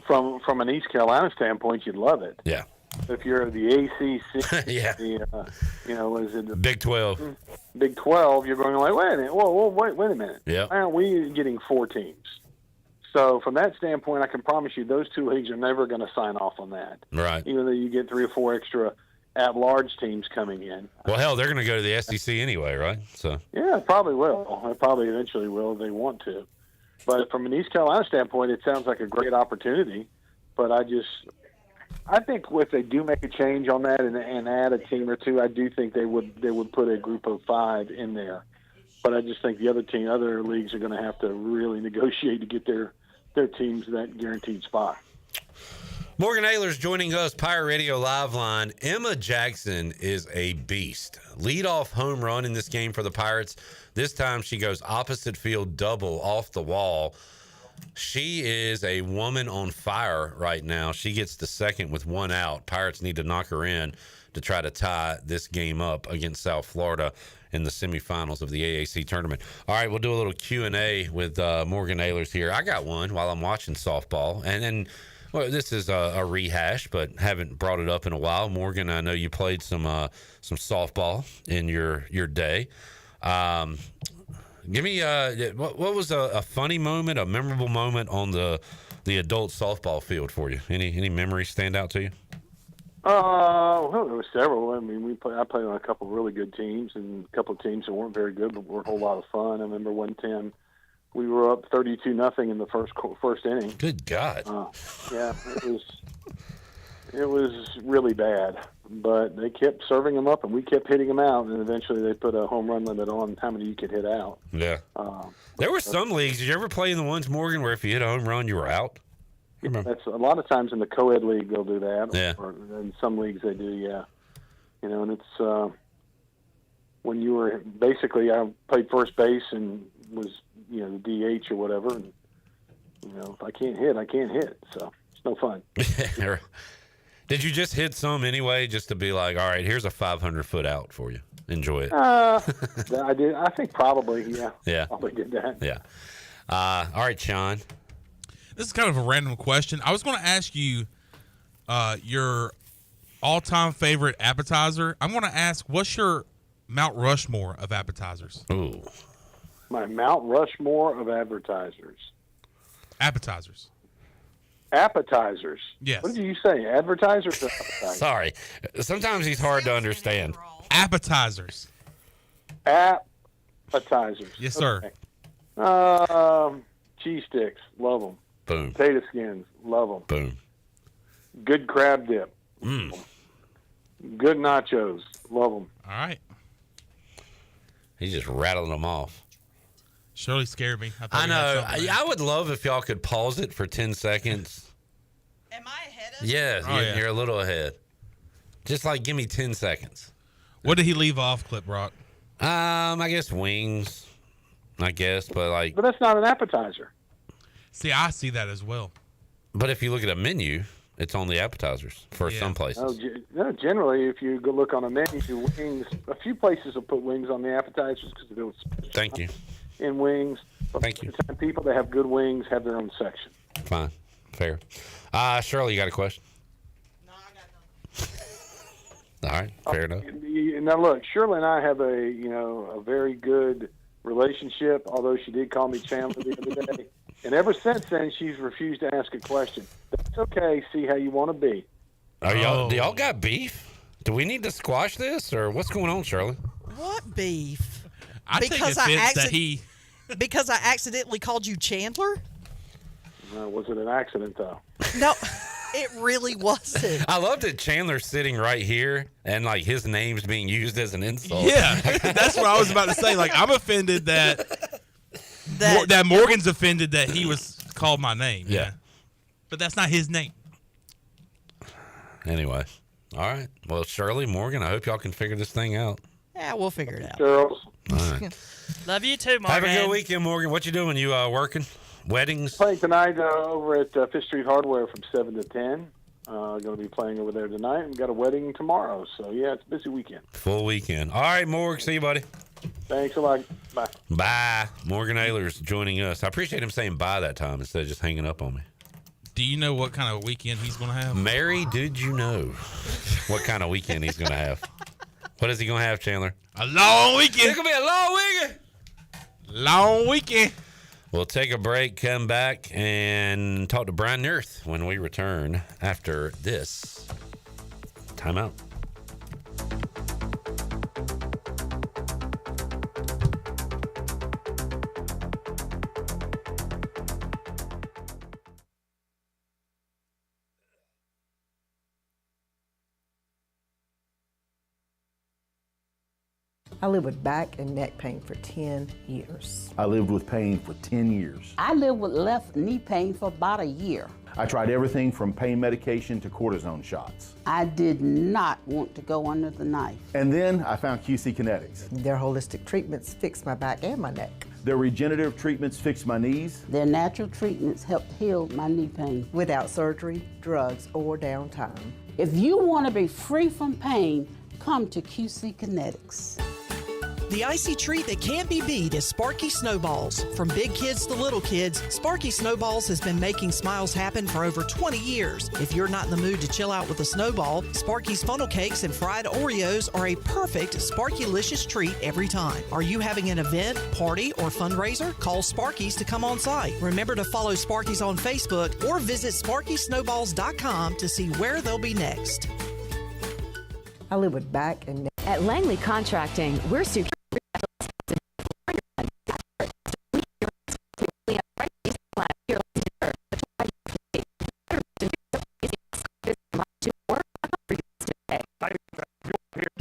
From an East Carolina standpoint, you'd love it. Yeah. If you're the ACC, yeah. Is it the Big 12? Big 12, you're going like, wait a minute, wait a minute. Yeah. Why aren't we getting 4 teams? So from that standpoint, I can promise you those 2 leagues are never going to sign off on that. Right. Even though you get 3 or 4 extra at-large teams coming in. Well, hell, they're going to go to the SEC anyway, right? So. Yeah, it probably will. It probably eventually will if they want to. But from an East Carolina standpoint, it sounds like a great opportunity. But I think if they do make a change on that and add a team or 2, I do think they would put a group of 5 in there. But I just think the other leagues are going to have to really negotiate to get their teams that guaranteed spot. Morgan Ahlers joining us, Pirate Radio Live Line. Emma Jackson is a beast. Leadoff home run in this game for the Pirates. This time she goes opposite field double off the wall. She is a woman on fire right now. She gets the second with 1 out. Pirates need to knock her in to try to tie this game up against South Florida in the semifinals of the AAC tournament. All right, we'll do a little Q&A with Morgan Ahlers here. I got one while I'm watching softball. And well, this is a rehash, but haven't brought it up in a while. Morgan, I know you played some softball in your day. Give me what was a funny moment, a memorable moment on the adult softball field for you? Any memories stand out to you? Well, there were several. I mean, I played on a couple of really good teams and a couple of teams that weren't very good, but were a whole lot of fun. I remember one time we were up 32-0 in the first inning. Good God! Yeah, it was really bad. But they kept serving them up, and we kept hitting them out, and eventually they put a home run limit on how many you could hit out. Yeah. There were some leagues. Did you ever play in the ones, Morgan, where if you hit a home run, you were out? That's a lot of times in the co-ed league they'll do that. Yeah. Or in some leagues they do, yeah. And it's when you were basically, I played first base and was the DH or whatever, and if I can't hit, I can't hit. So it's no fun. Did you just hit some anyway, just to be like, all right, here's a 500-foot out for you. Enjoy it. I did. I think probably, yeah. Yeah. Probably did that. Yeah. All right, Sean. This is kind of a random question. I was going to ask you your all-time favorite appetizer. I'm going to ask, what's your Mount Rushmore of appetizers? Ooh. My Mount Rushmore of appetizers. Appetizers. Yes. What did you say? Advertisers or appetizers? Sorry. Sometimes he's hard to understand. Appetizers. Appetizers. Yes, sir. Okay. Cheese sticks. Love them. Boom. Potato skins. Love them. Boom. Good crab dip. Good nachos. Love them. All right. He's just rattling them off. Shirley scared me. I know. I would love if y'all could pause it for 10 seconds. Am I ahead of you? Yes, you're a little ahead. Just like give me 10 seconds. What did he leave off, Clip Rock? I guess wings. But that's not an appetizer. See, I see that as well. But if you look at a menu, it's only appetizers for some places. No, generally, if you go look on a menu, wings. A few places will put wings on the appetizers because they'll. Thank you. In wings. Thank you. The people that have good wings have their own section. Fine, fair. Shirley, you got a question? No, I got none. All right, fair enough. Now look, Shirley and I have a very good relationship. Although she did call me Chandler the other day. And ever since then, she's refused to ask a question. That's okay. See how you want to be. Do y'all got beef? Do we need to squash this, or what's going on, Shirley? What beef? Because I accidentally called you Chandler? Was it an accident, though? No, it really wasn't. I love that Chandler's sitting right here, and like his name's being used as an insult. Yeah, that's what I was about to say. Like, I'm offended that Morgan's offended that he was called my name. Yeah. But that's not his name. Anyway. All right. Well, Shirley, Morgan, I hope y'all can figure this thing out. Yeah, we'll figure it out. Girls. All right. Love you too, Morgan. Have a good weekend, Morgan. What you doing? You working? Weddings? Playing tonight over at Fifth Street Hardware from 7 to 10. Going to be playing over there tonight. We've got a wedding tomorrow. So, yeah, it's a busy weekend. Full weekend. All right, Morgan. See you, buddy. Thanks a lot. Bye. Bye. Morgan Ahlers joining us. I appreciate him saying bye that time instead of just hanging up on me. Do you know what kind of weekend he's going to have? Mary, did you know what kind of weekend he's going to have? What is he going to have, Chandler? A long weekend. It's going to be a long weekend. Long weekend. We'll take a break, come back, and talk to Brian Nurth when we return after this timeout. I lived with back and neck pain for 10 years. I lived with pain for 10 years. I lived with left knee pain for about a year. I tried everything from pain medication to cortisone shots. I did not want to go under the knife. And then I found QC Kinetics. Their holistic treatments fixed my back and my neck. Their regenerative treatments fixed my knees. Their natural treatments helped heal my knee pain. Without surgery, drugs, or downtime. If you want to be free from pain, come to QC Kinetics. The icy treat that can't be beat is Sparky Snowballs. From big kids to little kids, Sparky Snowballs has been making smiles happen for over 20 years. If you're not in the mood to chill out with a snowball, Sparky's funnel cakes and fried Oreos are a perfect Sparky-licious treat every time. Are you having an event, party, or fundraiser? Call Sparky's to come on site. Remember to follow Sparky's on Facebook or visit SparkySnowballs.com to see where they'll be next. I live with back and neck. At Langley Contracting, we're secure.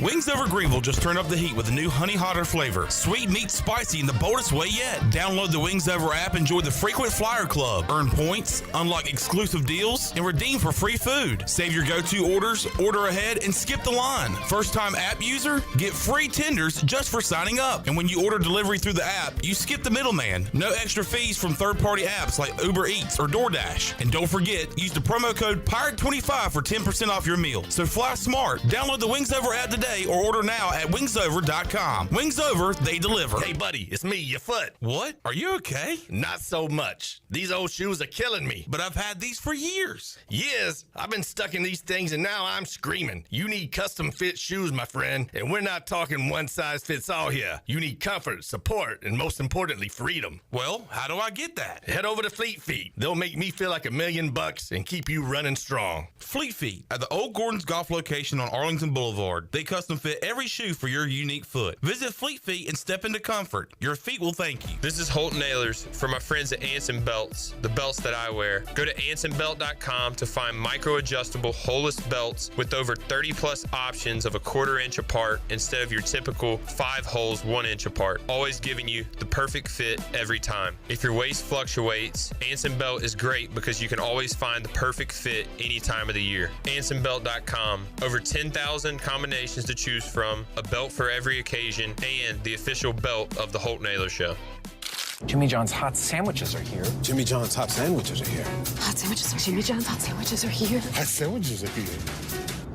Wings Over Greenville just turned up the heat with a new Honey Hotter flavor. Sweet meets spicy in the boldest way yet. Download the Wings Over app and join the Frequent Flyer Club. Earn points, unlock exclusive deals, and redeem for free food. Save your go-to orders, order ahead, and skip the line. First-time app user? Get free tenders just for signing up. And when you order delivery through the app, you skip the middleman. No extra fees from third-party apps like Uber Eats or DoorDash. And don't forget, use the promo code PIRATE25 for 10% off your meal. So fly smart. Download the Wings Over app today or order now at wingsover.com. Wings Over, they deliver. Hey, buddy, it's me, your foot. What? Are you okay? Not so much. These old shoes are killing me. But I've had these for years. Years? I've been stuck in these things and now I'm screaming. You need custom fit shoes, my friend. And we're not talking one size fits all here. You need comfort, support, and most importantly, freedom. Well, how do I get that? Head over to Fleet Feet. They'll make me feel like $1 million and keep you running strong. Fleet Feet at the Old Gordon's Golf location on Arlington Boulevard. They custom fit every shoe for your unique foot. Visit Fleet Feet and step into comfort. Your feet will thank you. This is Holton Ahlers for my friends at Anson Belts, the belts that I wear. Go to ansonbelt.com to find micro-adjustable holeless belts with over 30 plus options of a 1/4 inch apart instead of your typical 5 holes 1 inch apart, always giving you the perfect fit every time. If your waist fluctuates, Anson Belt is great because you can always find the perfect fit any time of the year. AnsonBelt.com. Over 10,000 combinations to choose from, a belt for every occasion, and the official belt of the Holton Ahlers Show. Jimmy John's hot sandwiches are here. Jimmy John's hot sandwiches are here. Hot sandwiches are Jimmy John's hot sandwiches are here. Hot sandwiches are here.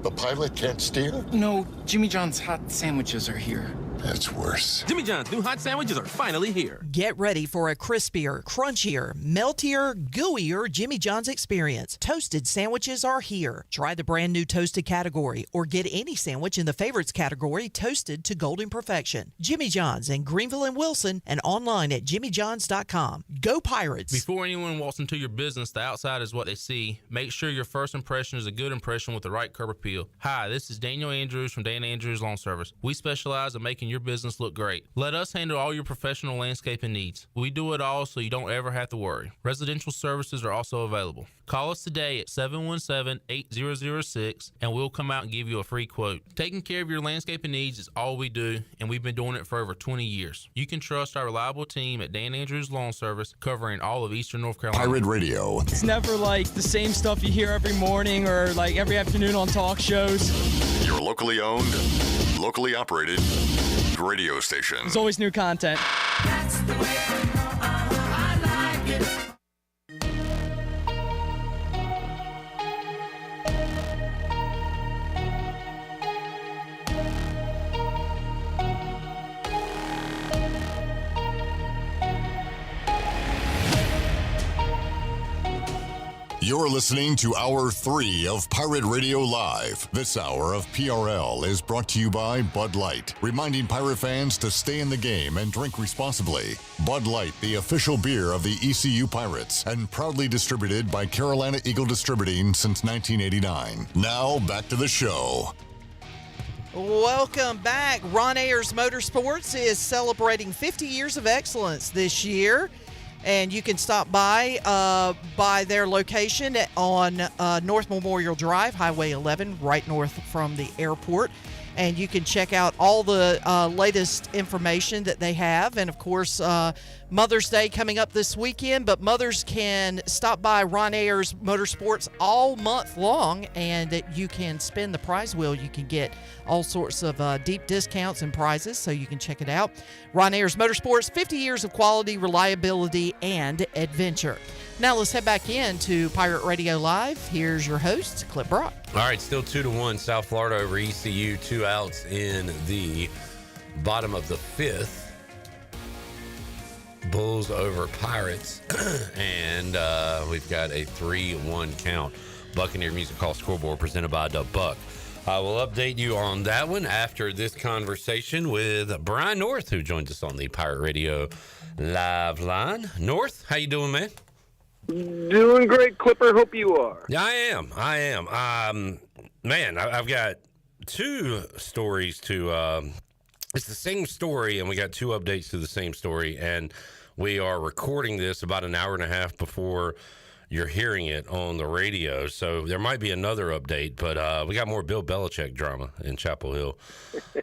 The pilot can't steer? No, Jimmy John's hot sandwiches are here. That's worse. Jimmy John's new hot sandwiches are finally here. Get ready for a crispier, crunchier, meltier, gooier Jimmy John's experience. Toasted sandwiches are here. Try the brand new toasted category or get any sandwich in the favorites category toasted to golden perfection. Jimmy John's in Greenville and Wilson and online at jimmyjohns.com. Go Pirates! Before anyone walks into your business, the outside is what they see. Make sure your first impression is a good impression with the right curb appeal. Hi, this is Daniel Andrews from Dan Andrews Lawn Service. We specialize in making your business look great. Let us handle all your professional landscaping needs. We do it all so you don't ever have to worry. Residential services are also available. Call us today at 717-8006 and we'll come out and give you a free quote. Taking care of your landscaping needs is all we do, and we've been doing it for over 20 years. You can trust our reliable team at Dan Andrews Lawn Service, covering all of Eastern North Carolina. Pirate Radio. It's never like the same stuff you hear every morning or like every afternoon on talk shows. Your locally owned, locally operated radio station. There's always new content. That's the way I like it. You're listening to Hour 3 of Pirate Radio Live. This hour of PRL is brought to you by Bud Light, reminding Pirate fans to stay in the game and drink responsibly. Bud Light, the official beer of the ECU Pirates, and proudly distributed by Carolina Eagle Distributing since 1989. Now, back to the show. Welcome back. Ron Ayers Motorsports is celebrating 50 years of excellence this year. And you can stop by their location on North Memorial Drive, Highway 11, right north from the airport. And you can check out all the latest information that they have. And, of course, Mother's Day coming up this weekend. But mothers can stop by Ron Ayers Motorsports all month long, and you can spin the prize wheel. You can get all sorts of deep discounts and prizes, so you can check it out. Ron Ayers Motorsports, 50 years of quality, reliability, and adventure. Now let's head back into Pirate Radio Live. Here's your host, Clip Brock. All right, still 2-1 South Florida over ECU. 2 outs in the bottom of the 5th. Bulls over Pirates. And we've got a 3-1 count. Buccaneer Music Hall scoreboard presented by the Buck. I will update you on that one after this conversation with Brian North, who joins us on the Pirate Radio Live line. North, how you doing, man? Doing great, Clipper. Hope you are. Yeah, I am. Man, I've got 2 stories to. It's the same story, and we got 2 updates to the same story, and we are recording this about an hour and a half before you're hearing it on the radio. So there might be another update, but we got more Bill Belichick drama in Chapel Hill.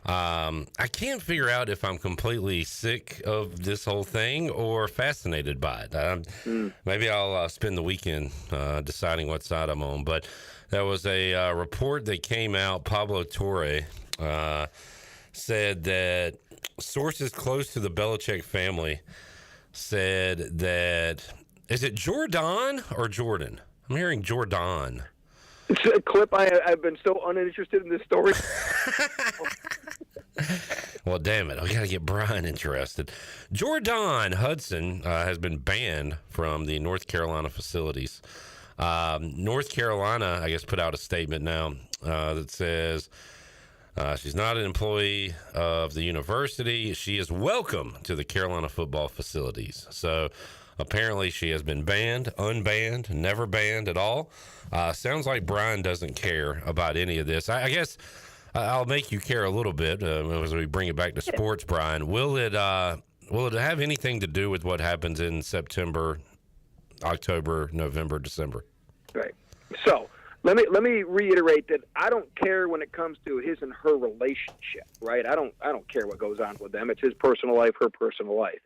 I can't figure out if I'm completely sick of this whole thing or fascinated by it. Maybe I'll spend the weekend deciding what side I'm on. But there was a report that came out. Pablo Torre said that sources close to the Belichick family said that, is it Jordan or Jordan? I'm hearing Jordan. Clip, I've been so uninterested in this story. Well, damn it. I got to get Brian interested. Jordan Hudson has been banned from the North Carolina facilities. North Carolina, I guess, put out a statement now that says she's not an employee of the university. She is welcome to the Carolina football facilities. So apparently she has been banned, unbanned, never banned at all. Sounds like Brian doesn't care about any of this. I guess I'll make you care a little bit as we bring it back to sports, Brian. Will it have anything to do with what happens in September, October, November, December? Right. So let me reiterate that I don't care when it comes to his and her relationship, right? I don't care what goes on with them. It's his personal life, her personal life.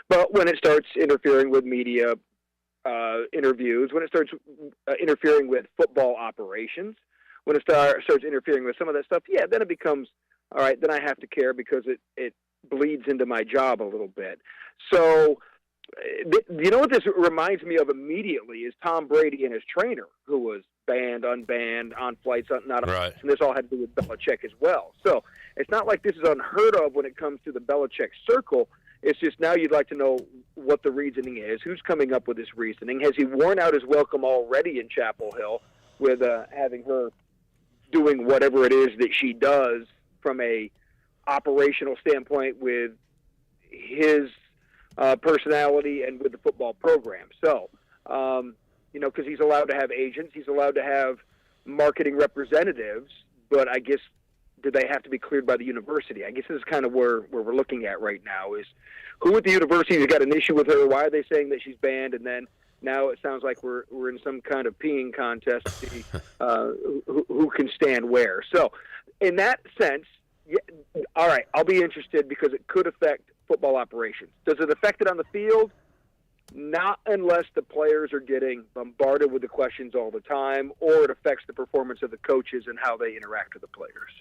But when it starts interfering with media interviews, when it starts interfering with football operations, when it starts interfering with some of that stuff, yeah, then it becomes, all right, then I have to care because it bleeds into my job a little bit. So, you know what this reminds me of immediately is Tom Brady and his trainer, who was banned, unbanned, on flights, not on flights, and this all had to do with Belichick as well. So it's not like this is unheard of when it comes to the Belichick circle. It's just now you'd like to know what the reasoning is, who's coming up with this reasoning. Has he worn out his welcome already in Chapel Hill with having her doing whatever it is that she does from a operational standpoint with his personality and with the football program? So, because he's allowed to have agents, he's allowed to have marketing representatives, but I guess, do they have to be cleared by the university? I guess this is kind of where we're looking at right now is who at the university has got an issue with her? Why are they saying that she's banned? And then now it sounds like we're in some kind of peeing contest to see who can stand where. So in that sense, yeah, all right, I'll be interested because it could affect football operations. Does it affect it on the field? Not unless the players are getting bombarded with the questions all the time, or it affects the performance of the coaches and how they interact with the players.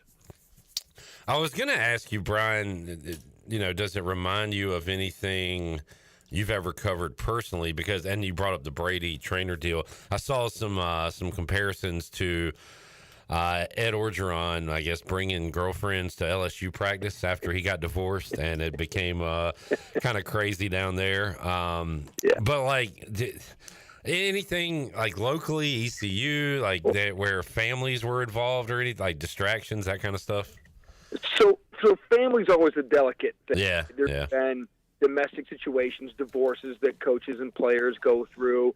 I was going to ask you, Brian, does it remind you of anything you've ever covered personally? And you brought up the Brady trainer deal. I saw some comparisons to Ed Orgeron, I guess, bringing girlfriends to LSU practice after he got divorced, and it became kind of crazy down there. But like, anything like locally, ECU, like where families were involved or any like distractions, that kind of stuff. So family's always a delicate thing. Yeah. There's been domestic situations, divorces that coaches and players go through.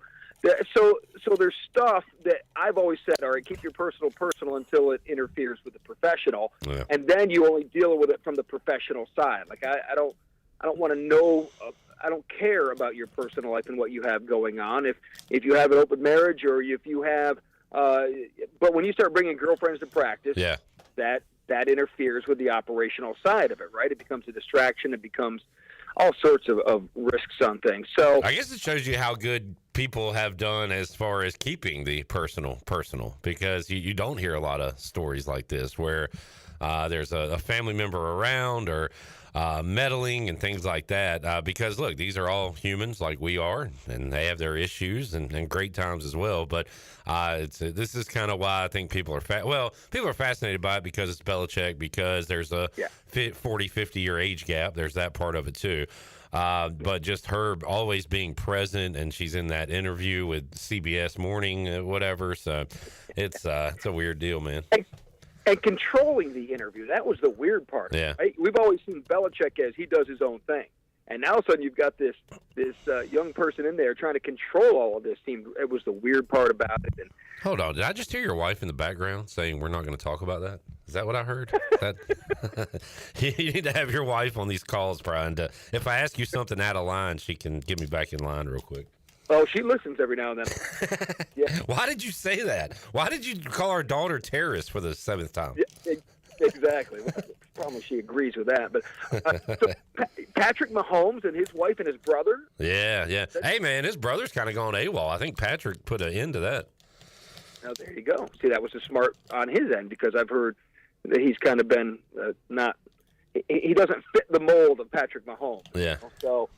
So there's stuff that I've always said, all right, keep your personal until it interferes with the professional, and then you only deal with it from the professional side. Like I don't want to know. I don't care about your personal life and what you have going on. If you have an open marriage or if you have, but when you start bringing girlfriends to practice, that interferes with the operational side of it, right? It becomes a distraction. It becomes all sorts of risks on things. So I guess it shows you how good people have done as far as keeping the personal, because you don't hear a lot of stories like this where there's a family member around or meddling and things like that. Because look, these are all humans like we are, and they have their issues and great times as well. But this is kind of why I think people are fascinated by it, because it's Belichick, because there's a 40, 50-year age gap. There's that part of it too. But just her always being present, and she's in that interview with CBS Morning, whatever. So it's a weird deal, man. And controlling the interview, that was the weird part. Yeah. Right? We've always seen Belichick as he does his own thing. And now all of a sudden you've got this young person in there trying to control all of this. It was the weird part about it. And hold on, did I just hear your wife in the background saying we're not going to talk about that? Is that what I heard? You need to have your wife on these calls, Brian. If I ask you something out of line, she can get me back in line real quick. Oh, she listens every now and then. Yeah. Why did you say that? Why did you call our daughter terrorist for the 7th time? Yeah, exactly. Well, probably she agrees with that. But so Patrick Mahomes and his wife and his brother. Yeah. Hey, man, his brother's kind of gone AWOL. I think Patrick put an end to that. Now, there you go. See, that was a smart on his end, because I've heard that he's kind of been he doesn't fit the mold of Patrick Mahomes. Yeah. So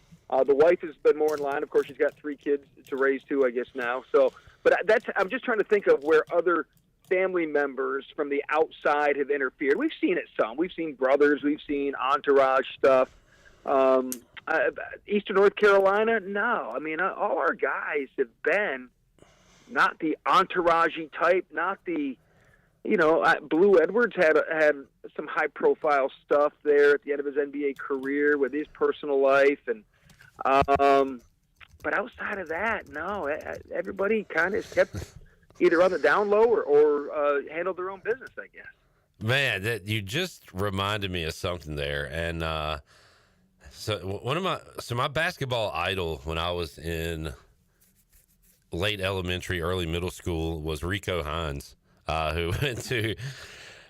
the wife has been more in line. Of course, she's got 3 kids to raise too, I guess, now. So, but I'm just trying to think of where other family members from the outside have interfered. We've seen it some. We've seen brothers. We've seen entourage stuff. Eastern North Carolina, no. I mean, all our guys have been not the entourage-y type, not the, Blue Edwards had some high-profile stuff there at the end of his NBA career with his personal life, and but outside of that, no. Everybody kind of kept either on the down low or handled their own business, I guess. Man, that you just reminded me of something there. And my basketball idol when I was in late elementary, early middle school was Rico Hines, who went to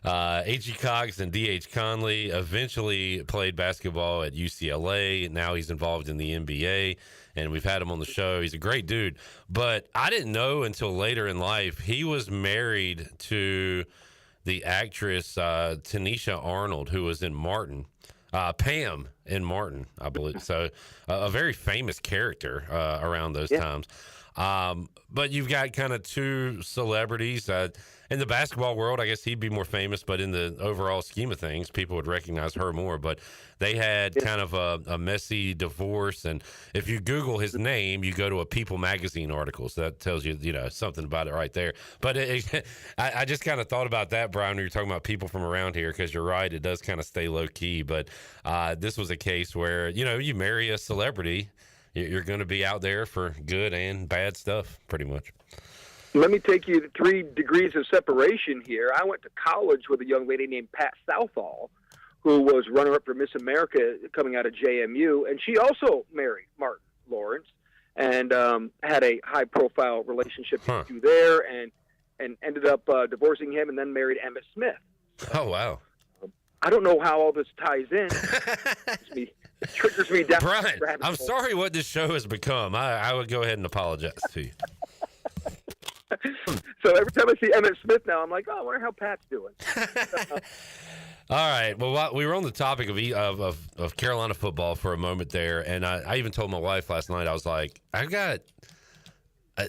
H.E. Cox and D.H. Conley, eventually played basketball at UCLA. Now he's involved in the NBA, and we've had him on the show. He's a great dude. But I didn't know until later in life he was married to the actress Tanisha Arnold, who was in Martin. Pam in Martin, I believe. So a very famous character around those times. But you've got kind of two celebrities in the basketball world. I guess he'd be more famous, but in the overall scheme of things, people would recognize her more. But they had kind of a messy divorce, and if you Google his name, you go to a People magazine article, so that tells you something about it right there. But I just kind of thought about that, Brian, when you're talking about people from around here, because you're right, it does kind of stay low key. But this was a case where you marry a celebrity, you're going to be out there for good and bad stuff, pretty much. Let me take you to 3 degrees of separation here. I went to college with a young lady named Pat Southall, who was runner-up for Miss America coming out of JMU, and she also married Martin Lawrence and had a high-profile relationship there, and ended up divorcing him and then married Emmett Smith. Oh, wow. I don't know how all this ties in. It triggers me down. Brian, I'm sorry what this show has become. I would go ahead and apologize to you. So every time I see Emmett Smith now, I'm like, oh, I wonder how Pat's doing. All right. Well, we were on the topic of Carolina football for a moment there, and I even told my wife last night, I was like, I've got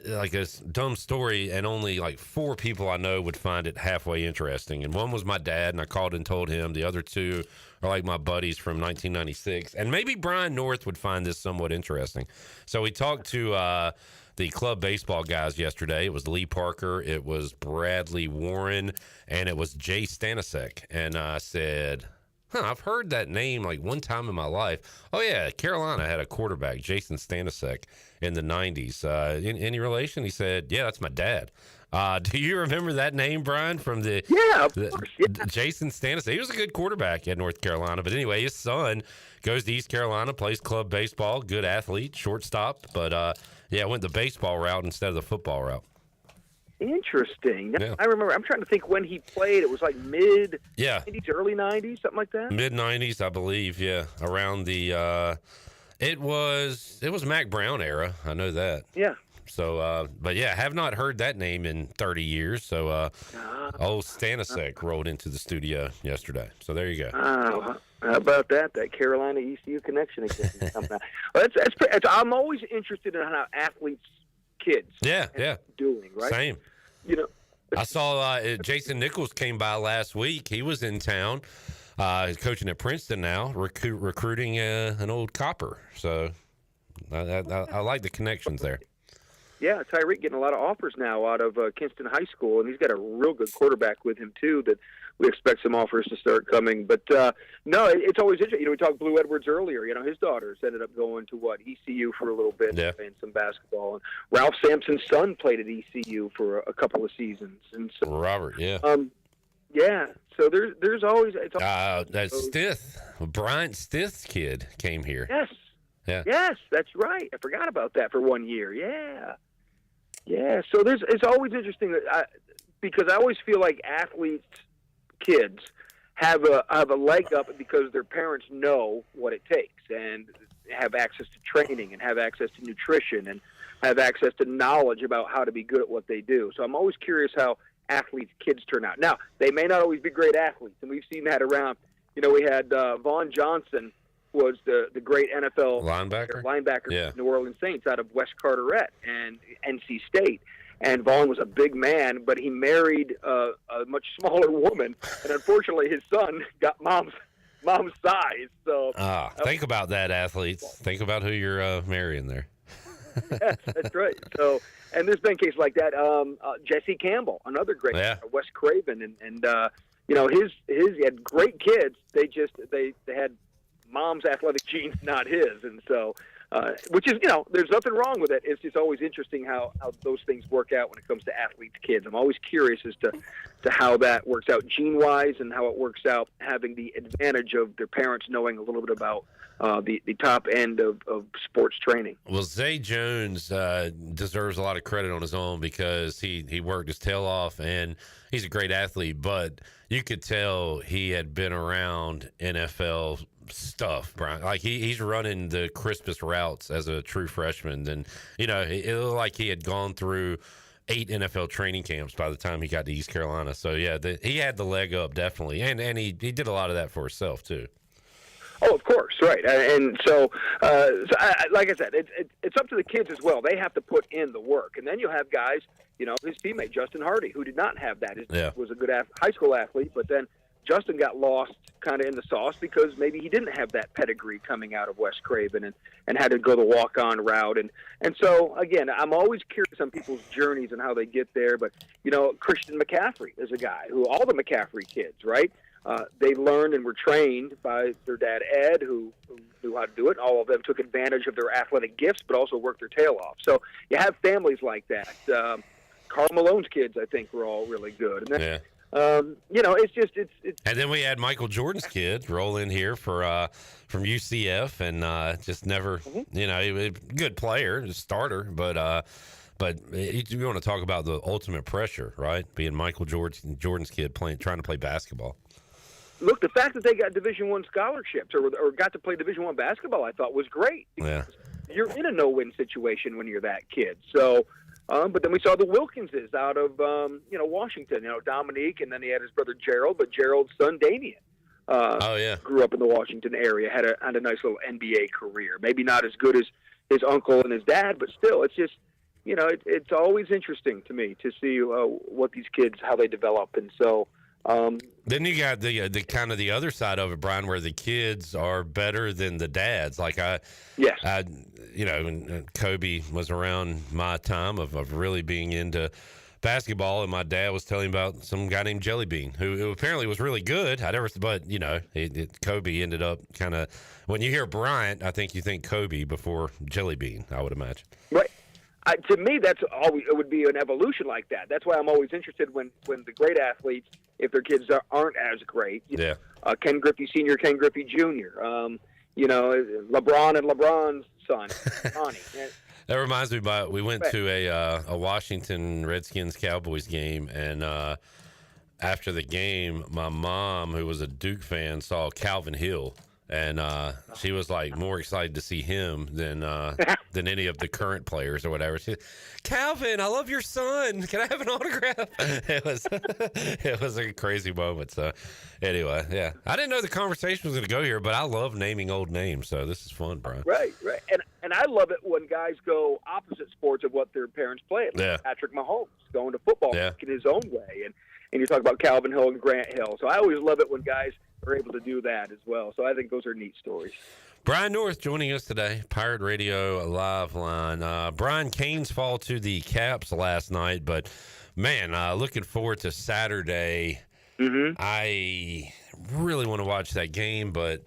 like this dumb story, and only like 4 people I know would find it halfway interesting. And one was my dad, and I called and told him. The other 2 are like my buddies from 1996. And maybe Brian North would find this somewhat interesting. So we talked to the club baseball guys yesterday. It was Lee Parker, it was Bradley Warren, and it was Jay Stanisic. And I said, I've heard that name like one time in my life. Oh, yeah, Carolina had a quarterback, Jason Stanisic, in the 90s. Any relation? He said, yeah, that's my dad. Do you remember that name, Brian, from of course, Jason Stanisic? He was a good quarterback at North Carolina. But anyway, his son goes to East Carolina, plays club baseball, good athlete, shortstop. But, went the baseball route instead of the football route. Interesting. Yeah. I remember. I'm trying to think when he played. It was like mid-90s, early 90s, something like that? Mid-90s, I believe, yeah. Around the it was Mac Brown era. I know that. Yeah. So, but yeah, have not heard that name in 30 years. So, old Stanisic rolled into the studio yesterday. So there you go. How about that? That Carolina ECU connection again. I'm always interested in how athletes' kids doing, right? Same. I saw Jason Nichols came by last week. He was in town. He's coaching at Princeton now, recruiting an old copper. So I like the connections there. Yeah, Tyreek getting a lot of offers now out of Kinston High School, and he's got a real good quarterback with him, too, that we expect some offers to start coming. But, no, it's always interesting. We talked Blue Edwards earlier. His daughters ended up going to, ECU for a little bit, playing some basketball. And Ralph Sampson's son played at ECU for a couple of seasons. And so, Robert, so there's always... That's Stith. Bryant Stith's kid came here. Yes. Yeah. Yes, that's right. I forgot about that for 1 year. Yeah. Yeah, so it's always interesting because I always feel like athletes' kids have a leg up because their parents know what it takes and have access to training and have access to nutrition and have access to knowledge about how to be good at what they do. So I'm always curious how athletes' kids turn out. Now, they may not always be great athletes, and we've seen that around. We had Vaughn Johnson was the great NFL linebacker for New Orleans Saints out of West Carteret and NC State. And Vaughn was a big man, but he married a much smaller woman, and unfortunately his son got mom's size. So think about that, athletes. Think about who you're marrying there. Yes, that's right. So, and there's been cases like that. Jesse Campbell, another great Wes Craven, and he had great kids. They had mom's athletic genes, not his, and so which is, there's nothing wrong with it. It's just always interesting how those things work out when it comes to athletes' kids. I'm always curious as to how that works out gene-wise and how it works out having the advantage of their parents knowing a little bit about the top end of sports training. Well, Zay Jones deserves a lot of credit on his own because he worked his tail off, and he's a great athlete, but you could tell he had been around NFL stuff, Brian. Like he's running the crispest routes as a true freshman. And, it looked like he had gone through 8 NFL training camps by the time he got to East Carolina. So, yeah, he had the leg up, definitely. And he did a lot of that for himself, too. Oh, of course, right. And so, like I said, it's up to the kids as well. They have to put in the work. And then you have guys, his teammate, Justin Hardy, who did not have that. Was a good high school athlete, but then Justin got lost kind of in the sauce because maybe he didn't have that pedigree coming out of West Craven and had to go the walk-on route. And so, again, I'm always curious on people's journeys and how they get there. But, Christian McCaffrey is a guy who all the McCaffrey kids, right? They learned and were trained by their dad, Ed, who knew how to do it. All of them took advantage of their athletic gifts, but also worked their tail off. So you have families like that. Karl Malone's kids, I think, were all really good. And then, it's. And then we had Michael Jordan's kid roll in here from UCF, and just never, he was a good player, a starter, but you want to talk about the ultimate pressure, right? Being Michael Jordan's kid trying to play basketball. Look, the fact that they got Division I scholarships or got to play Division I basketball, I thought was great. Yeah. You're in a no-win situation when you're that kid. So, but then we saw the Wilkinses out of, Washington, Dominique, and then he had his brother Gerald, but Gerald's son Damian grew up in the Washington area, had a nice little NBA career. Maybe not as good as his uncle and his dad, but still, it's just, it's always interesting to me to see what these kids, how they develop. And so, then you got the kind of the other side of it, Brian, where the kids are better than the dads. Like when Kobe was around my time of really being into basketball, and my dad was telling about some guy named Jelly Bean who apparently was really good. Kobe ended up kind of, when you hear Bryant, I think you think Kobe before Jelly Bean, I would imagine. Right. To me, that's always, it would be an evolution like that. That's why I'm always interested when the great athletes, if their kids aren't as great. Ken Griffey Sr., Ken Griffey Jr., LeBron and LeBron's son, Ronnie. That reminds me we went to a Washington Redskins Cowboys game, and after the game, my mom, who was a Duke fan, saw Calvin Hill. And she was like more excited to see him than any of the current players or whatever. She, Calvin, I love your son. Can I have an autograph? It was a crazy moment. So anyway, yeah, I didn't know the conversation was going to go here, but I love naming old names. So this is fun, Brian. Right. And I love it when guys go opposite sports of what their parents played. Yeah. Patrick Mahomes going to football in his own way, and you talk about Calvin Hill and Grant Hill. So I always love it when guys are able to do that as well. So I think those are neat stories. Brian North joining us today, Pirate Radio Live Line. Brian, Canes fall to the Caps last night, but man, looking forward to Saturday. Mm-hmm. I really want to watch that game, but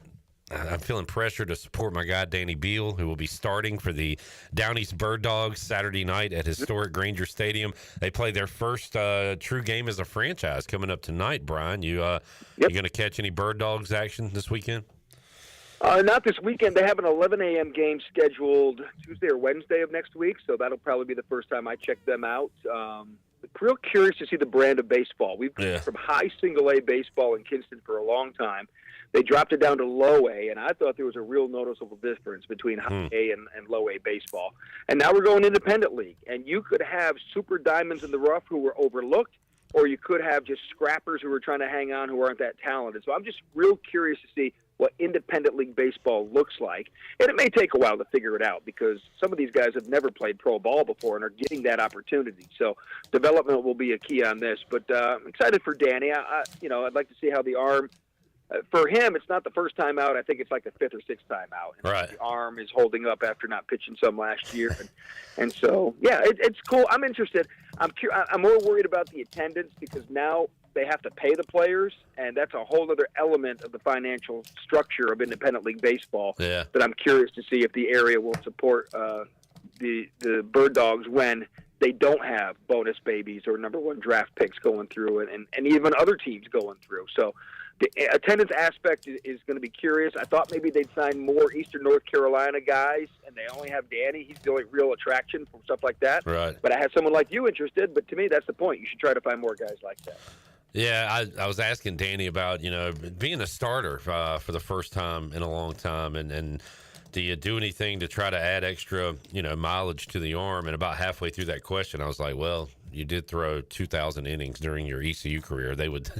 I'm feeling pressure to support my guy Danny Beal, who will be starting for the Down East Bird Dogs Saturday night at historic Granger Stadium. They play their first true game as a franchise coming up tonight. Brian, you going to catch any Bird Dogs action this weekend? Not this weekend. They have an 11 a.m. game scheduled Tuesday or Wednesday of next week, so that'll probably be the first time I check them out. Real curious to see the brand of baseball. We've been from high single-A baseball in Kinston for a long time. They dropped it down to low A, and I thought there was a real noticeable difference between high A and low A baseball. And now we're going independent league, and you could have super diamonds in the rough who were overlooked, or you could have just scrappers who are trying to hang on who aren't that talented. So I'm just real curious to see what independent league baseball looks like. And it may take a while to figure it out because some of these guys have never played pro ball before and are getting that opportunity. So development will be a key on this. But I'm excited for Danny. I'd like to see how the arm for him, it's not the first time out. I think it's like the fifth or sixth time out. Right. The arm is holding up after not pitching some last year. And so, yeah, it's cool. I'm interested. I'm more worried about the attendance because now they have to pay the players, and that's a whole other element of the financial structure of independent league baseball that I'm curious to see if the area will support the Bird Dogs when they don't have bonus babies or number one draft picks going through and even other teams going through. So the attendance aspect is going to be curious. I thought maybe they'd sign more Eastern North Carolina guys, and they only have Danny. He's the only real attraction from stuff like that. Right. But I had someone like you interested, but to me, that's the point. You should try to find more guys like that. Yeah, I was asking Danny about, being a starter for the first time in a long time, and do you do anything to try to add extra, mileage to the arm? And about halfway through that question, I was like, well, you did throw 2,000 innings during your ECU career. They would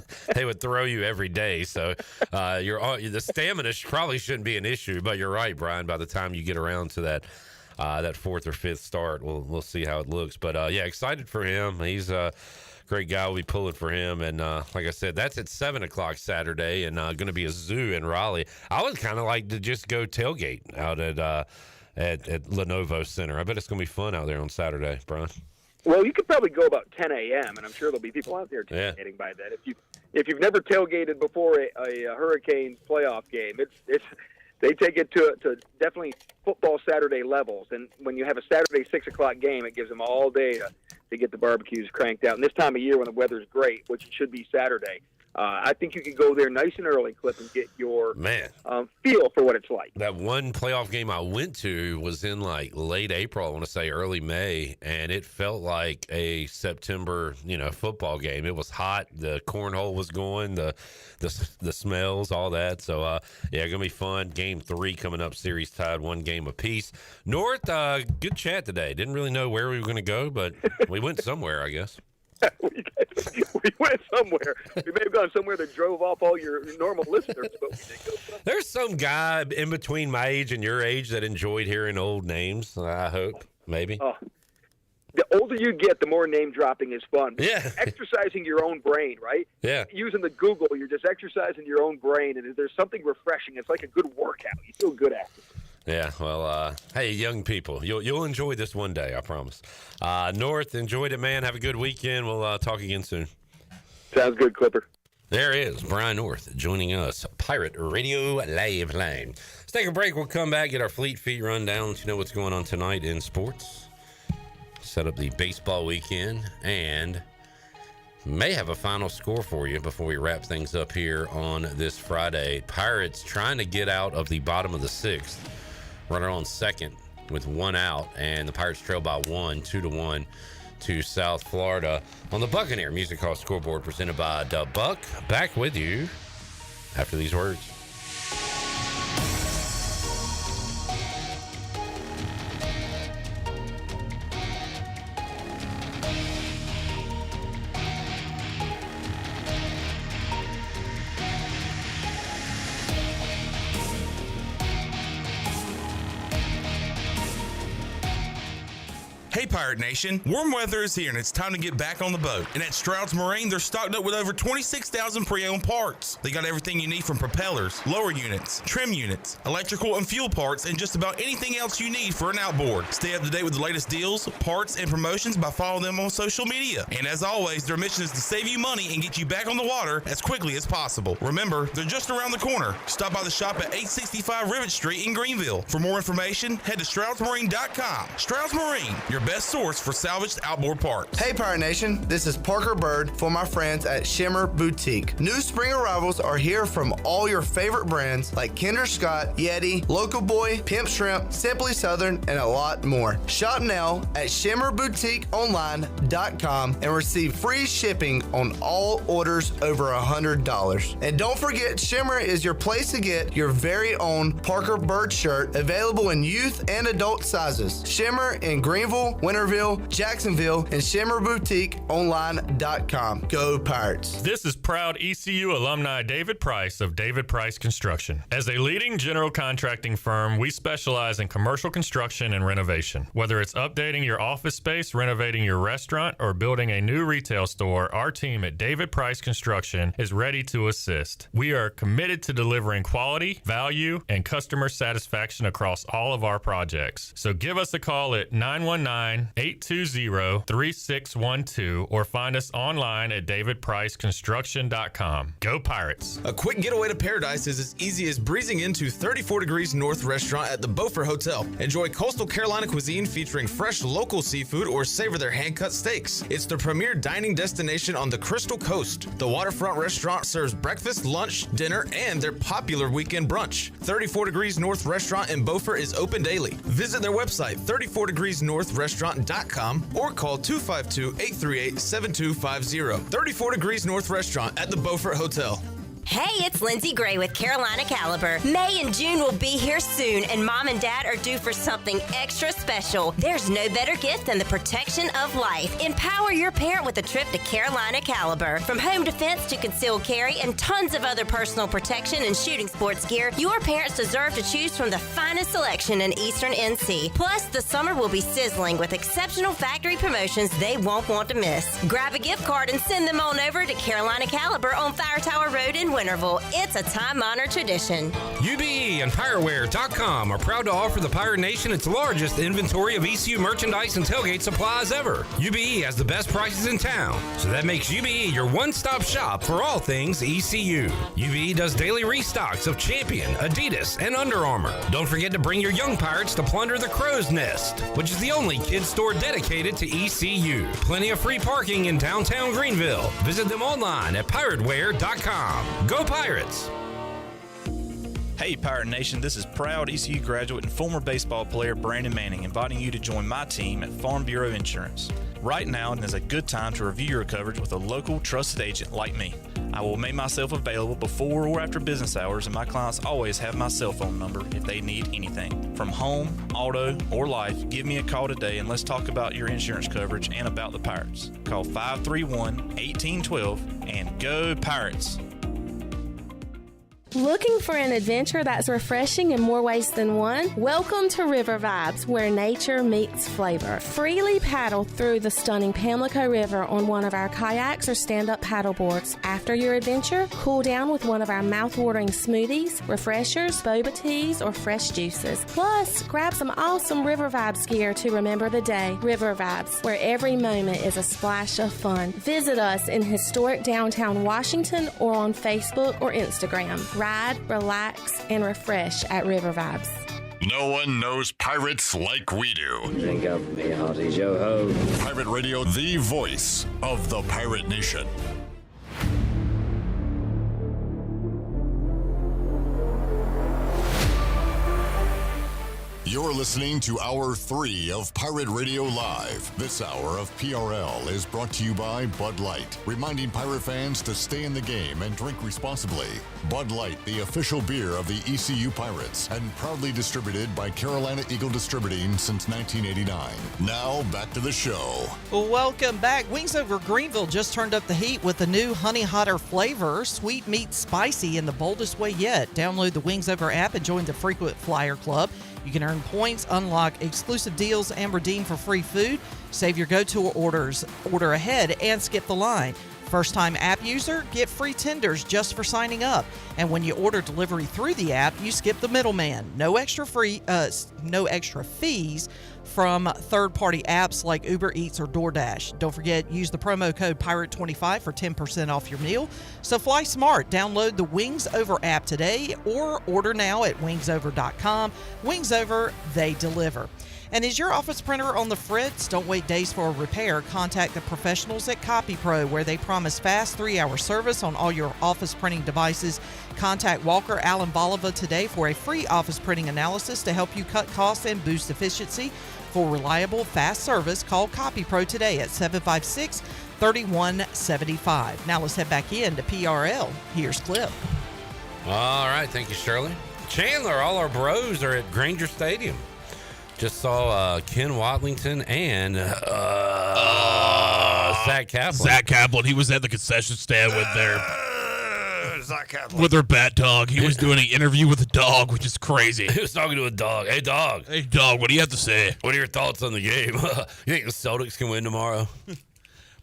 throw you every day. So the stamina probably shouldn't be an issue. But you're right, Brian. By the time you get around to that fourth or fifth start, we'll see how it looks. But excited for him. He's great guy. Will be pulling for him, and like I said, that's at 7:00 Saturday, and going to be a zoo in Raleigh. I would kind of like to just go tailgate out at Lenovo Center. I bet it's going to be fun out there on Saturday, Brian. Well, you could probably go about 10 a.m., and I'm sure there'll be people out there tailgating by then. If you've never tailgated before a Hurricanes playoff game, they take it to definitely football Saturday levels. And when you have a Saturday 6:00 game, it gives them all day to get the barbecues cranked out. And this time of year when the weather's great, which it should be Saturday, I think you could go there nice and early, Clip, and get your feel for what it's like. That one playoff game I went to was in like late April, I want to say early May, and it felt like a September, football game. It was hot. The cornhole was going, the smells, all that. So, gonna be fun. Game 3 coming up, series tied 1 game apiece. North, good chat today. Didn't really know where we were going to go, but we went somewhere, I guess. We went somewhere. We may have gone somewhere that drove off all your normal listeners. But we did go somewhere. There's some guy in between my age and your age that enjoyed hearing old names, I hope, maybe. The older you get, the more name dropping is fun. Yeah. Exercising your own brain, right? Yeah. Using the Google, you're just exercising your own brain, and there's something refreshing. It's like a good workout. You feel good after. Yeah, well, hey, young people, you'll enjoy this one day, I promise. North, enjoyed it, man. Have a good weekend. We'll talk again soon. Sounds good, Clipper. There is Brian North joining us, Pirate Radio Live Line. Let's take a break. We'll come back, get our Fleet Feet rundown, let you know what's going on tonight in sports. Set up the baseball weekend, and may have a final score for you before we wrap things up here on this Friday. Pirates trying to get out of the bottom of the 6th. Runner on second with 1 out, and the Pirates trail by 1, 2-1 to South Florida. On the Buccaneer Music Hall scoreboard presented by Da Buck. Back with you after these words. Hey Pirate Nation, warm weather is here and it's time to get back on the boat. And at Stroud's Marine, they're stocked up with over 26,000 pre-owned parts. They got everything you need from propellers, lower units, trim units, electrical and fuel parts, and just about anything else you need for an outboard. Stay up to date with the latest deals, parts, and promotions by following them on social media. And as always, their mission is to save you money and get you back on the water as quickly as possible. Remember, they're just around the corner. Stop by the shop at 865 Rivet Street in Greenville. For more information, head to StroudsMarine.com. Stroud's Marine, your best source for salvaged outboard parts. Hey Pirate Nation, this is Parker Bird for my friends at Shimmer Boutique. New spring arrivals are here from all your favorite brands like Kinder Scott, Yeti, Local Boy, Pimp Shrimp, Simply Southern, and a lot more. Shop now at shimmerboutiqueonline.com and receive free shipping on all orders over $100. And don't forget, Shimmer is your place to get your very own Parker Bird shirt, available in youth and adult sizes. Shimmer in Greenville, Winterville, Jacksonville, and ShimmerBoutiqueOnline.com. Go Pirates. This is proud ECU alumni David Price of David Price Construction. As a leading general contracting firm, we specialize in commercial construction and renovation. Whether it's updating your office space, renovating your restaurant, or building a new retail store, our team at David Price Construction is ready to assist. We are committed to delivering quality, value, and customer satisfaction across all of our projects. So give us a call at 919 829-820-3612 or find us online at davidpriceconstruction.com. Go Pirates. A quick getaway to paradise is as easy as breezing into 34 Degrees North restaurant at the Beaufort Hotel. Enjoy coastal Carolina cuisine featuring fresh local seafood or savor their hand-cut steaks. It's the premier dining destination on the Crystal Coast. The waterfront restaurant serves breakfast, lunch, dinner, and their popular weekend brunch. 34 Degrees North restaurant in Beaufort is open daily. Visit their website, 34degreesnorthrestaurant.com, or call 252-838-7250. 34 Degrees North Restaurant at the Beaufort Hotel. Hey, it's Lindsay Gray with Carolina Caliber. May and June will be here soon, and Mom and Dad are due for something extra special. There's no better gift than the protection of life. Empower your parent with a trip to Carolina Caliber. From home defense to concealed carry and tons of other personal protection and shooting sports gear, your parents deserve to choose from the finest selection in Eastern NC. Plus, the summer will be sizzling with exceptional factory promotions they won't want to miss. Grab a gift card and send them on over to Carolina Caliber on Fire Tower Road in Winterville. It's a time-honored tradition. UBE and PirateWear.com are proud to offer the Pirate Nation its largest inventory of ECU merchandise and tailgate supplies ever. UBE has the best prices in town, so that makes UBE your one-stop shop for all things ECU. UBE does daily restocks of Champion, Adidas, and Under Armour. Don't forget to bring your young Pirates to plunder the Crow's Nest, which is the only kids store dedicated to ECU. Plenty of free parking in downtown Greenville. Visit them online at PirateWear.com. Go Pirates! Hey Pirate Nation, this is proud ECU graduate and former baseball player Brandon Manning inviting you to join my team at Farm Bureau Insurance. Right now is a good time to review your coverage with a local trusted agent like me. I will make myself available before or after business hours, and my clients always have my cell phone number if they need anything. From home, auto, or life, give me a call today and let's talk about your insurance coverage and about the Pirates. Call 531-1812 and go Pirates! Looking for an adventure that's refreshing in more ways than one? Welcome to River Vibes, where nature meets flavor. Freely paddle through the stunning Pamlico River on one of our kayaks or stand-up paddle boards. After your adventure, cool down with one of our mouth-watering smoothies, refreshers, boba teas, or fresh juices. Plus, grab some awesome River Vibes gear to remember the day. River Vibes, where every moment is a splash of fun. Visit us in historic downtown Washington or on Facebook or Instagram. Ride, relax, and refresh at River Vibes. No one knows pirates like we do. Drink up, me hearty yo-ho. Pirate Radio, the voice of the Pirate Nation. You're listening to Hour 3 of Pirate Radio Live. This hour of PRL is brought to you by Bud Light, reminding pirate fans to stay in the game and drink responsibly. Bud Light, the official beer of the ECU Pirates, and proudly distributed by Carolina Eagle Distributing since 1989. Now, back to the show. Well, welcome back. Wings Over Greenville just turned up the heat with the new Honey Hotter flavor, sweet meat spicy in the boldest way yet. Download the Wings Over app and join the Frequent Flyer Club. You can earn points, unlock exclusive deals, and redeem for free food. Save your go-to orders, order ahead, and skip the line. First-time app user, get free tenders just for signing up. And when you order delivery through the app, you skip the middleman. No extra fees from third-party apps like Uber Eats or DoorDash. Don't forget, use the promo code PIRATE25 for 10% off your meal. So fly smart. Download the Wings Over app today or order now at wingsover.com. Wings Over, they deliver. And is your office printer on the fritz? Don't wait days for a repair. Contact the professionals at CopyPro, where they promise fast 3-hour service on all your office printing devices. Contact Walker Allen Bolivar today for a free office printing analysis to help you cut costs and boost efficiency. For reliable, fast service, call CopyPro today at 756-3175. Now let's head back into PRL. Here's Clip. All right, thank you, Shirley. Chandler, all our bros are at Granger Stadium. Just saw Ken Watlington and Zach Kaplan. Zach Kaplan, he was at the concession stand with their bat dog. He was doing an interview with a dog, which is crazy. He was talking to a dog. Hey, dog. Hey, dog, what do you have to say? What are your thoughts on the game? You think the Celtics can win tomorrow?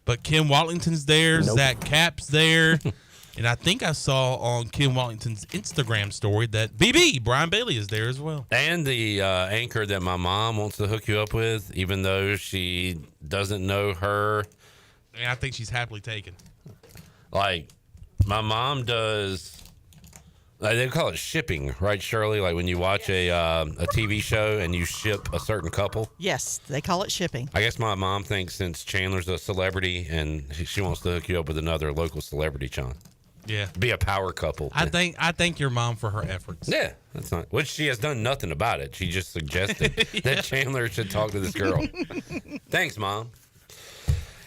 But Ken Watlington's there. Nope. Zach Cap's there. And I think I saw on Kim Wellington's Instagram story that Brian Bailey is there as well. And the anchor that my mom wants to hook you up with, even though she doesn't know her. And I think she's happily taken. Like, my mom does, like, they call it shipping, right, Shirley? Like when you watch a TV show and you ship a certain couple. Yes, they call it shipping. I guess my mom thinks since Chandler's a celebrity and she wants to hook you up with another local celebrity, John. Yeah. Be a power couple. I thank your mom for her efforts. Yeah, that's not. Which she has done nothing about it. She just suggested that Chandler should talk to this girl. Thanks, Mom.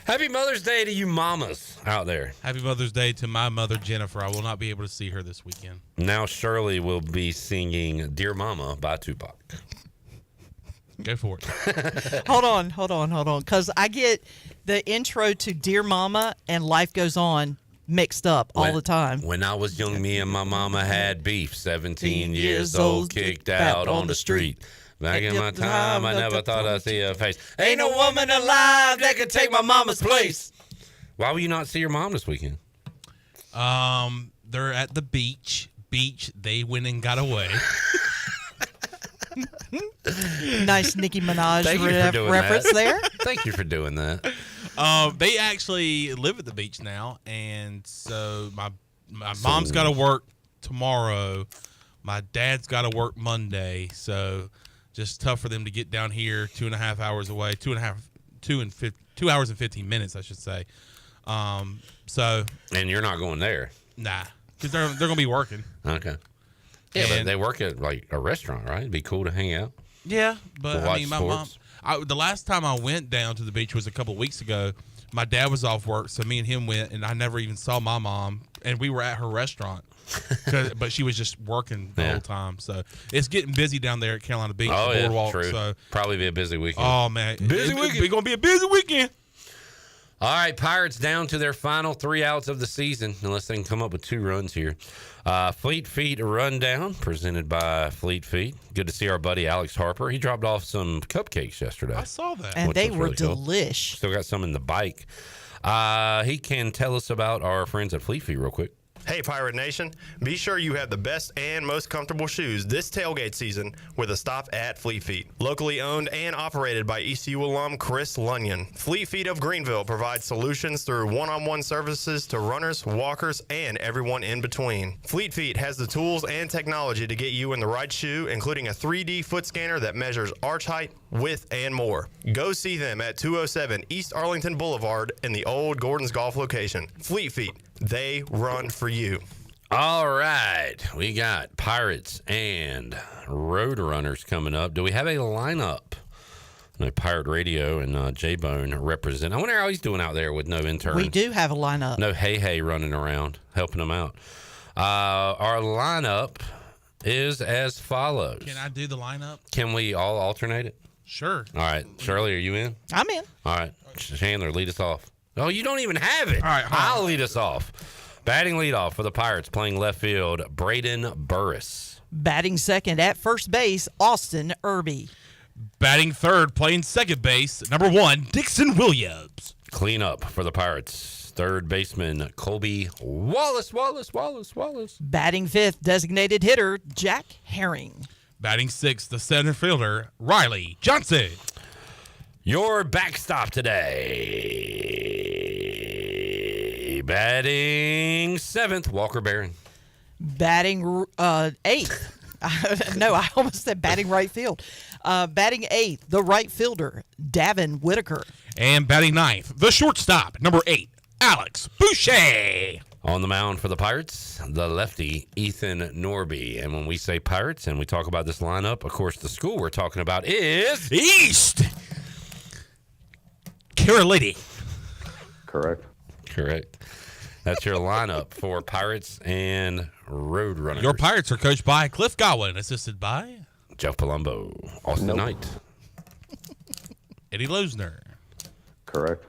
Happy Mother's Day to you mamas out there. Happy Mother's Day to my mother, Jennifer. I will not be able to see her this weekend. Now Shirley will be singing Dear Mama by Tupac. Go for it. Hold on. Because I get the intro to Dear Mama and Life Goes On mixed up all the time. When I was young, me and my mama had beef. 17 years old, kicked out on the street. Back in my time, I never thought I'd see her face. Ain't no woman alive that could take my mama's place. Why will you not see your mom this weekend? They're at the beach. They went and got away. Nice Nicki Minaj reference there. Thank you for doing that. They actually live at the beach now, and so my mom's got to work tomorrow. My dad's got to work Monday, so just tough for them to get down here 2.5 hours away. 2 hours and 15 minutes, I should say. So. And you're not going there? Nah, because they're going to be working. Okay. Yeah, but they work at like a restaurant, right? It'd be cool to hang out. Yeah, but I mean, my sports. mom. The last time I went down to the beach was a couple of weeks ago. My dad was off work, so me and him went, and I never even saw my mom. And we were at her restaurant, but she was just working the whole time. So it's getting busy down there at Carolina Beach. Oh, the boardwalk, true. So probably be a busy weekend. Oh man, busy weekend. It's gonna be a busy weekend. All right, Pirates down to their final 3 outs of the season, unless they can come up with 2 runs here. Fleet Feet Rundown, presented by Fleet Feet. Good to see our buddy Alex Harper. He dropped off some cupcakes yesterday. I saw that. And they were really cool. delish. Still got some in the bike. He can tell us about our friends at Fleet Feet real quick. Hey, Pirate Nation. Be sure you have the best and most comfortable shoes this tailgate season with a stop at Fleet Feet. Locally owned and operated by ECU alum Chris Lunyon. Fleet Feet of Greenville provides solutions through one-on-one services to runners, walkers, and everyone in between. Fleet Feet has the tools and technology to get you in the right shoe, including a 3D foot scanner that measures arch height, width, and more. Go see them at 207 East Arlington Boulevard in the old Gordon's Golf location. Fleet Feet. They run for you. All right. We got Pirates and Roadrunners coming up. Do we have a lineup? No, Pirate Radio and J-Bone represent. I wonder how he's doing out there with no interns. We do have a lineup. No Hey running around, helping them out. Our lineup is as follows. Can I do the lineup? Can we all alternate it? Sure. All right. Shirley, are you in? I'm in. All right. Chandler, lead us off. Oh, you don't even have it. All right. I'll lead us off. Batting leadoff for the Pirates, playing left field, Braden Burris. Batting second at first base, Austin Irby. Batting third, playing second base, number 1, Dixon Williams. Cleanup for the Pirates, third baseman, Colby Wallace. Batting fifth, designated hitter, Jack Herring. Batting sixth, the center fielder, Riley Johnson. Your backstop today. Batting seventh, Walker Barron. Batting eighth. No, I almost said batting right field. Batting eighth, the right fielder, Davin Whitaker. And batting ninth, the shortstop, number 8, Alex Boucher. On the mound for the Pirates, the lefty, Ethan Norby. And when we say Pirates and we talk about this lineup, of course, the school we're talking about is... East Carolina. Correct. That's your lineup for Pirates and Roadrunners. Your Pirates are coached by Cliff Godwin, assisted by... Jeff Palumbo. Austin Knight. Eddie Losner. Correct.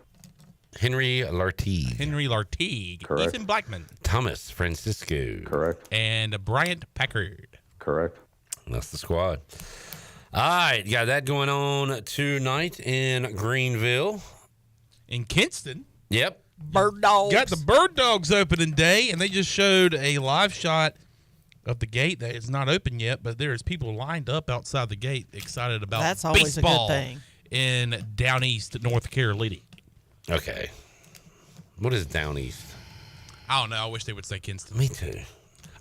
Henry Lartigue. Correct. Ethan Blackman. Thomas Francisco. Correct. And Bryant Packard. Correct. That's the squad. All right, got that going on tonight in Greenville. In Kinston. Yep. Bird dogs. Got the Bird Dogs opening day, and they just showed a live shot of the gate that is not open yet, but there's people lined up outside the gate excited about That's always baseball a good thing. in Down East, North Carolina. Okay. What is Down East? I don't know. I wish they would say Kinston. Me too.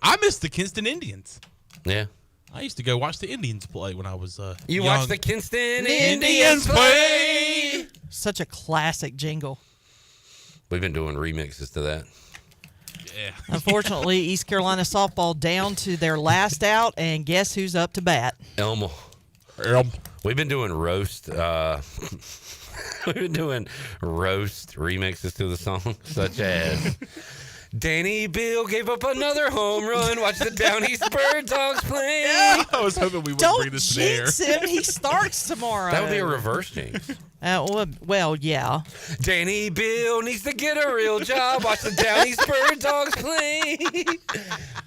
I miss the Kinston Indians. Yeah. I used to go watch the Indians play when I was You young. watch the Kinston Indians play. Such a classic jingle. We've been doing remixes to that. Yeah. Unfortunately, East Carolina softball down to their last out, and guess who's up to bat? Elmo. We've been doing roast. We've been doing roast remixes to the song, such as Danny Bill gave up another home run. Watch the Down East Bird Dogs play. I was hoping we wouldn't bring this in the air. Don't jinx him. He starts tomorrow. That would be a reverse jinx. Well, yeah. Danny Bill needs to get a real job. Watch the Down East Bird Dogs play.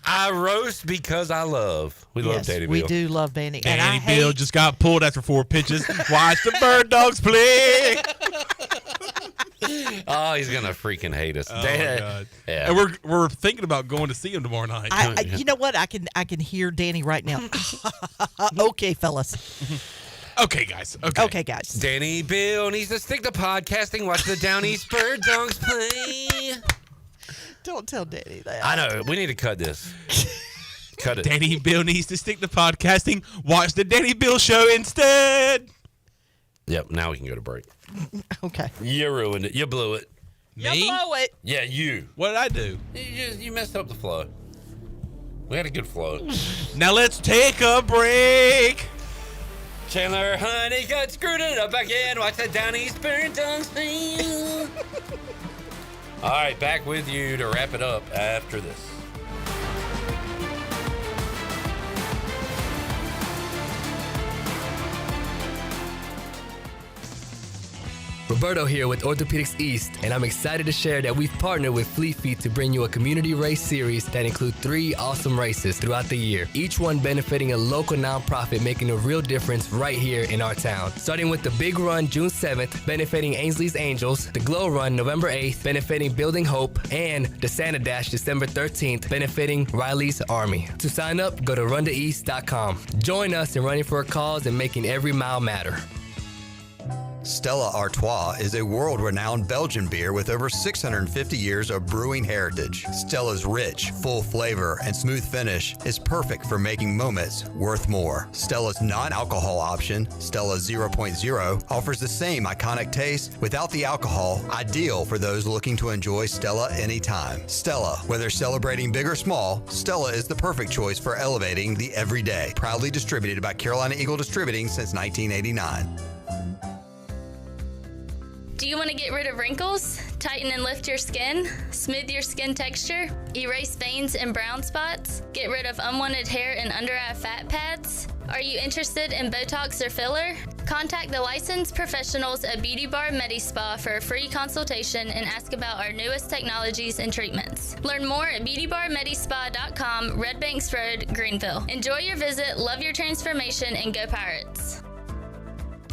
I roast because I love. We love Danny Bill. We do love Danny. And Danny Bill just got pulled after 4 pitches. Watch the Bird Dogs play. Oh, he's gonna freaking hate us. Oh, my God. Yeah. And we're thinking about going to see him tomorrow night. You know what? I can hear Danny right now. Okay, fellas. Okay, guys. Okay, guys. Danny Bill needs to stick to podcasting. Watch the Down East Bird Dogs play. Don't tell Danny that. I know. We need to cut this. Cut it. Danny Bill needs to stick to podcasting. Watch the Danny Bill show instead. Yep. Now we can go to break. Okay. You ruined it. You blew it. You blow it. Yeah, you. What did I do? You messed up the flow. We had a good flow. Now let's take a break. Chandler Honey got screwed it up again. Watch the Down East Bird Dogs play. All right, back with you to wrap it up after this. Roberto here with Orthopedics East, and I'm excited to share that we've partnered with Fleet Feet to bring you a community race series that includes 3 awesome races throughout the year, each one benefiting a local nonprofit making a real difference right here in our town. Starting with the Big Run June 7th, benefiting Ainsley's Angels, the Glow Run November 8th, benefiting Building Hope, and the Santa Dash December 13th, benefiting Riley's Army. To sign up, go to runtoeast.com. Join us in running for a cause and making every mile matter. Stella Artois is a world-renowned Belgian beer with over 650 years of brewing heritage. Stella's rich, full flavor and smooth finish is perfect for making moments worth more. Stella's non-alcohol option, Stella 0.0, offers the same iconic taste without the alcohol, ideal for those looking to enjoy Stella anytime. Stella, whether celebrating big or small, Stella is the perfect choice for elevating the everyday. Proudly distributed by Carolina Eagle Distributing since 1989. Do you want to get rid of wrinkles, tighten and lift your skin, smooth your skin texture, erase veins and brown spots, get rid of unwanted hair and under-eye fat pads? Are you interested in Botox or filler? Contact the licensed professionals at Beauty Bar MediSpa for a free consultation and ask about our newest technologies and treatments. Learn more at beautybarmedispa.com, Red Banks Road, Greenville. Enjoy your visit, love your transformation, and go Pirates.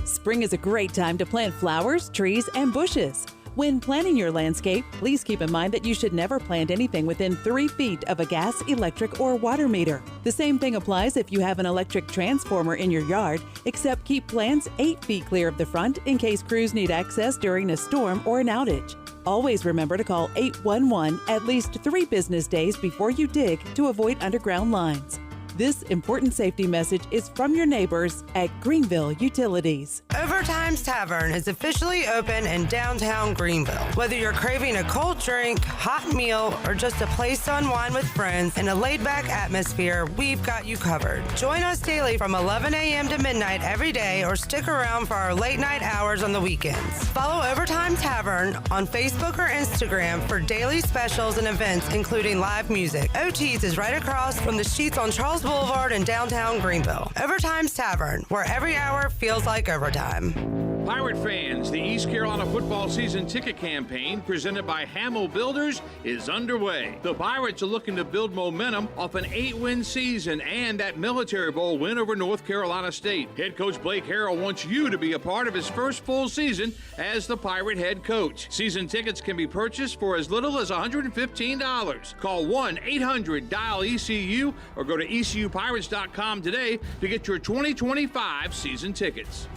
Spring is a great time to plant flowers, trees, and bushes. When planning your landscape, please keep in mind that you should never plant anything within 3 feet of a gas, electric, or water meter. The same thing applies if you have an electric transformer in your yard, except keep plants 8 feet clear of the front in case crews need access during a storm or an outage. Always remember to call 811 at least 3 business days before you dig to avoid underground lines. This important safety message is from your neighbors at Greenville Utilities. Overtime's Tavern is officially open in downtown Greenville. Whether you're craving a cold drink, hot meal, or just a place to unwind with friends in a laid-back atmosphere, we've got you covered. Join us daily from 11 a.m. to midnight every day, or stick around for our late-night hours on the weekends. Follow Overtime Tavern on Facebook or Instagram for daily specials and events, including live music. OT's is right across from the Sheets on Charles Boulevard in downtown Greenville. Overtime's Tavern, where every hour feels like overtime. Pirate fans, the East Carolina football season ticket campaign presented by Hamill Builders is underway. The Pirates are looking to build momentum off an 8-win season and that Military Bowl win over North Carolina State. Head coach Blake Harrell wants you to be a part of his first full season as the Pirate head coach. Season tickets can be purchased for as little as $115. Call 1-800-DIAL-ECU or go to ECUPirates.com today to get your 2025 season tickets.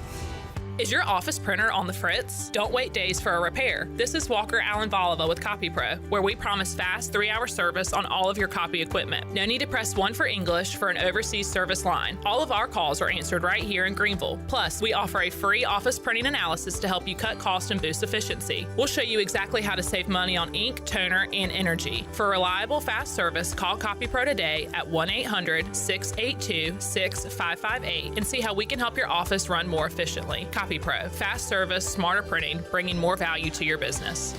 Is your office printer on the fritz? Don't wait days for a repair. This is Walker Allen Volova with CopyPro, where we promise fast 3-hour service on all of your copy equipment. No need to press 1 for English for an overseas service line. All of our calls are answered right here in Greenville. Plus, we offer a free office printing analysis to help you cut cost and boost efficiency. We'll show you exactly how to save money on ink, toner, and energy. For reliable, fast service, call CopyPro today at 1-800-682-6558 and see how we can help your office run more efficiently. CopyPro, fast service, smarter printing, bringing more value to your business.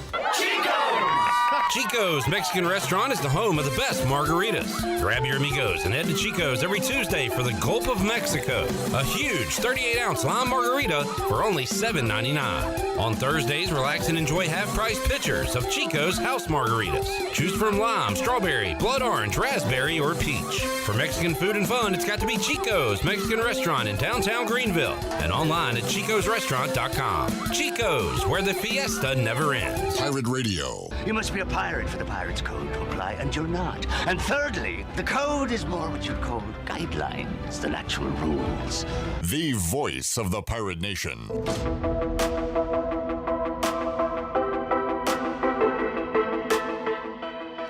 Chico's Mexican Restaurant is the home of the best margaritas. Grab your amigos and head to Chico's every Tuesday for the Gulp of Mexico, a huge 38-ounce lime margarita for only $7.99. On Thursdays, relax and enjoy half-price pitchers of Chico's house margaritas. Choose from lime, strawberry, blood orange, raspberry, or peach. For Mexican food and fun, it's got to be Chico's Mexican Restaurant in downtown Greenville and online at chicosrestaurant.com. Chico's, where the fiesta never ends. Pirate Radio. You must be a pirate for the Pirate's Code to apply, and you're not. And thirdly, the code is more what you'd call guidelines than actual rules. The voice of the Pirate Nation.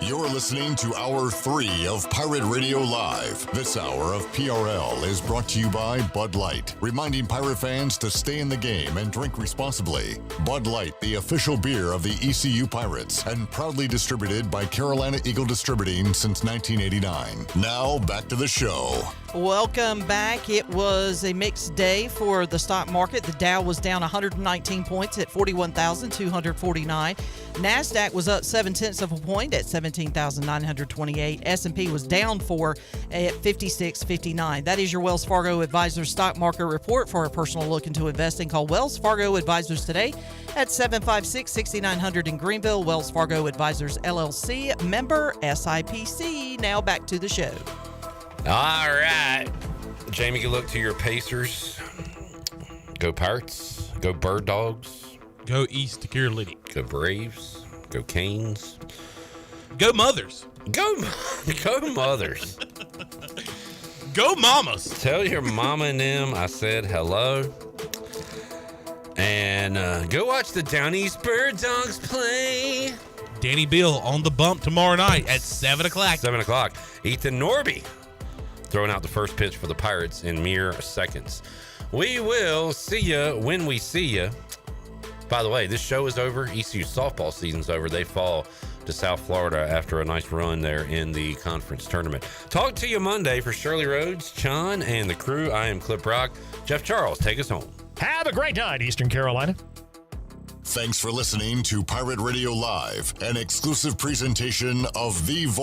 You're listening to Hour 3 of Pirate Radio Live. This hour of PRL is brought to you by Bud Light, reminding Pirate fans to stay in the game and drink responsibly. Bud Light, the official beer of the ECU Pirates, and proudly distributed by Carolina Eagle Distributing since 1989. Now, back to the show. Welcome back. It was a mixed day for the stock market. The Dow was down 119 points at 41,249. NASDAQ was up 0.7 of a point at 17,928. S&P was down 4 at 56.59. That is your Wells Fargo Advisors stock market report. For a personal look into investing, call Wells Fargo Advisors today at 756-6900 in Greenville. Wells Fargo Advisors, LLC, member SIPC. Now back to the show. All right. Jamie, good luck to your Pacers. Go Pirates. Go Bird Dogs. Go East to Carolina. Go Braves. Go Canes. Go Mothers. Go Mothers. Go Mamas. Tell your mama and them I said hello. And go watch the Down East Bird Dogs play. Danny Bill on the bump tomorrow night at 7 o'clock. 7 o'clock. Ethan Norby throwing out the first pitch for the Pirates in mere seconds. We will see you when we see you. By the way, this show is over. ECU softball season's over. They fall to South Florida after a nice run there in the conference tournament. Talk to you Monday. For Shirley Rhodes, Chon, and the crew, I am Clip Rock. Jeff Charles, take us home. Have a great night, Eastern Carolina. Thanks for listening to Pirate Radio Live, an exclusive presentation of The Voice.